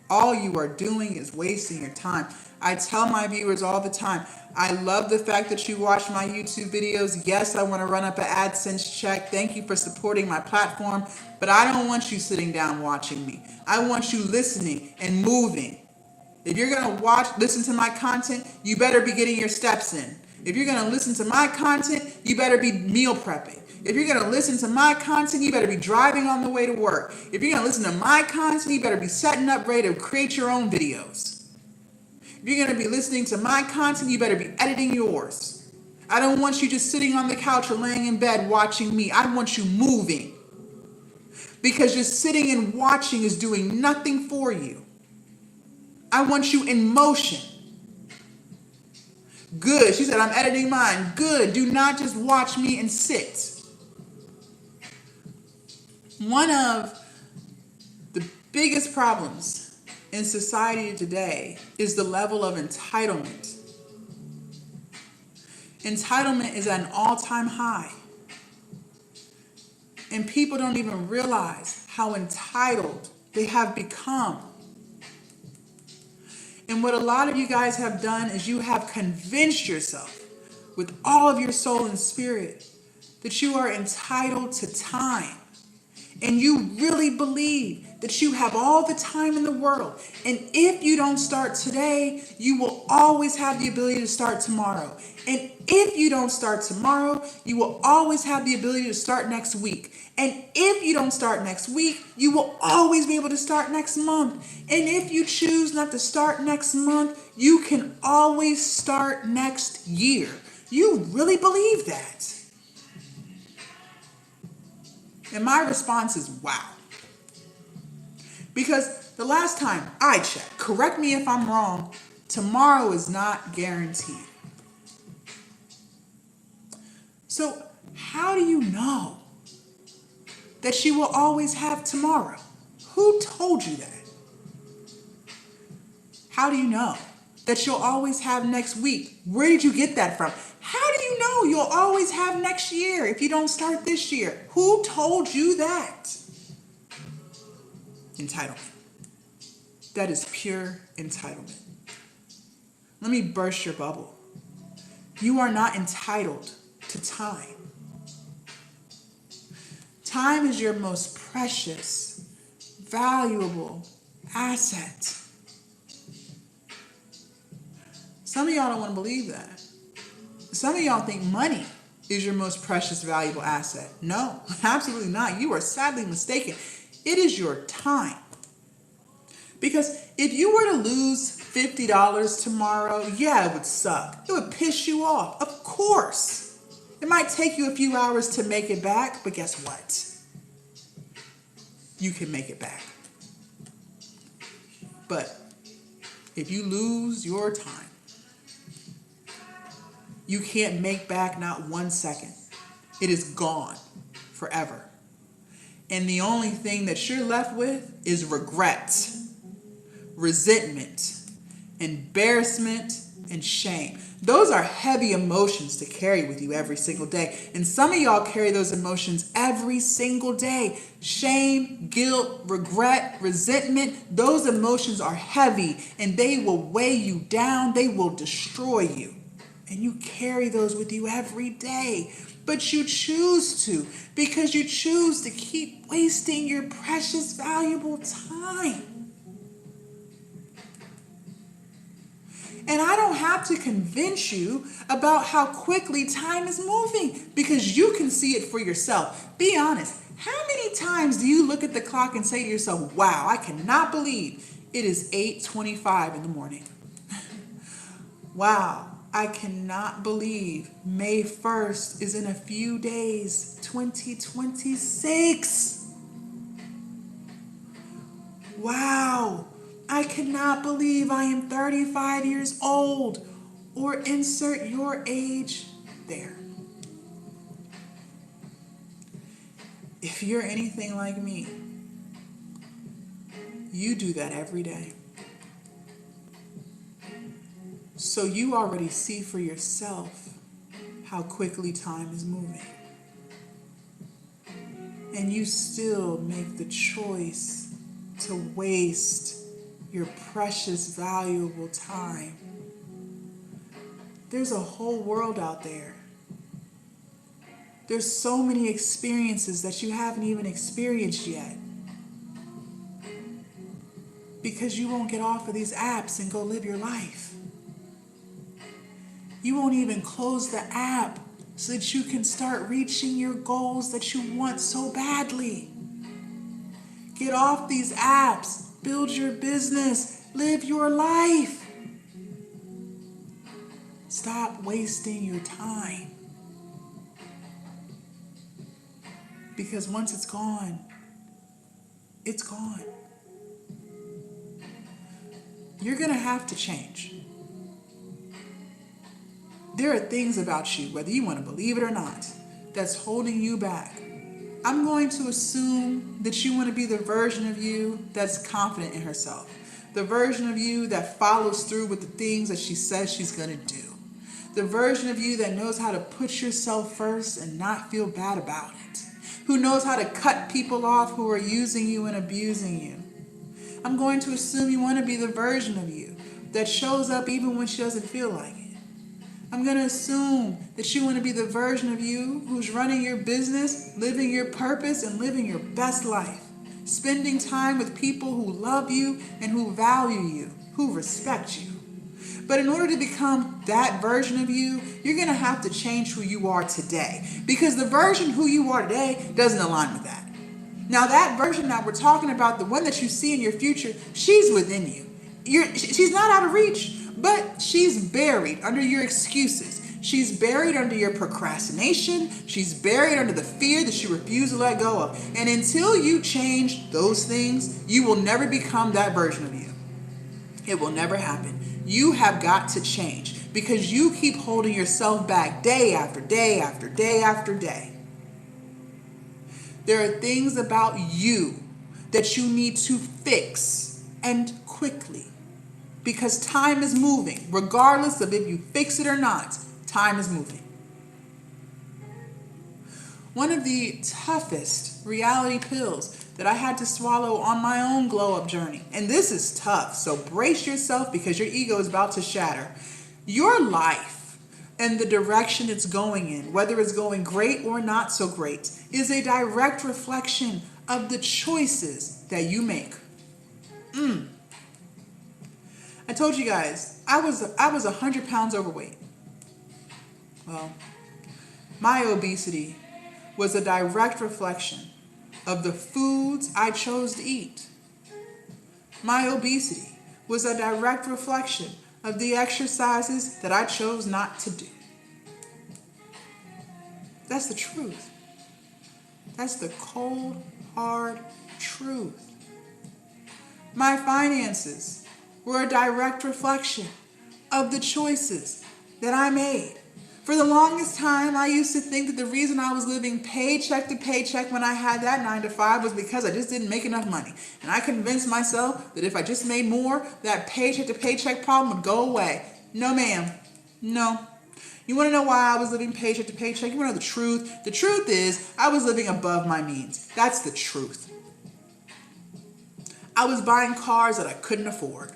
All you are doing is wasting your time. I tell my viewers all the time, I love the fact that you watch my YouTube videos. Yes, I want to run up an AdSense check. Thank you for supporting my platform. But I don't want you sitting down watching me. I want you listening and moving. If you're going to listen to my content, you better be getting your steps in. If you're going to listen to my content, you better be meal prepping. If you're going to listen to my content, you better be driving on the way to work. If you're going to listen to my content, you better be setting up ready to create your own videos. If you're going to be listening to my content, you better be editing yours. I don't want you just sitting on the couch or laying in bed watching me. I want you moving. Because just sitting and watching is doing nothing for you. I want you in motion. Good. She said, I'm editing mine. Good. Do not just watch me and sit. One of the biggest problems in society today is the level of entitlement Entitlement is at an all-time high. And people don't even realize how entitled they have become. And what a lot of you guys have done is you have convinced yourself with all of your soul and spirit that you are entitled to time. And you really believe that you have all the time in the world. And if you don't start today, you will always have the ability to start tomorrow. And if you don't start tomorrow, you will always have the ability to start next week. And if you don't start next week, you will always be able to start next month. And if you choose not to start next month, you can always start next year. You really believe that? And my response is wow. Because the last time I checked, correct me if I'm wrong, tomorrow is not guaranteed. So how do you know that you will always have tomorrow? Who told you that? How do you know that you'll always have next week? Where did you get that from? How do you know you'll always have next year if you don't start this year? Who told you that? Entitlement. That is pure entitlement. Let me burst your bubble. You are not entitled to time. Time is your most precious, valuable asset. Some of y'all don't want to believe that. Some of y'all think money is your most precious, valuable asset. No, absolutely not. You are sadly mistaken. It is your time. Because if you were to lose $50 tomorrow, yeah, it would suck. It would piss you off. Of course. It might take you a few hours to make it back, but guess what? You can make it back. But if you lose your time, you can't make back not 1 second. It is gone forever. And the only thing that you're left with is regret, resentment, embarrassment, and shame. Those are heavy emotions to carry with you every single day. And some of y'all carry those emotions every single day. Shame, guilt, regret, resentment, those emotions are heavy and they will weigh you down. They will destroy you. And you carry those with you every day. But you choose to, because you choose to keep wasting your precious, valuable time. And I don't have to convince you about how quickly time is moving, because you can see it for yourself. Be honest. How many times do you look at the clock and say to yourself, wow, I cannot believe it is 8:25 in the morning. Wow, I cannot believe May 1st is in a few days, 2026. Wow, I cannot believe I am 35 years old, or insert your age there. If you're anything like me, you do that every day. So you already see for yourself how quickly time is moving. And you still make the choice to waste your precious, valuable time. There's a whole world out there. There's so many experiences that you haven't even experienced yet. Because you won't get off of these apps and go live your life. You won't even close the app so that you can start reaching your goals that you want so badly. Get off these apps. Build your business. Live your life. Stop wasting your time. Because once it's gone, it's gone. You're going to have to change. There are things about you, whether you want to believe it or not, that's holding you back. I'm going to assume that you want to be the version of you that's confident in herself. The version of you that follows through with the things that she says she's going to do. The version of you that knows how to put yourself first and not feel bad about it. Who knows how to cut people off who are using you and abusing you. I'm going to assume you want to be the version of you that shows up even when she doesn't feel like it. I'm going to assume that you want to be the version of you who's running your business, living your purpose, and living your best life. Spending time with people who love you and who value you, who respect you. But in order to become that version of you, you're going to have to change who you are today. Because the version who you are today doesn't align with that. Now that version that we're talking about, the one that you see in your future, she's within you. She's not out of reach, but she's buried under your excuses. She's buried under your procrastination. She's buried under the fear that you refuse to let go of. And until you change those things, you will never become that version of you. It will never happen. You have got to change because you keep holding yourself back day after day after day after day. There are things about you that you need to fix, and quickly. Because time is moving. Regardless of if you fix it or not, time is moving. One of the toughest reality pills that I had to swallow on my own glow-up journey, and this is tough, so brace yourself because your ego is about to shatter. Your life and the direction it's going in, whether it's going great or not so great, is a direct reflection of the choices that you make. I told you guys, I was 100 pounds overweight. Well, my obesity was a direct reflection of the foods I chose to eat. My obesity was a direct reflection of the exercises that I chose not to do. That's the truth. That's the cold, hard truth. My finances were a direct reflection of the choices that I made. For the longest time, I used to think that the reason I was living paycheck to paycheck when I had that 9 to 5 was because I just didn't make enough money. And I convinced myself that if I just made more, that paycheck to paycheck problem would go away. No, ma'am. No. You want to know why I was living paycheck to paycheck? You want to know the truth? The truth is, I was living above my means. That's the truth. I was buying cars that I couldn't afford.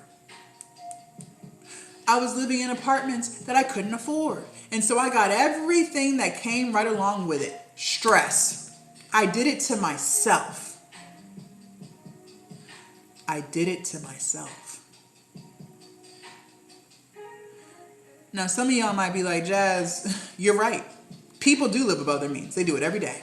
I was living in apartments that I couldn't afford. And so I got everything that came right along with it. Stress. I did it to myself. I did it to myself. Now, some of y'all might be like, Jazz, you're right. People do live above their means. They do it every day.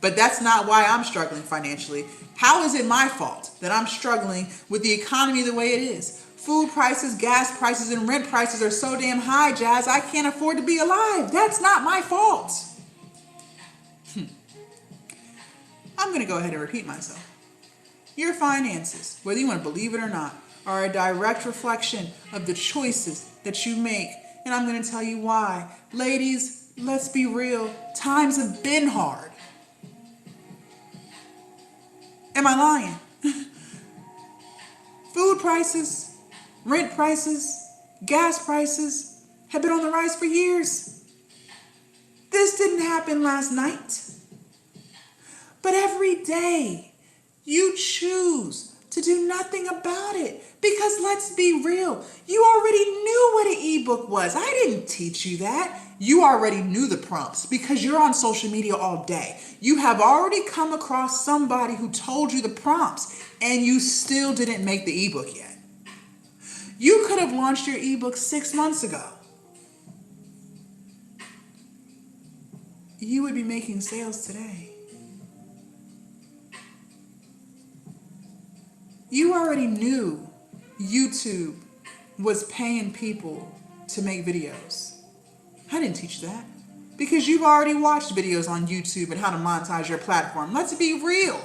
But that's not why I'm struggling financially. How is it my fault that I'm struggling with the economy the way it is? Food prices, gas prices, and rent prices are so damn high, Jazz, I can't afford to be alive. That's not my fault. I'm going to go ahead and repeat myself. Your finances, whether you want to believe it or not, are a direct reflection of the choices that you make. And I'm going to tell you why. Ladies, let's be real. Times have been hard. Am I lying? Food prices, rent prices, gas prices have been on the rise for years. This didn't happen last night. But every day you choose to do nothing about it. Because let's be real, you already knew what an ebook was. I didn't teach you that. You already knew the prompts because you're on social media all day. You have already come across somebody who told you the prompts and you still didn't make the ebook yet. You could have launched your ebook 6 months ago. You would be making sales today. You already knew YouTube was paying people to make videos. I didn't teach you that because you've already watched videos on YouTube and how to monetize your platform. Let's be real.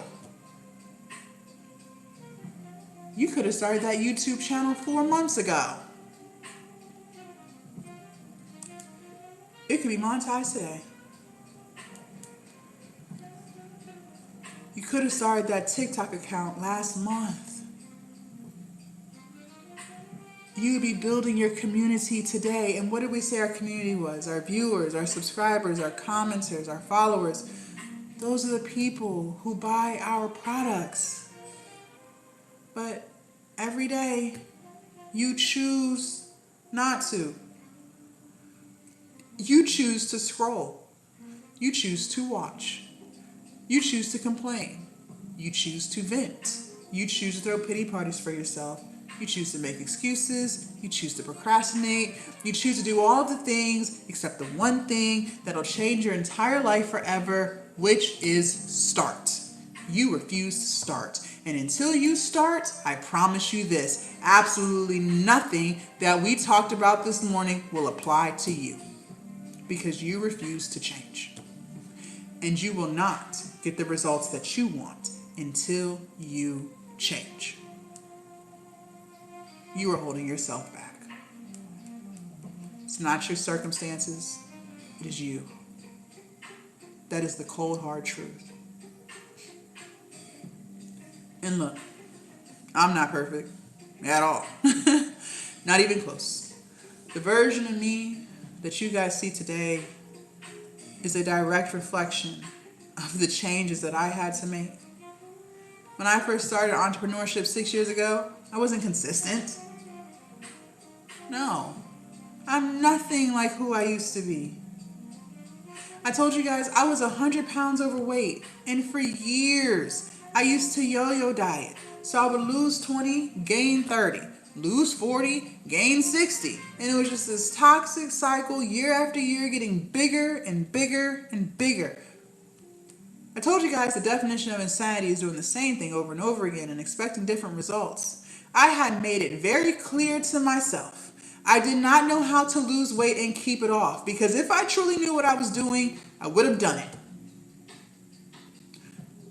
You could have started that YouTube channel 4 months ago. It could be monetized today. You could have started that TikTok account last month. you'd be building your community today. And what did we say our community was? Our viewers, our subscribers, our commenters, our followers. Those are the people who buy our products. But every day, you choose not to. You choose to scroll. You choose to watch. You choose to complain. You choose to vent. You choose to throw pity parties for yourself. You choose to make excuses. You choose to procrastinate. You choose to do all of the things except the one thing that'll change your entire life forever, which is start. You refuse to start. And until you start, I promise you this, absolutely nothing that we talked about this morning will apply to you because you refuse to change. And you will not get the results that you want until you change. You are holding yourself back. It's not your circumstances, it is you. That is the cold, hard truth. And look, I'm not perfect at all. Not even close. The version of me that you guys see today is a direct reflection of the changes that I had to make. When I first started entrepreneurship 6 years ago, I wasn't consistent. No, I'm nothing like who I used to be. I told you guys I was 100 pounds overweight, and for years I used to yo-yo diet. So I would lose 20, gain 30, lose 40, gain 60. And it was just this toxic cycle year after year, getting bigger and bigger and bigger. I told you guys the definition of insanity is doing the same thing over and over again and expecting different results. I had made it very clear to myself. I did not know how to lose weight and keep it off, because if I truly knew what I was doing, I would have done it.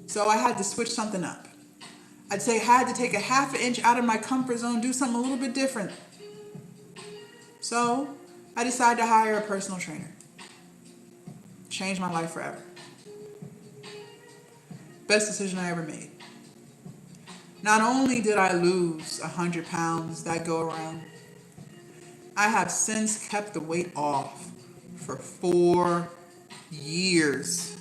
So I had to switch something up. I'd say I had to take a half an inch out of my comfort zone, do something a little bit different. So I decided to hire a personal trainer. Changed my life forever. Best decision I ever made. Not only did I lose 100 pounds that go around, I have since kept the weight off for 4 years.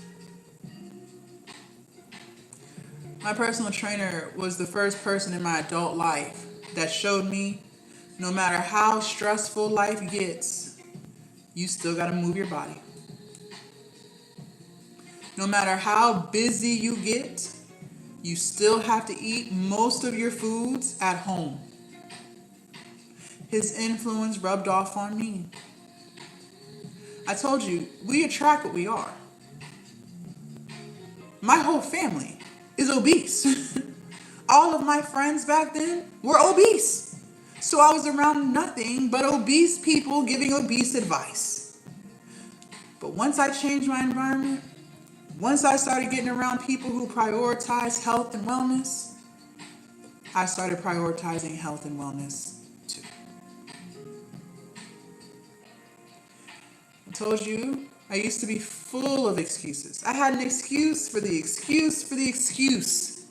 My personal trainer was the first person in my adult life that showed me no matter how stressful life gets, you still got to move your body. No matter how busy you get, you still have to eat most of your foods at home. His influence rubbed off on me. I told you, we attract what we are. My whole family is obese. All of my friends back then were obese. So I was around nothing but obese people giving obese advice. But once I changed my environment, once I started getting around people who prioritize health and wellness, I started prioritizing health and wellness too. I told you I used to be full of excuses. I had an excuse for the excuse for the excuse.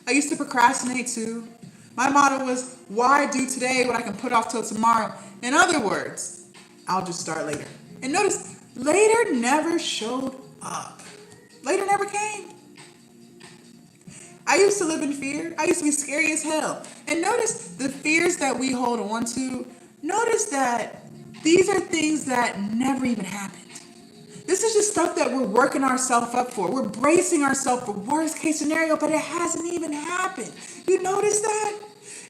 I used to procrastinate too. My motto was, why do today what I can put off till tomorrow? In other words, I'll just start later. And notice, later never showed up. Later never came. I used to live in fear. I used to be scary as hell. And notice the fears that we hold on to. Notice that these are things that never even happened. This is just stuff that we're working ourselves up for. We're bracing ourselves for worst case scenario, but it hasn't even happened. You notice that?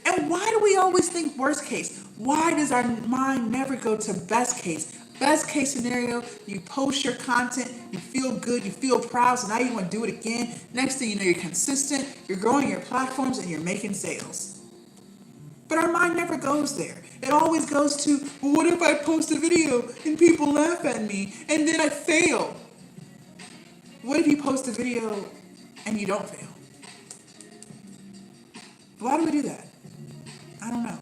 And why do we always think worst case? Why does our mind never go to best case? Best case scenario, you post your content, you feel good, you feel proud, so now you want to do it again. Next thing you know, you're consistent, you're growing your platforms, and you're making sales. But our mind never goes there. It always goes to, well, what if I post a video and people laugh at me and then I fail? What if you post a video and you don't fail? Why do we do that? I don't know.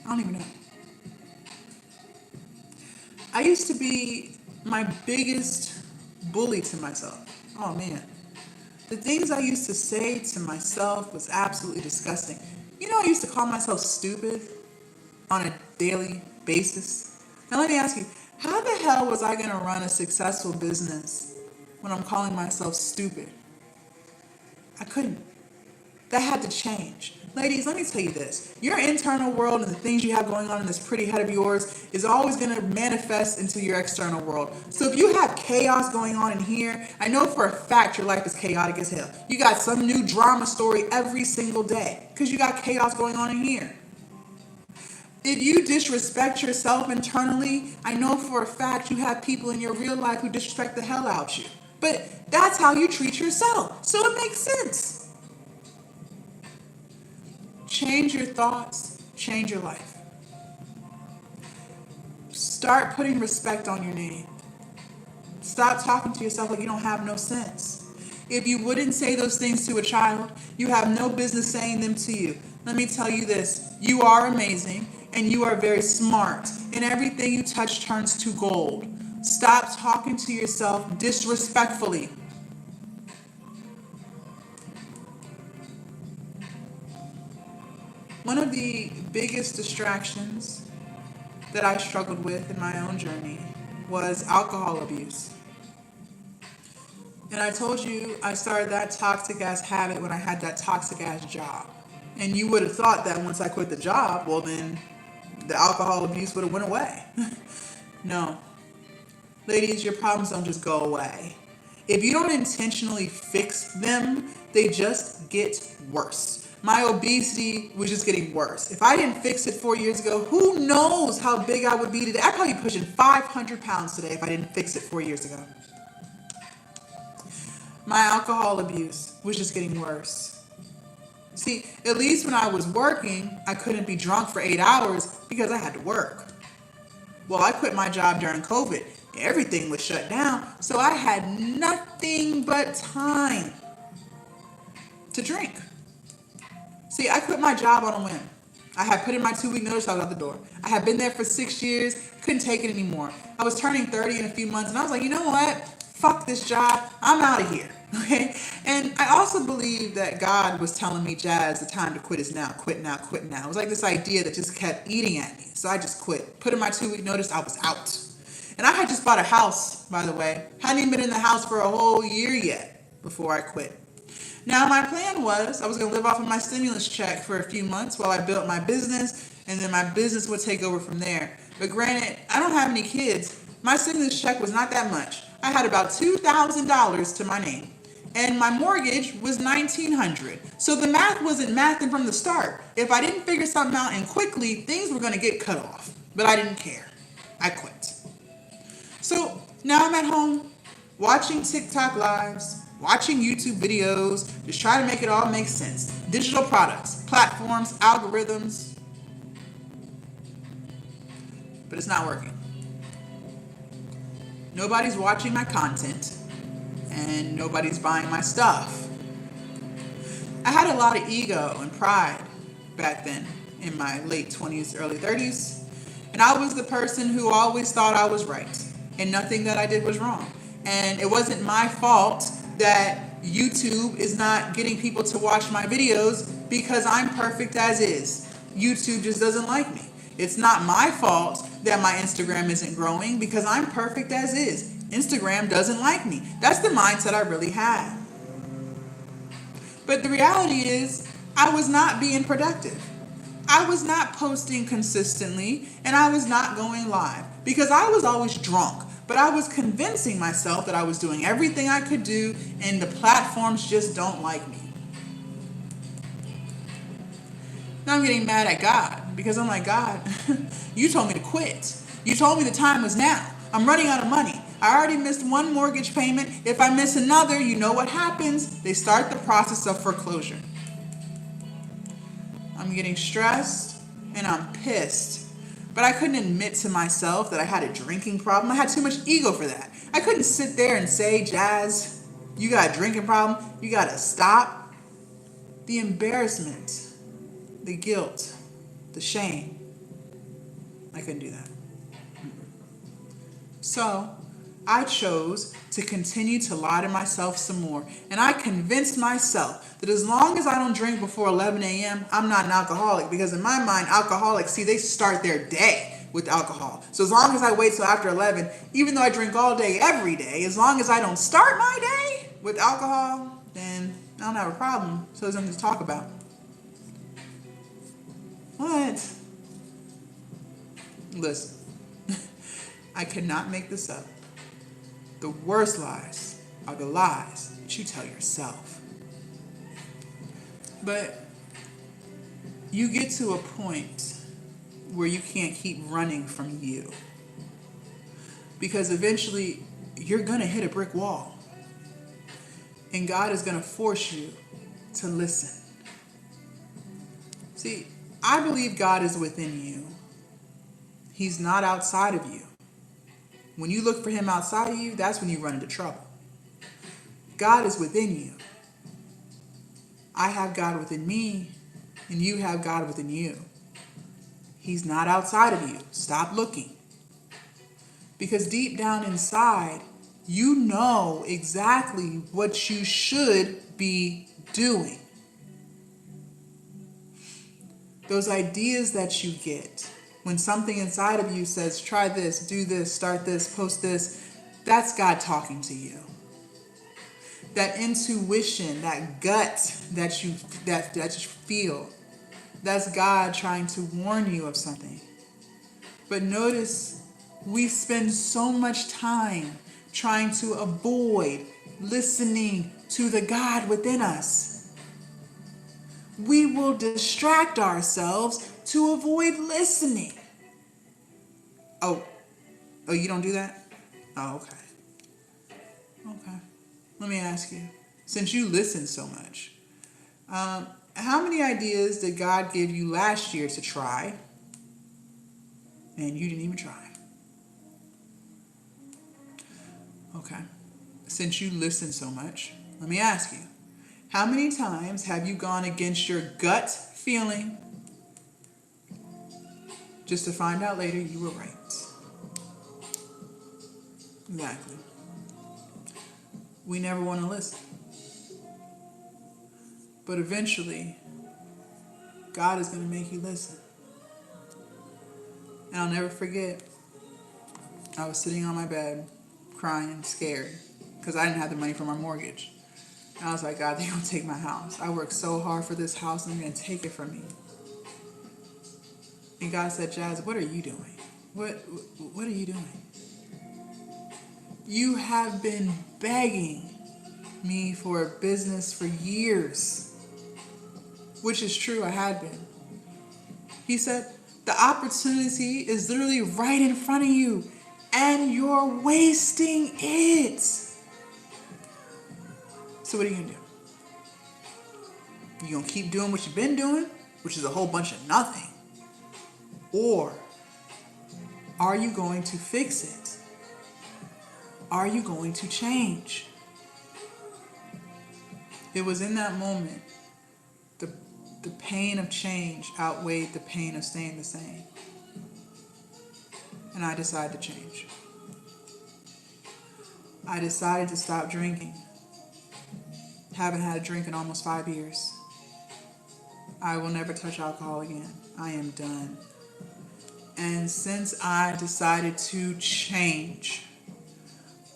I don't even know. I used to be my biggest bully to myself. Oh man. The things I used to say to myself was absolutely disgusting. You know I used to call myself stupid on a daily basis? Now let me ask you, how the hell was I going to run a successful business when I'm calling myself stupid? I couldn't. That had to change. Ladies, let me tell you this. Your internal world and the things you have going on in this pretty head of yours is always going to manifest into your external world. So if you have chaos going on in here, I know for a fact your life is chaotic as hell. You got some new drama story every single day because you got chaos going on in here. If you disrespect yourself internally, I know for a fact you have people in your real life who disrespect the hell out you. But that's how you treat yourself. So it makes sense. Change your thoughts, change your life. Start putting respect on your name. Stop talking to yourself like you don't have no sense. If you wouldn't say those things to a child, you have no business saying them to you. Let me tell you this, you are amazing and you are very smart, and everything you touch turns to gold. Stop talking to yourself disrespectfully. One of the biggest distractions that I struggled with in my own journey was alcohol abuse. And I told you I started that toxic ass habit when I had that toxic ass job. And you would have thought that once I quit the job, well then the alcohol abuse would have went away. No. Ladies, your problems don't just go away. If you don't intentionally fix them, they just get worse. My obesity was just getting worse. If I didn't fix it 4 years ago, who knows how big I would be today? I'd probably be pushing 500 pounds today if I didn't fix it 4 years ago. My alcohol abuse was just getting worse. See, at least when I was working, I couldn't be drunk for 8 hours because I had to work. Well, I quit my job during COVID. Everything was shut down, so I had nothing but time to drink. See, I quit my job on a whim. I had put in my 2-week notice, I was out the door. I had been there for 6 years, couldn't take it anymore. I was turning 30 in a few months, and I was like, you know what? Fuck this job. I'm out of here. Okay? And I also believe that God was telling me, Jazz, the time to quit is now. Quit now, quit now. It was like this idea that just kept eating at me. So I just quit. Put in my 2-week notice, I was out. And I had just bought a house, by the way. Hadn't even been in the house for a whole year yet before I quit. Now, my plan was I was going to live off of my stimulus check for a few months while I built my business, and then my business would take over from there. But granted, I don't have any kids. My stimulus check was not that much. I had about $2,000 to my name, and my mortgage was $1,900. So the math wasn't mathing from the start. If I didn't figure something out and quickly, things were going to get cut off. But I didn't care. I quit. So now I'm at home watching TikTok lives, watching YouTube videos, just trying to make it all make sense. Digital products, platforms, algorithms. But it's not working. Nobody's watching my content, and nobody's buying my stuff. I had a lot of ego and pride back then in my late 20s, early 30s. And I was the person who always thought I was right, and nothing that I did was wrong. And it wasn't my fault that YouTube is not getting people to watch my videos because I'm perfect as is. YouTube just doesn't like me. It's not my fault that my Instagram isn't growing because I'm perfect as is. Instagram doesn't like me. That's the mindset I really had. But the reality is, I was not being productive. I was not posting consistently, and I was not going live because I was always drunk. But I was convincing myself that I was doing everything I could do, and the platforms just don't like me. Now I'm getting mad at God because I'm like, God, you told me to quit. You told me the time was now. I'm running out of money. I already missed one mortgage payment. If I miss another, you know what happens? They start the process of foreclosure. I'm getting stressed and I'm pissed. But I couldn't admit to myself that I had a drinking problem. I had too much ego for that. I couldn't sit there and say, Jazz, you got a drinking problem. You got to stop. The embarrassment, the guilt, the shame. I couldn't do that. So I chose to continue to lie to myself some more. And I convinced myself that as long as I don't drink before 11 a.m., I'm not an alcoholic. Because in my mind, alcoholics, see, they start their day with alcohol. So as long as I wait till after 11, even though I drink all day, every day, as long as I don't start my day with alcohol, then I don't have a problem. So there's nothing to talk about. What? Listen, I cannot make this up. The worst lies are the lies that you tell yourself. But you get to a point where you can't keep running from you. Because eventually you're going to hit a brick wall. And God is going to force you to listen. See, I believe God is within you. He's not outside of you. When you look for him outside of you, that's when you run into trouble. God is within you. I have God within me, and you have God within you. He's not outside of you. Stop looking. Because deep down inside, you know exactly what you should be doing. Those ideas that you get, when something inside of you says, try this, do this, start this, post this, that's God talking to you. That intuition, that gut that you feel, that's God trying to warn you of something. But notice, we spend so much time trying to avoid listening to the God within us. We will distract ourselves to avoid listening. Oh, you don't do that? Oh, okay. Let me ask you, since you listen so much, how many ideas did God give you last year to try, and you didn't even try? Okay. Since you listen so much, let me ask you, how many times have you gone against your gut feeling just to find out later you were right? Exactly. We never want to listen. But eventually, God is going to make you listen. And I'll never forget, I was sitting on my bed, crying, scared, because I didn't have the money for my mortgage. And I was like, God, they're going to take my house. I worked so hard for this house, and they're going to take it from me. And God said, Jazz, what are you doing? What are you doing? You have been begging me for a business for years. Which is true, I had been. He said, the opportunity is literally right in front of you, and you're wasting it. So what are you going to do? You going to keep doing what you've been doing, which is a whole bunch of nothing? Or are you going to fix it? Are you going to change? It was in that moment the pain of change outweighed the pain of staying the same. And I decided to change. I decided to stop drinking. Haven't had a drink in almost 5 years. I will never touch alcohol again. I am done. And since I decided to change,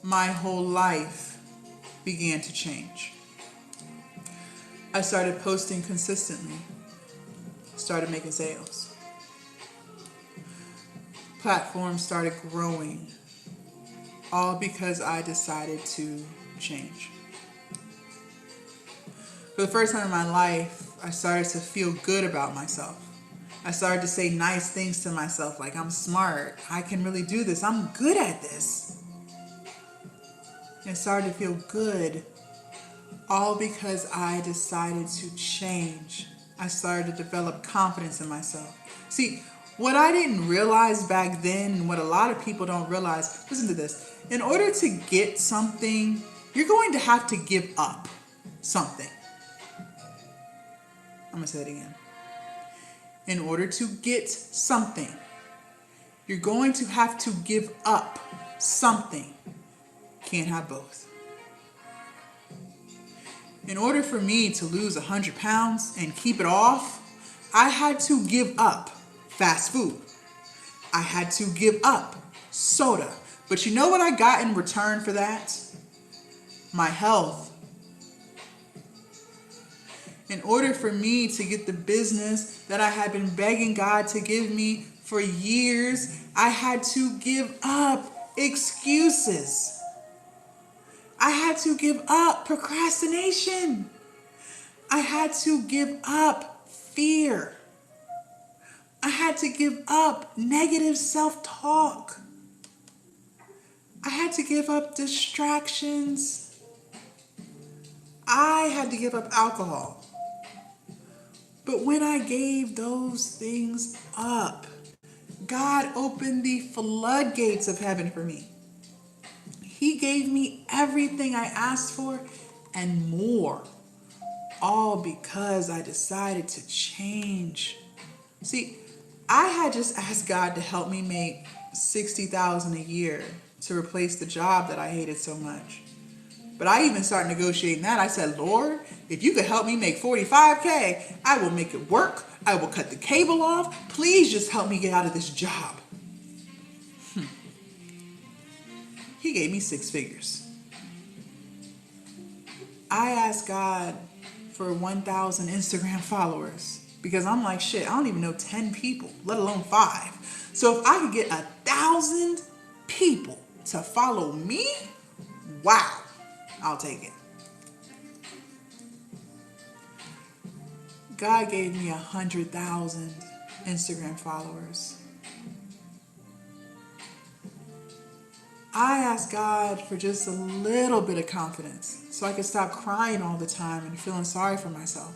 my whole life began to change. I started posting consistently, started making sales. Platforms started growing, all because I decided to change. For the first time in my life, I started to feel good about myself. I started to say nice things to myself, like I'm smart, I can really do this, I'm good at this. And I started to feel good, all because I decided to change. I started to develop confidence in myself. See, what I didn't realize back then, and what a lot of people don't realize, listen to this. In order to get something, you're going to have to give up something. I'm going to say it again. In order to get something, you're going to have to give up something. Can't have both. In order for me to lose 100 pounds and keep it off, I had to give up fast food. I had to give up soda. But you know what I got in return for that? My health. In order for me to get the business that I had been begging God to give me for years, I had to give up excuses. I had to give up procrastination. I had to give up fear. I had to give up negative self-talk. I had to give up distractions. I had to give up alcohol. But when I gave those things up, God opened the floodgates of heaven for me. He gave me everything I asked for and more, all because I decided to change. See, I had just asked God to help me make $60,000 a year to replace the job that I hated so much. But I even started negotiating that. I said, Lord, if you could help me make $45K, I will make it work. I will cut the cable off. Please just help me get out of this job. He gave me 6 figures. I asked God for 1,000 Instagram followers because I'm like, shit, I don't even know 10 people, let alone 5. So if I could get 1,000 people to follow me, wow, I'll take it. God gave me 100,000 Instagram followers. I asked God for just a little bit of confidence so I could stop crying all the time and feeling sorry for myself.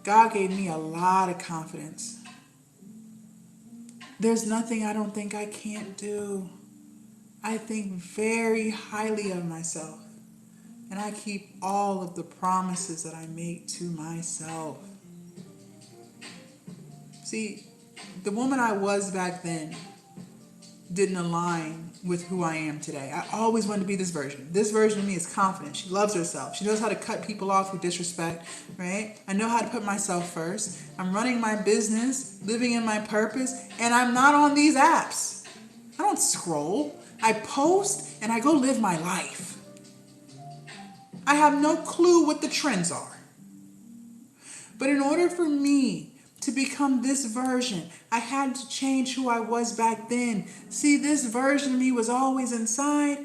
God gave me a lot of confidence. There's nothing I don't think I can't do. I think very highly of myself, and I keep all of the promises that I make to myself. See, the woman I was back then didn't align with who I am today. I always wanted to be this version. This version of me is confident. She loves herself. She knows how to cut people off who disrespect, right? I know how to put myself first. I'm running my business, living in my purpose, and I'm not on these apps. I don't scroll. I post and I go live my life. I have no clue what the trends are. But in order for me to become this version, I had to change who I was back then. See, this version of me was always inside,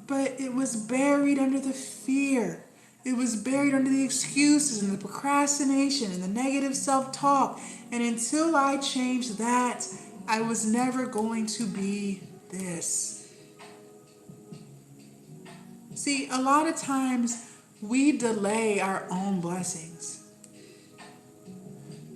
but it was buried under the fear. It was buried under the excuses and the procrastination and the negative self-talk. And until I changed that, I was never going to be this. See, a lot of times we delay our own blessings.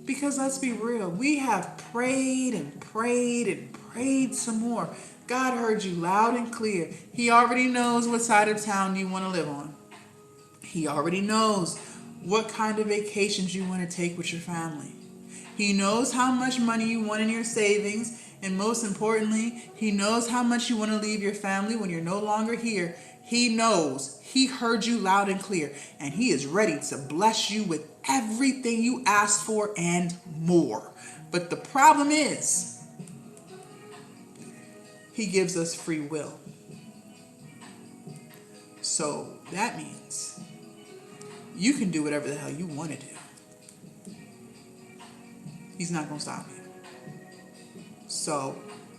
Because let's be real, we have prayed and prayed and prayed some more. God heard you loud and clear. He already knows what side of town you want to live on. He already knows what kind of vacations you want to take with your family. He knows how much money you want in your savings. And most importantly, he knows how much you want to leave your family when you're no longer here. He knows. He heard you loud and clear. And he is ready to bless you with everything you asked for and more. But the problem is, he gives us free will. So that means you can do whatever the hell you want to do. He's not going to stop you. So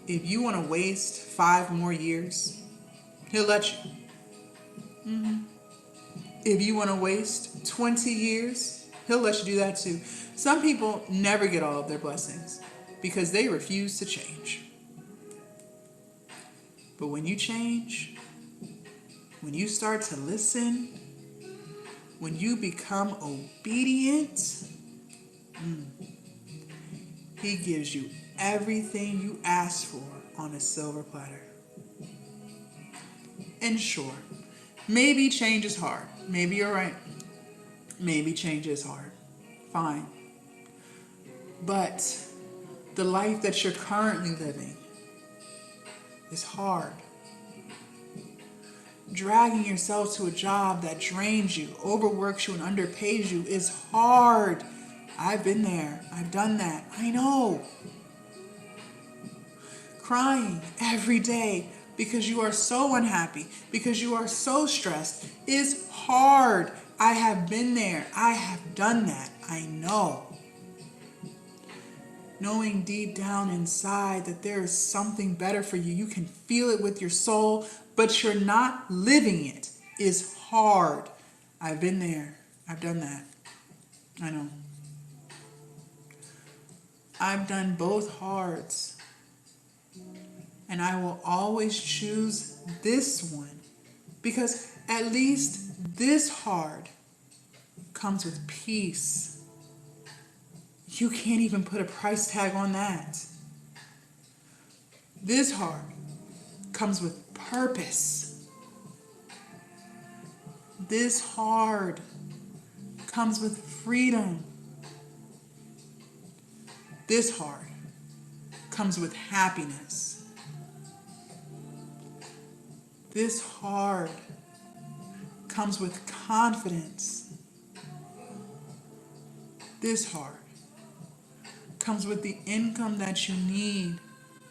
if you want to waste 5 more years, he'll let you. If you want to waste 20 years, he'll let you do that too. Some people never get all of their blessings because they refuse to change. But when you change, when you start to listen, when you become obedient, he gives you everything you ask for on a silver platter. And sure, maybe change is hard. Maybe you're right. Maybe change is hard. Fine. But the life that you're currently living is hard. Dragging yourself to a job that drains you, overworks you, and underpays you is hard. I've been there. I've done that. I know. Crying every day because you are so unhappy, because you are so stressed is hard. I have been there. I have done that. I know. Knowing deep down inside that there is something better for you, you can feel it with your soul, but you're not living it, is hard. I've been there. I've done that. I know. I've done both hards. And I will always choose this one because at least this hard comes with peace. You can't even put a price tag on that. This hard comes with purpose. This hard comes with freedom. This hard comes with happiness. This hard comes with confidence. This hard comes with the income that you need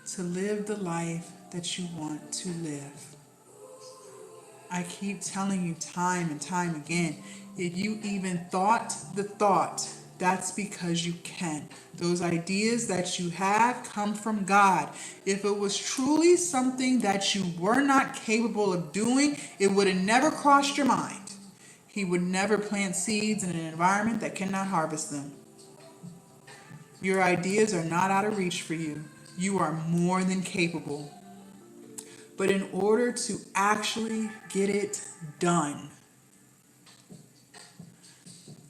to live the life that you want to live. I keep telling you time and time again, if you even thought the thought, that's because you can. Those ideas that you have come from God. If it was truly something that you were not capable of doing, it would have never crossed your mind. He would never plant seeds in an environment that cannot harvest them. Your ideas are not out of reach for you. You are more than capable. But in order to actually get it done,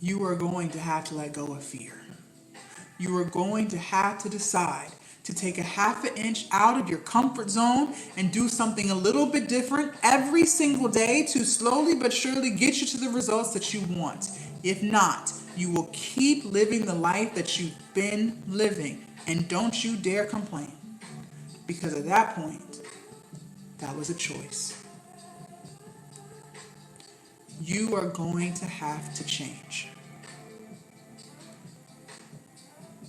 you are going to have to let go of fear. You are going to have to decide to take a half an inch out of your comfort zone and do something a little bit different every single day to slowly but surely get you to the results that you want. If not, you will keep living the life that you've been living. And don't you dare complain. Because at that point, that was a choice. You are going to have to change.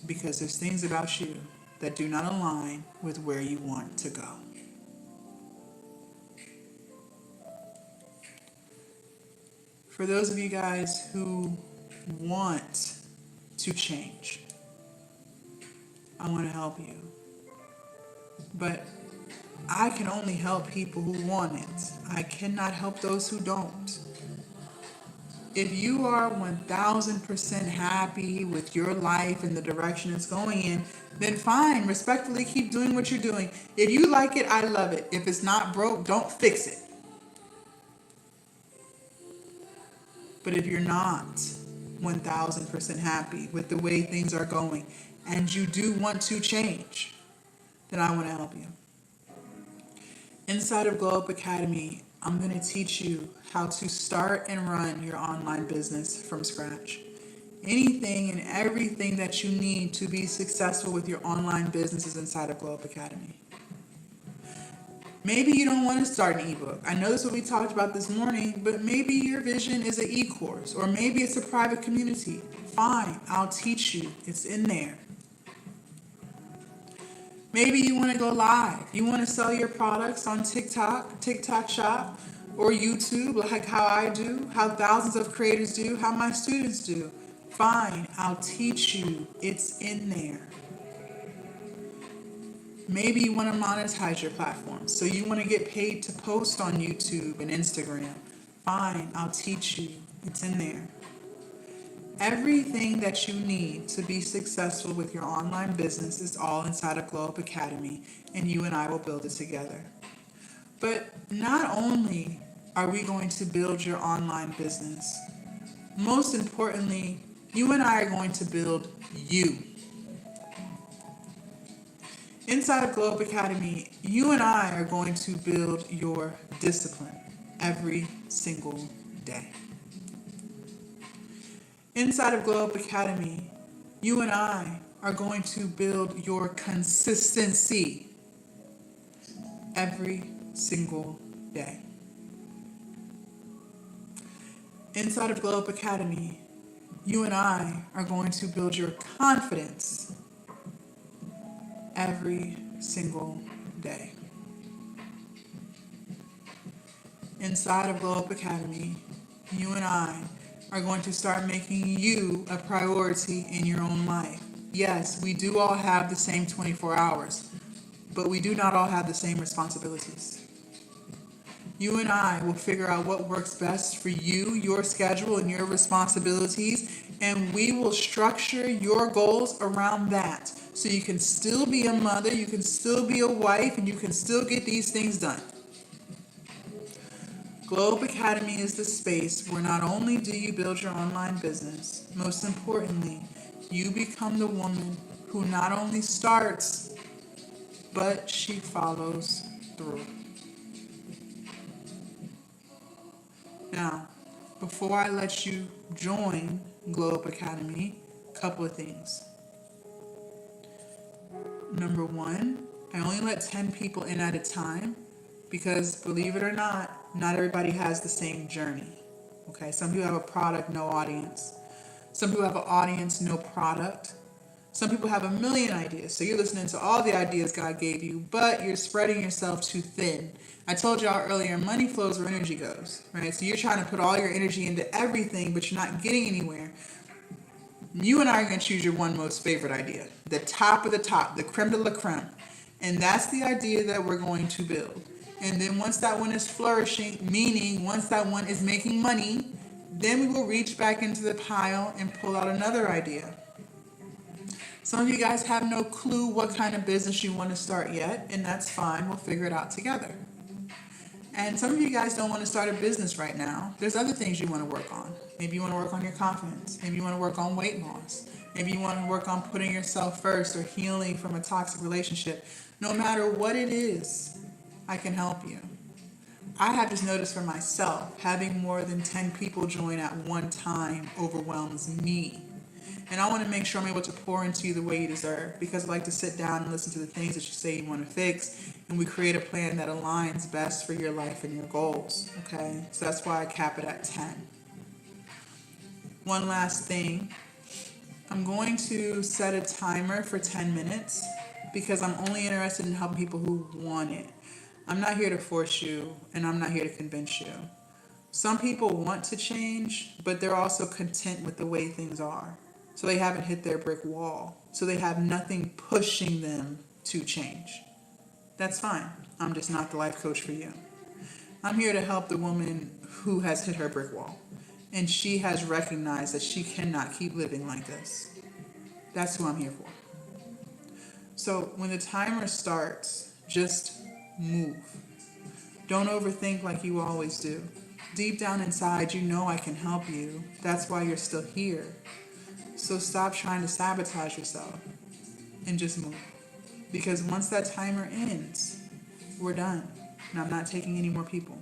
Because there's things about you that do not align with where you want to go. For those of you guys who want to change, I want to help you. But I can only help people who want it. I cannot help those who don't. If you are 1000% happy with your life and the direction it's going in, then fine, respectfully keep doing what you're doing. If you like it, I love it. If it's not broke, don't fix it. But if you're not 1000% happy with the way things are going and you do want to change, then I want to help you. Inside of Glow Up Academy, I'm going to teach you how to start and run your online business from scratch. Anything and everything that you need to be successful with your online business is inside of Glow Up Academy. Maybe you don't want to start an ebook. I know that's what we talked about this morning, but maybe your vision is an e-course, or maybe it's a private community. Fine, I'll teach you. It's in there. Maybe you want to go live. You want to sell your products on TikTok Shop, or YouTube, like how I do, how thousands of creators do, how my students do. Fine, I'll teach you. It's in there. Maybe you want to monetize your platform, so you want to get paid to post on YouTube and Instagram. Fine, I'll teach you. It's in there. Everything that you need to be successful with your online business is all inside of Glow Up Academy, and you and I will build it together. But not only are we going to build your online business, most importantly, you and I are going to build you. Inside of Glow Up Academy, you and I are going to build your discipline every single day. Inside of Glow Up Academy, you and I are going to build your consistency every single day. Inside of Glow Up Academy, you and I are going to build your confidence every single day. Inside of Glow Up Academy, you and I are going to start making you a priority in your own life. Yes, we do all have the same 24 hours, but we do not all have the same responsibilities. You and I will figure out what works best for you, your schedule, and your responsibilities, and we will structure your goals around that. So you can still be a mother, you can still be a wife, and you can still get these things done. Globe Academy is the space where not only do you build your online business, most importantly, you become the woman who not only starts, but she follows through. Now, before I let you join Globe Academy, a couple of things. Number one, I only let 10 people in at a time because, believe it or not everybody has the same journey. Okay, some people have a product, no audience. Some people have an audience, no product. Some people have a million ideas. So you're listening to all the ideas God gave you, but you're spreading yourself too thin. I told y'all earlier, money flows where energy goes, right? So you're trying to put all your energy into everything, but you're not getting anywhere. You and I are going to choose your one most favorite idea, the top of the top, the creme de la creme. And that's the idea that we're going to build. And then once that one is flourishing, meaning once that one is making money, then we will reach back into the pile and pull out another idea. Some of you guys have no clue what kind of business you want to start yet, and that's fine. We'll figure it out together. And some of you guys don't want to start a business right now. There's other things you want to work on. Maybe you want to work on your confidence. Maybe you want to work on weight loss. Maybe you want to work on putting yourself first or healing from a toxic relationship. No matter what it is, I can help you. I have just noticed for myself, having more than 10 people join at one time overwhelms me. And I want to make sure I'm able to pour into you the way you deserve, because I like to sit down and listen to the things that you say you want to fix, and we create a plan that aligns best for your life and your goals, okay? So that's why I cap it at 10. One last thing. I'm going to set a timer for 10 minutes because I'm only interested in helping people who want it. I'm not here to force you, and I'm not here to convince you. Some people want to change, but they're also content with the way things are. So they haven't hit their brick wall. So they have nothing pushing them to change. That's fine. I'm just not the life coach for you. I'm here to help the woman who has hit her brick wall. And she has recognized that she cannot keep living like this. That's who I'm here for. So when the timer starts, just move. Don't overthink like you always do. Deep down inside, you know I can help you. That's why you're still here. So stop trying to sabotage yourself and just move. Because once that timer ends, we're done. And I'm not taking any more people.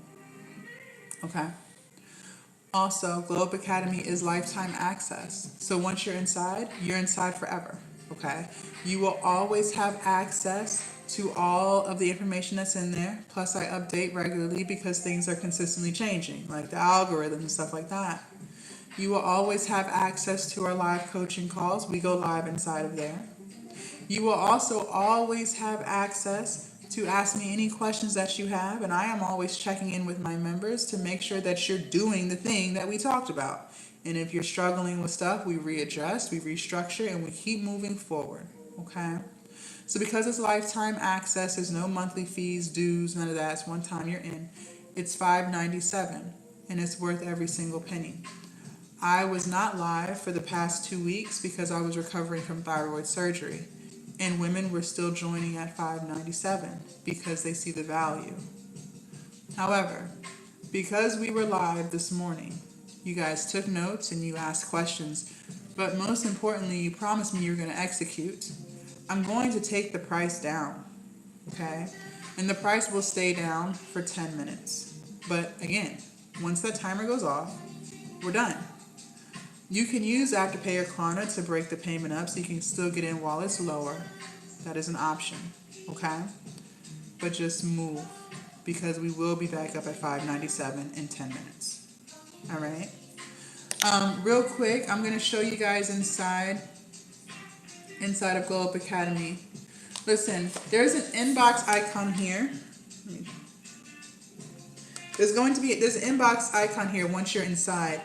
Okay? Also, Globe Academy is lifetime access. So once you're inside forever. Okay? You will always have access to all of the information that's in there. Plus, I update regularly because things are consistently changing, like the algorithm and stuff like that. You will always have access to our live coaching calls. We go live inside of there. You will also always have access to ask me any questions that you have, and I am always checking in with my members to make sure that you're doing the thing that we talked about. And if you're struggling with stuff, we readjust, we restructure, and we keep moving forward, okay? So because it's lifetime access, there's no monthly fees, dues, none of that. It's one time you're in. It's $5.97, and it's worth every single penny. I was not live for the past 2 weeks because I was recovering from thyroid surgery. And women were still joining at $5.97 because they see the value. However, because we were live this morning, you guys took notes and you asked questions, but most importantly, you promised me you're going to execute. I'm going to take the price down, okay? And the price will stay down for 10 minutes. But again, once that timer goes off, we're done. You can use Afterpay or Klarna to break the payment up so you can still get in while it's lower. That is an option, okay? but just move, because we will be back up at 597 in 10 minutes. All right. Real quick, I'm going to show you guys inside of Glow Up Academy. Listen, there's an inbox icon here. There's an inbox icon here once you're inside.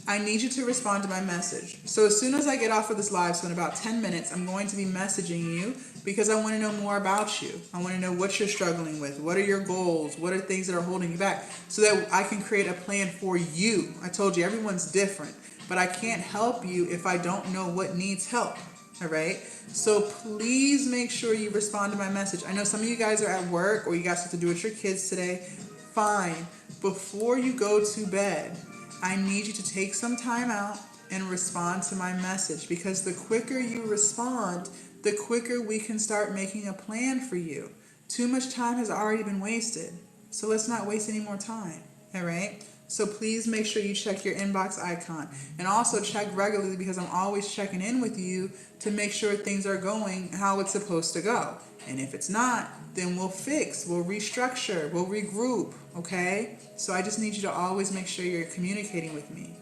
I need you to respond to my message. So as soon as I get off of this live, so in about 10 minutes, I'm going to be messaging you because I want to know more about you. I want to know what you're struggling with. What are your goals? What are things that are holding you back? So that I can create a plan for you. I told you everyone's different, but I can't help you if I don't know what needs help. All right. So please make sure you respond to my message. I know some of you guys are at work or you got stuff to do with your kids today. Fine. Before you go to bed, I need you to take some time out and respond to my message, because the quicker you respond, the quicker we can start making a plan for you. Too much time has already been wasted, so let's not waste any more time. All right. So please make sure you check your inbox icon, and also check regularly, because I'm always checking in with you to make sure things are going how it's supposed to go. And if it's not, then we'll fix, we'll restructure, we'll regroup, okay? So I just need you to always make sure you're communicating with me.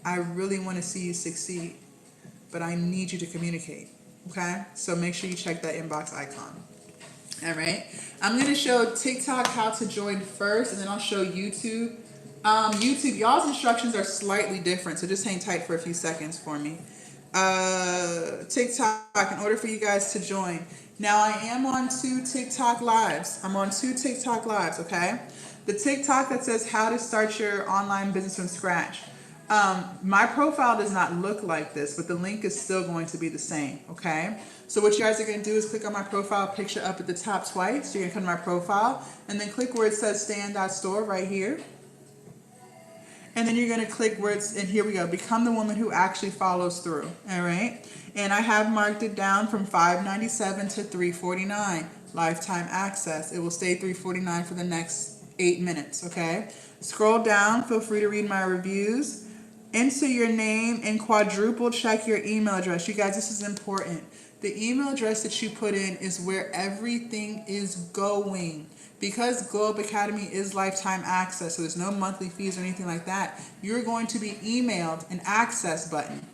I really want to see you succeed, but I need you to communicate, okay? So make sure you check that inbox icon. All right? I'm going to show TikTok how to join first, and then I'll show YouTube. YouTube, y'all's instructions are slightly different, so just hang tight for a few seconds for me. TikTok, in order for you guys to join. Now, I am on 2 TikTok lives. I'm on 2 TikTok lives, okay? The TikTok that says how to start your online business from scratch. My profile does not look like this, but the link is still going to be the same, okay? So what you guys are going to do is click on my profile picture up at the top twice. So you're going to come to my profile, and then click where it says stand.store right here. And then you're going to click where it's, and here we go, become the woman who actually follows through, all right? And I have marked it down from $5.97 to $3.49, lifetime access. It will stay $3.49 for the next 8 minutes, okay? Scroll down, feel free to read my reviews. Enter your name and quadruple check your email address. You guys, this is important. The email address that you put in is where everything is going. Because Glow Up Academy is lifetime access, so there's no monthly fees or anything like that, you're going to be emailed an access button,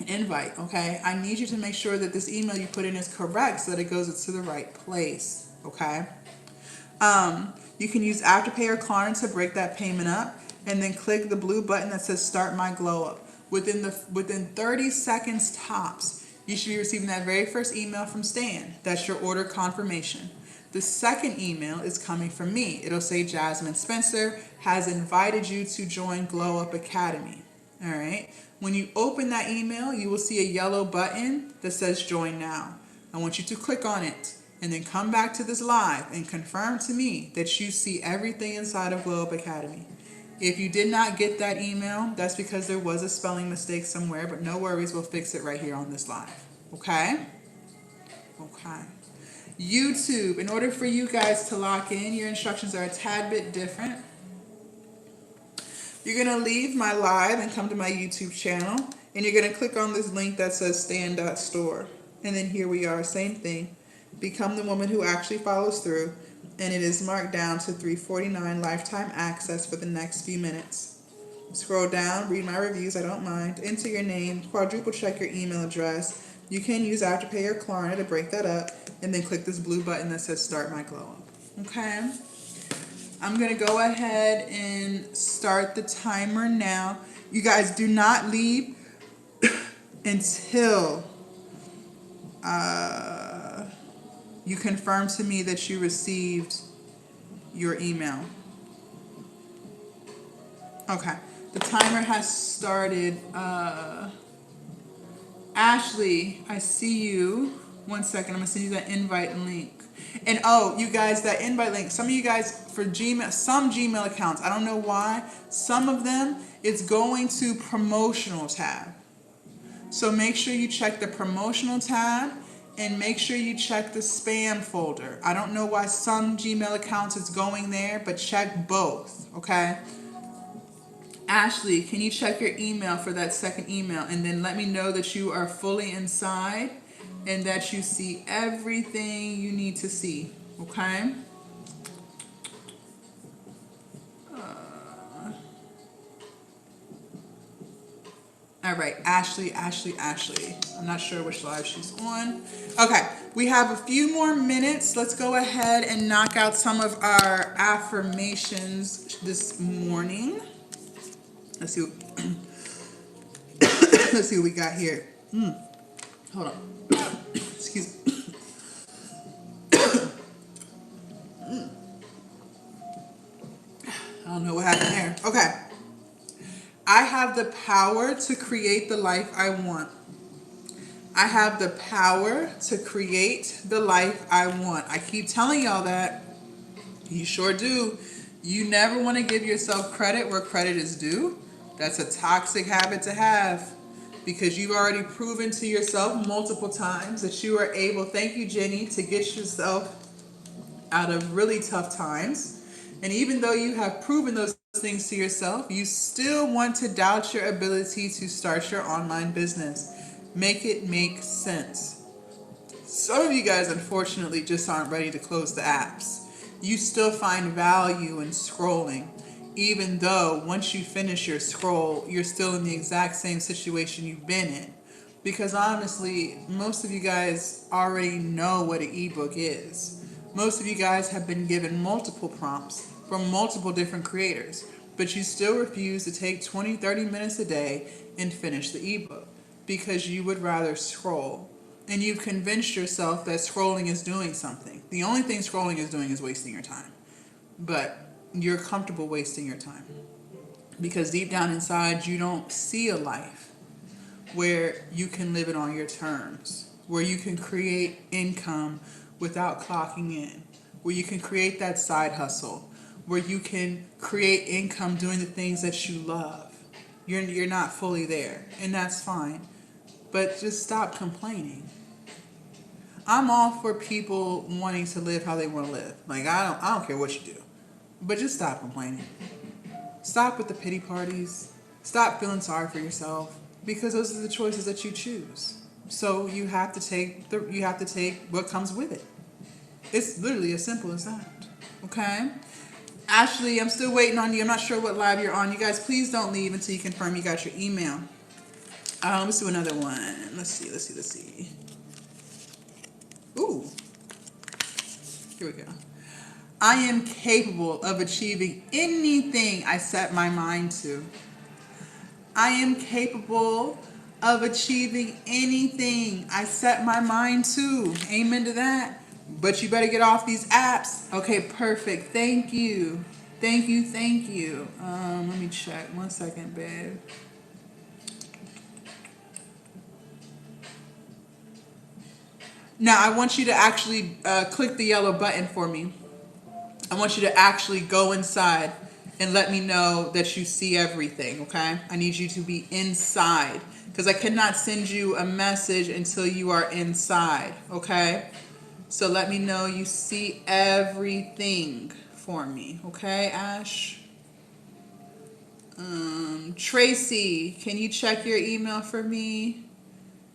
an invite, okay? I need you to make sure that this email you put in is correct so that it goes to the right place, okay? You can use Afterpay or Klarna to break that payment up, and then click the blue button that says Start My Glow Up. Within 30 seconds tops, you should be receiving that very first email from Stan. That's your order confirmation. The second email is coming from me. It'll say Jasmine Spencer has invited you to join Glow Up Academy. All right. When you open that email, you will see a yellow button that says Join Now. I want you to click on it and then come back to this live and confirm to me that you see everything inside of Glow Up Academy. If you did not get that email, that's because there was a spelling mistake somewhere, but no worries, we'll fix it right here on this live. Okay? Okay. YouTube, in order for you guys to lock in, your instructions are a tad bit different. You're going to leave my live and come to my YouTube channel, and you're going to click on this link that says stand.store. And then here we are, same thing. Become the woman who actually follows through, and it is marked down to $3.49 lifetime access for the next few minutes. Scroll down, read my reviews, I don't mind. Enter your name, quadruple check your email address. You can use Afterpay or Klarna to break that up, and then click this blue button that says Start My Glow Up. Okay? I'm going to go ahead and start the timer now. You guys do not leave until you confirm to me that you received your email. Okay. The timer has started. Ashley, I see you. 1 second, I'm gonna send you that invite link. And oh, you guys, that invite link, some of you guys for Gmail, some Gmail accounts, I don't know why, some of them, it's going to promotional tab. So make sure you check the promotional tab and make sure you check the spam folder. I don't know why some Gmail accounts it's going there, but check both, okay? Ashley, can you check your email for that second email and then let me know that you are fully inside and that you see everything you need to see, okay? All right, Ashley. I'm not sure which live she's on. Okay, we have a few more minutes. Let's go ahead and knock out some of our affirmations this morning. Let's see. Let's see what we got here. Hold on. Excuse me. I don't know what happened there. Okay. I have the power to create the life I want. I have the power to create the life I want. I keep telling y'all that. You sure do. You never want to give yourself credit where credit is due. That's a toxic habit to have because you've already proven to yourself multiple times that you are able, thank you, Jenny, to get yourself out of really tough times. And even though you have proven those things to yourself, you still want to doubt your ability to start your online business. Make it make sense. Some of you guys, unfortunately, just aren't ready to close the apps. You still find value in scrolling, even though once you finish your scroll, you're still in the exact same situation you've been in. Because honestly, most of you guys already know what an ebook is. Most of you guys have been given multiple prompts from multiple different creators, but you still refuse to take 20, 30 minutes a day and finish the ebook because you would rather scroll. And you've convinced yourself that scrolling is doing something. The only thing scrolling is doing is wasting your time. But you're comfortable wasting your time because deep down inside you don't see a life where you can live it on your terms, where you can create income without clocking in, where you can create that side hustle, where you can create income doing the things that you love. You're not fully there, and that's fine. But just stop complaining. I'm all for people wanting to live how they want to live. Like I don't care what you do. But just stop complaining. Stop with the pity parties. Stop feeling sorry for yourself because those are the choices that you choose. So you have to take what comes with it. It's literally as simple as that. Okay? Ashley, I'm still waiting on you. I'm not sure what live you're on. You guys, please don't leave until you confirm you got your email. Let's do another one. Let's see. Ooh. Here we go. I am capable of achieving anything I set my mind to. I am capable of achieving anything I set my mind to. Amen to that. But you better get off these apps. Okay, perfect. Thank you. Thank you. Let me check. 1 second, babe. Now, I want you to actually click the yellow button for me. I want you to actually go inside and let me know that you see everything, okay? I need you to be inside because I cannot send you a message until you are inside, okay? So let me know you see everything for me, okay, Ash? Tracy, can you check your email for me?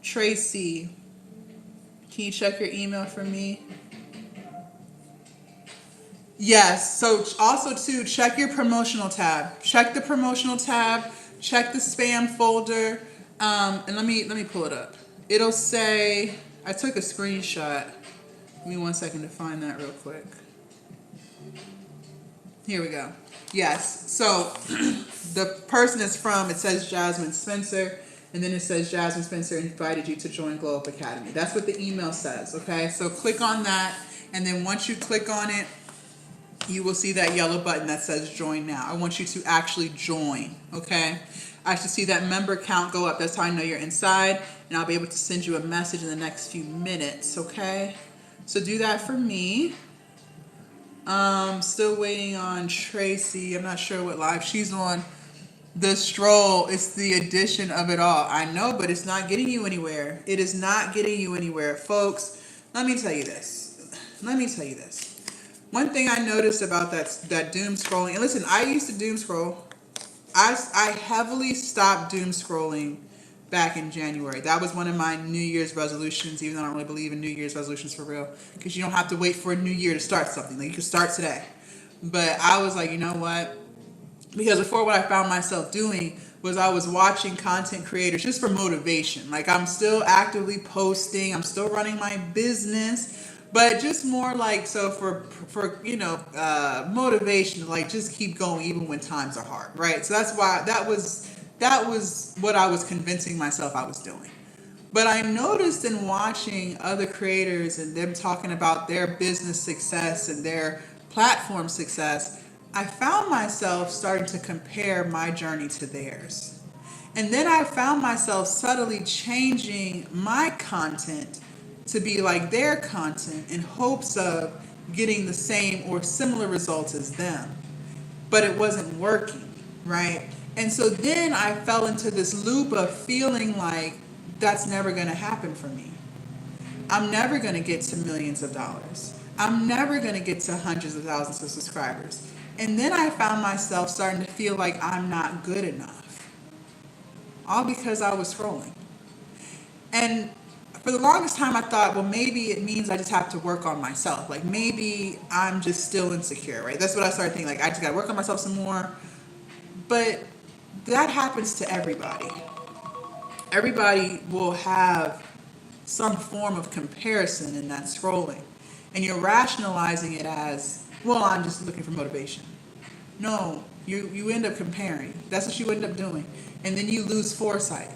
Tracy, can you check your email for me? Yes. So also too, check your promotional tab. Check the promotional tab. Check the spam folder. And let me pull it up. It'll say I took a screenshot. Give me 1 second to find that real quick. Here we go. Yes. So the person is from. It says Jasmine Spencer, and then it says Jasmine Spencer invited you to join Glow Up Academy. That's what the email says. Okay. So click on that, and then once you click on it, you will see that yellow button that says join now. I want you to actually join, okay? I should see that member count go up. That's how I know you're inside, and I'll be able to send you a message in the next few minutes, okay? So do that for me. Still waiting on Tracy. I'm not sure what live she's on. The stroll, it's the addition of it all. I know, but it's not getting you anywhere. It is not getting you anywhere. Folks, let me tell you this. One thing I noticed about that doom scrolling, and listen, I used to doom scroll. I heavily stopped doom scrolling back in January. That was one of my New Year's resolutions, even though I don't really believe in New Year's resolutions for real, because you don't have to wait for a new year to start something. Like you can start today. But I was like, you know what? Because before what I found myself doing, was I was watching content creators just for motivation. Like I'm still actively posting, I'm still running my business, but just more like so for motivation, like just keep going even when times are hard, right? So that's why that was what I was convincing myself I was doing. But I noticed in watching other creators and them talking about their business success and their platform success, I found myself starting to compare my journey to theirs. And then I found myself subtly changing my content to be like their content in hopes of getting the same or similar results as them. But it wasn't working, right? And so then I fell into this loop of feeling like that's never going to happen for me. I'm never going to get to millions of dollars. I'm never going to get to hundreds of thousands of subscribers. And then I found myself starting to feel like I'm not good enough. All because I was scrolling. And for the longest time, I thought, well, maybe it means I just have to work on myself. Like maybe I'm just still insecure, right? That's what I started thinking. Like I just got to work on myself some more. But that happens to everybody. Everybody will have some form of comparison in that scrolling. And you're rationalizing it as, well, I'm just looking for motivation. No, you end up comparing. That's what you end up doing. And then you lose foresight.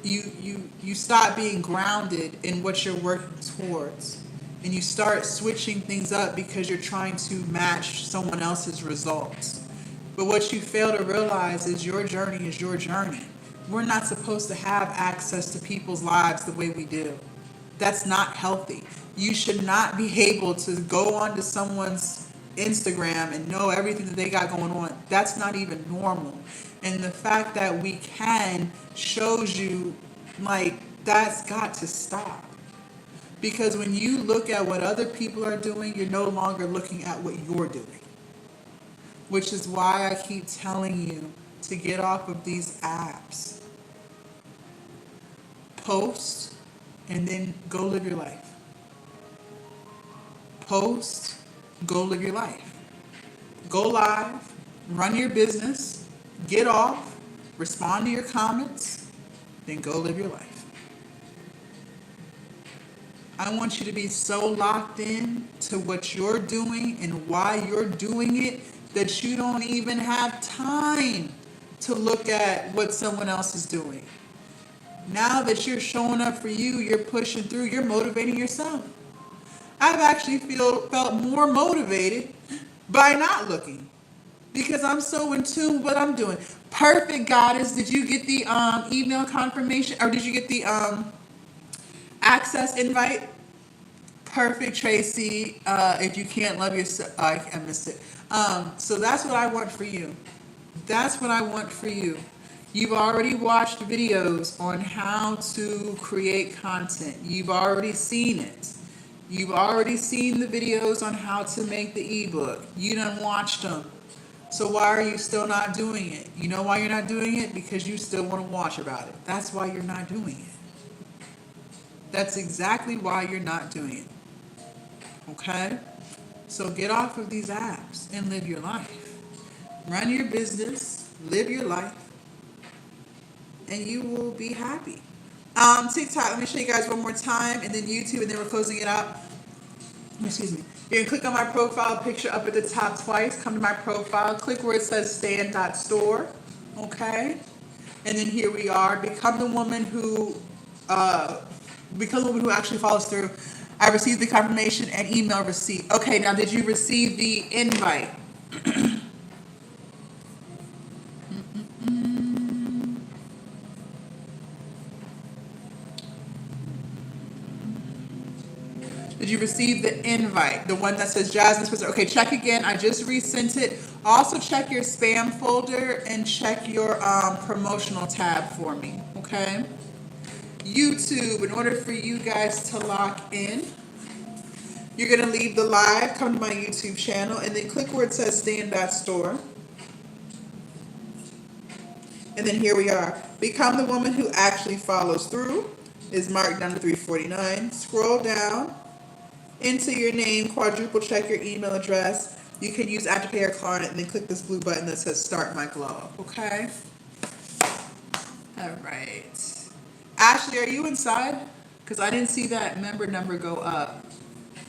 You stop being grounded in what you're working towards. And you start switching things up because you're trying to match someone else's results. But what you fail to realize is your journey is your journey. We're not supposed to have access to people's lives the way we do. That's not healthy. You should not be able to go onto someone's Instagram and know everything that they got going on. That's not even normal. And the fact that we can shows you like that's got to stop. Because when you look at what other people are doing, you're no longer looking at what you're doing. Which is why I keep telling you to get off of these apps. Post and then go live your life. Post, go live your life. Go live, run your business, get off, respond to your comments, then go live your life. I want you to be so locked in to what you're doing and why you're doing it that you don't even have time to look at what someone else is doing. Now that you're showing up for you, you're pushing through, you're motivating yourself. I've actually felt more motivated by not looking because I'm so in tune with what I'm doing. Perfect Goddess, did you get the email confirmation or did you get the access invite? Perfect, Tracy. If you can't love yourself, I missed it. So that's what I want for you. That's what I want for you. You've already watched videos on how to create content. You've already seen it. You've already seen the videos on how to make the ebook. You done watched them. So why are you still not doing it? You know why you're not doing it? Because you still want to watch about it. That's why you're not doing it. That's exactly why you're not doing it. Okay? So get off of these apps and live your life. Run your business, live your life, and you will be happy. TikTok, let me show you guys one more time, and then YouTube, and then we're closing it out. Excuse me. You're going to click on my profile picture up at the top twice. Come to my profile. Click where it says stand.store. Okay? And then here we are. Become the woman who actually follows through. I received the confirmation and email receipt. Okay, now did you receive the invite? Did you receive the invite? The one that says Jasmine Spencer. Okay, check again. I just resent it. Also check your spam folder and check your promotional tab for me. Okay? YouTube, in order for you guys to lock in, you're going to leave the live, come to my YouTube channel, and then click where it says stand.store. And then here we are. Become the woman who actually follows through is marked down to 349. Scroll down. Enter your name, quadruple check your email address. You can use Afterpay or Klarna, and then click this blue button that says Start My Glow. Okay? All right. Ashley, are you inside? Because I didn't see that member number go up.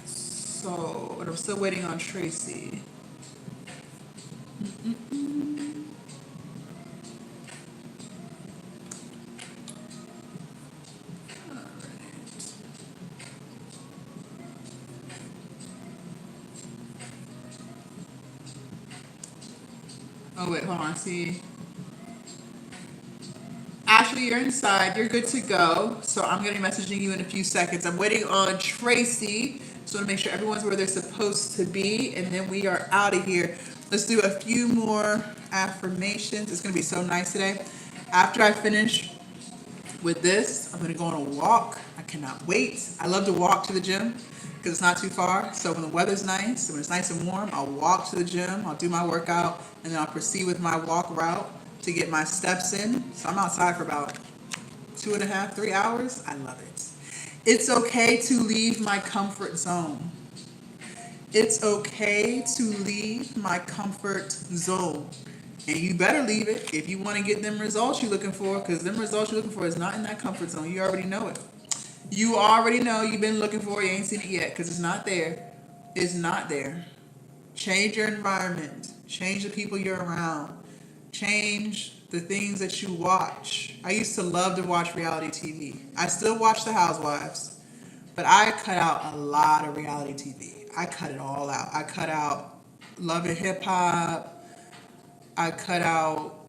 So, but I'm still waiting on Tracy. All right. Oh, wait, hold on. See. Ashley, you're inside. You're good to go. So I'm going to be messaging you in a few seconds. I'm waiting on Tracy. So I want to make sure everyone's where they're supposed to be. And then we are out of here. Let's do a few more affirmations. It's going to be so nice today. After I finish with this, I'm going to go on a walk. I cannot wait. I love to walk to the gym because it's not too far. So when the weather's nice, when it's nice and warm, I'll walk to the gym. I'll do my workout. And then I'll proceed with my walk route to get my steps in. So I'm outside for about 2.5, 3 hours. I love it. It's okay to leave my comfort zone. It's okay to leave my comfort zone. And you better leave it if you want to get them results you're looking for, because them results you're looking for is not in that comfort zone. You already know it. You already know you've been looking for it. You ain't seen it yet because it's not there. It's not there. Change your environment. Change the people you're around. Change the things that you watch. I used to love to watch reality TV. I still watch The Housewives, but I cut out a lot of reality TV. I cut it all out. I cut out Love and Hip Hop. I cut out,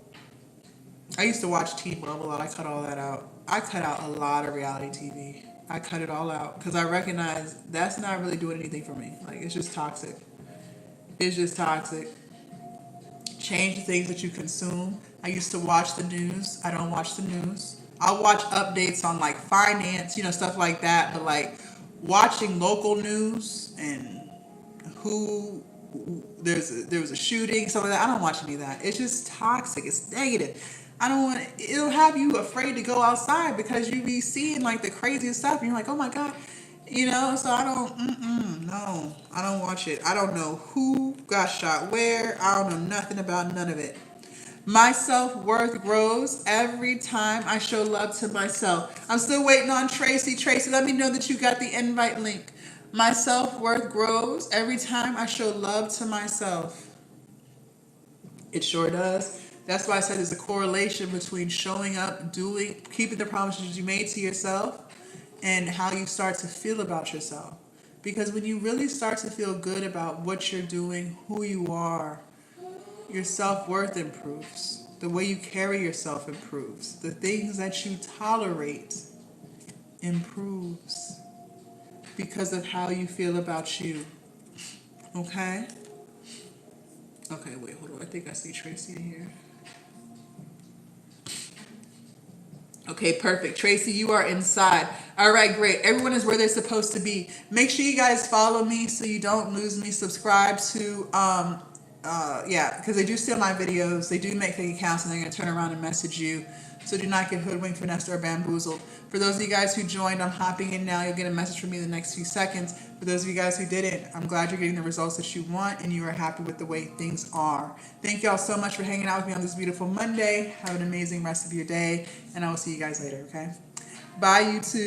I used to watch Teen Mom a lot. I cut all that out. I cut out a lot of reality TV. I cut it all out because I recognize that's not really doing anything for me. Like, it's just toxic. It's just toxic. Change the things that you consume. I used to watch the news. I don't watch the news. I'll watch updates on like finance, stuff like that. But like watching local news and who there was a shooting, stuff like that. I don't watch any of that. It's just toxic. It's negative. I don't want. It'll have you afraid to go outside because you be seeing like the craziest stuff, and you're like, oh my god. So I don't, no, I don't watch it. I don't know who got shot where. I don't know nothing about none of it. My self-worth grows every time I show love to myself. I'm still waiting on Tracy. Tracy, let me know that you got the invite link. My self-worth grows every time I show love to myself. It sure does. That's why I said there's a correlation between showing up, keeping the promises you made to yourself, and how you start to feel about yourself. Because when you really start to feel good about what you're doing, who you are, your self-worth improves. The way you carry yourself improves. The things that you tolerate improves because of how you feel about you. Okay? Okay, wait, hold on. I think I see Tracy in here. Okay, perfect. Tracy, you are inside. All right, great. Everyone is where they're supposed to be. Make sure you guys follow me so you don't lose me. Subscribe to, because they do steal my videos. They do make fake accounts and they're going to turn around and message you. So do not get hoodwinked, finessed, or bamboozled. For those of you guys who joined, I'm hopping in now. You'll get a message from me in the next few seconds. For those of you guys who didn't, I'm glad you're getting the results that you want and you are happy with the way things are. Thank y'all so much for hanging out with me on this beautiful Monday. Have an amazing rest of your day, and I will see you guys later, okay? Bye, YouTube.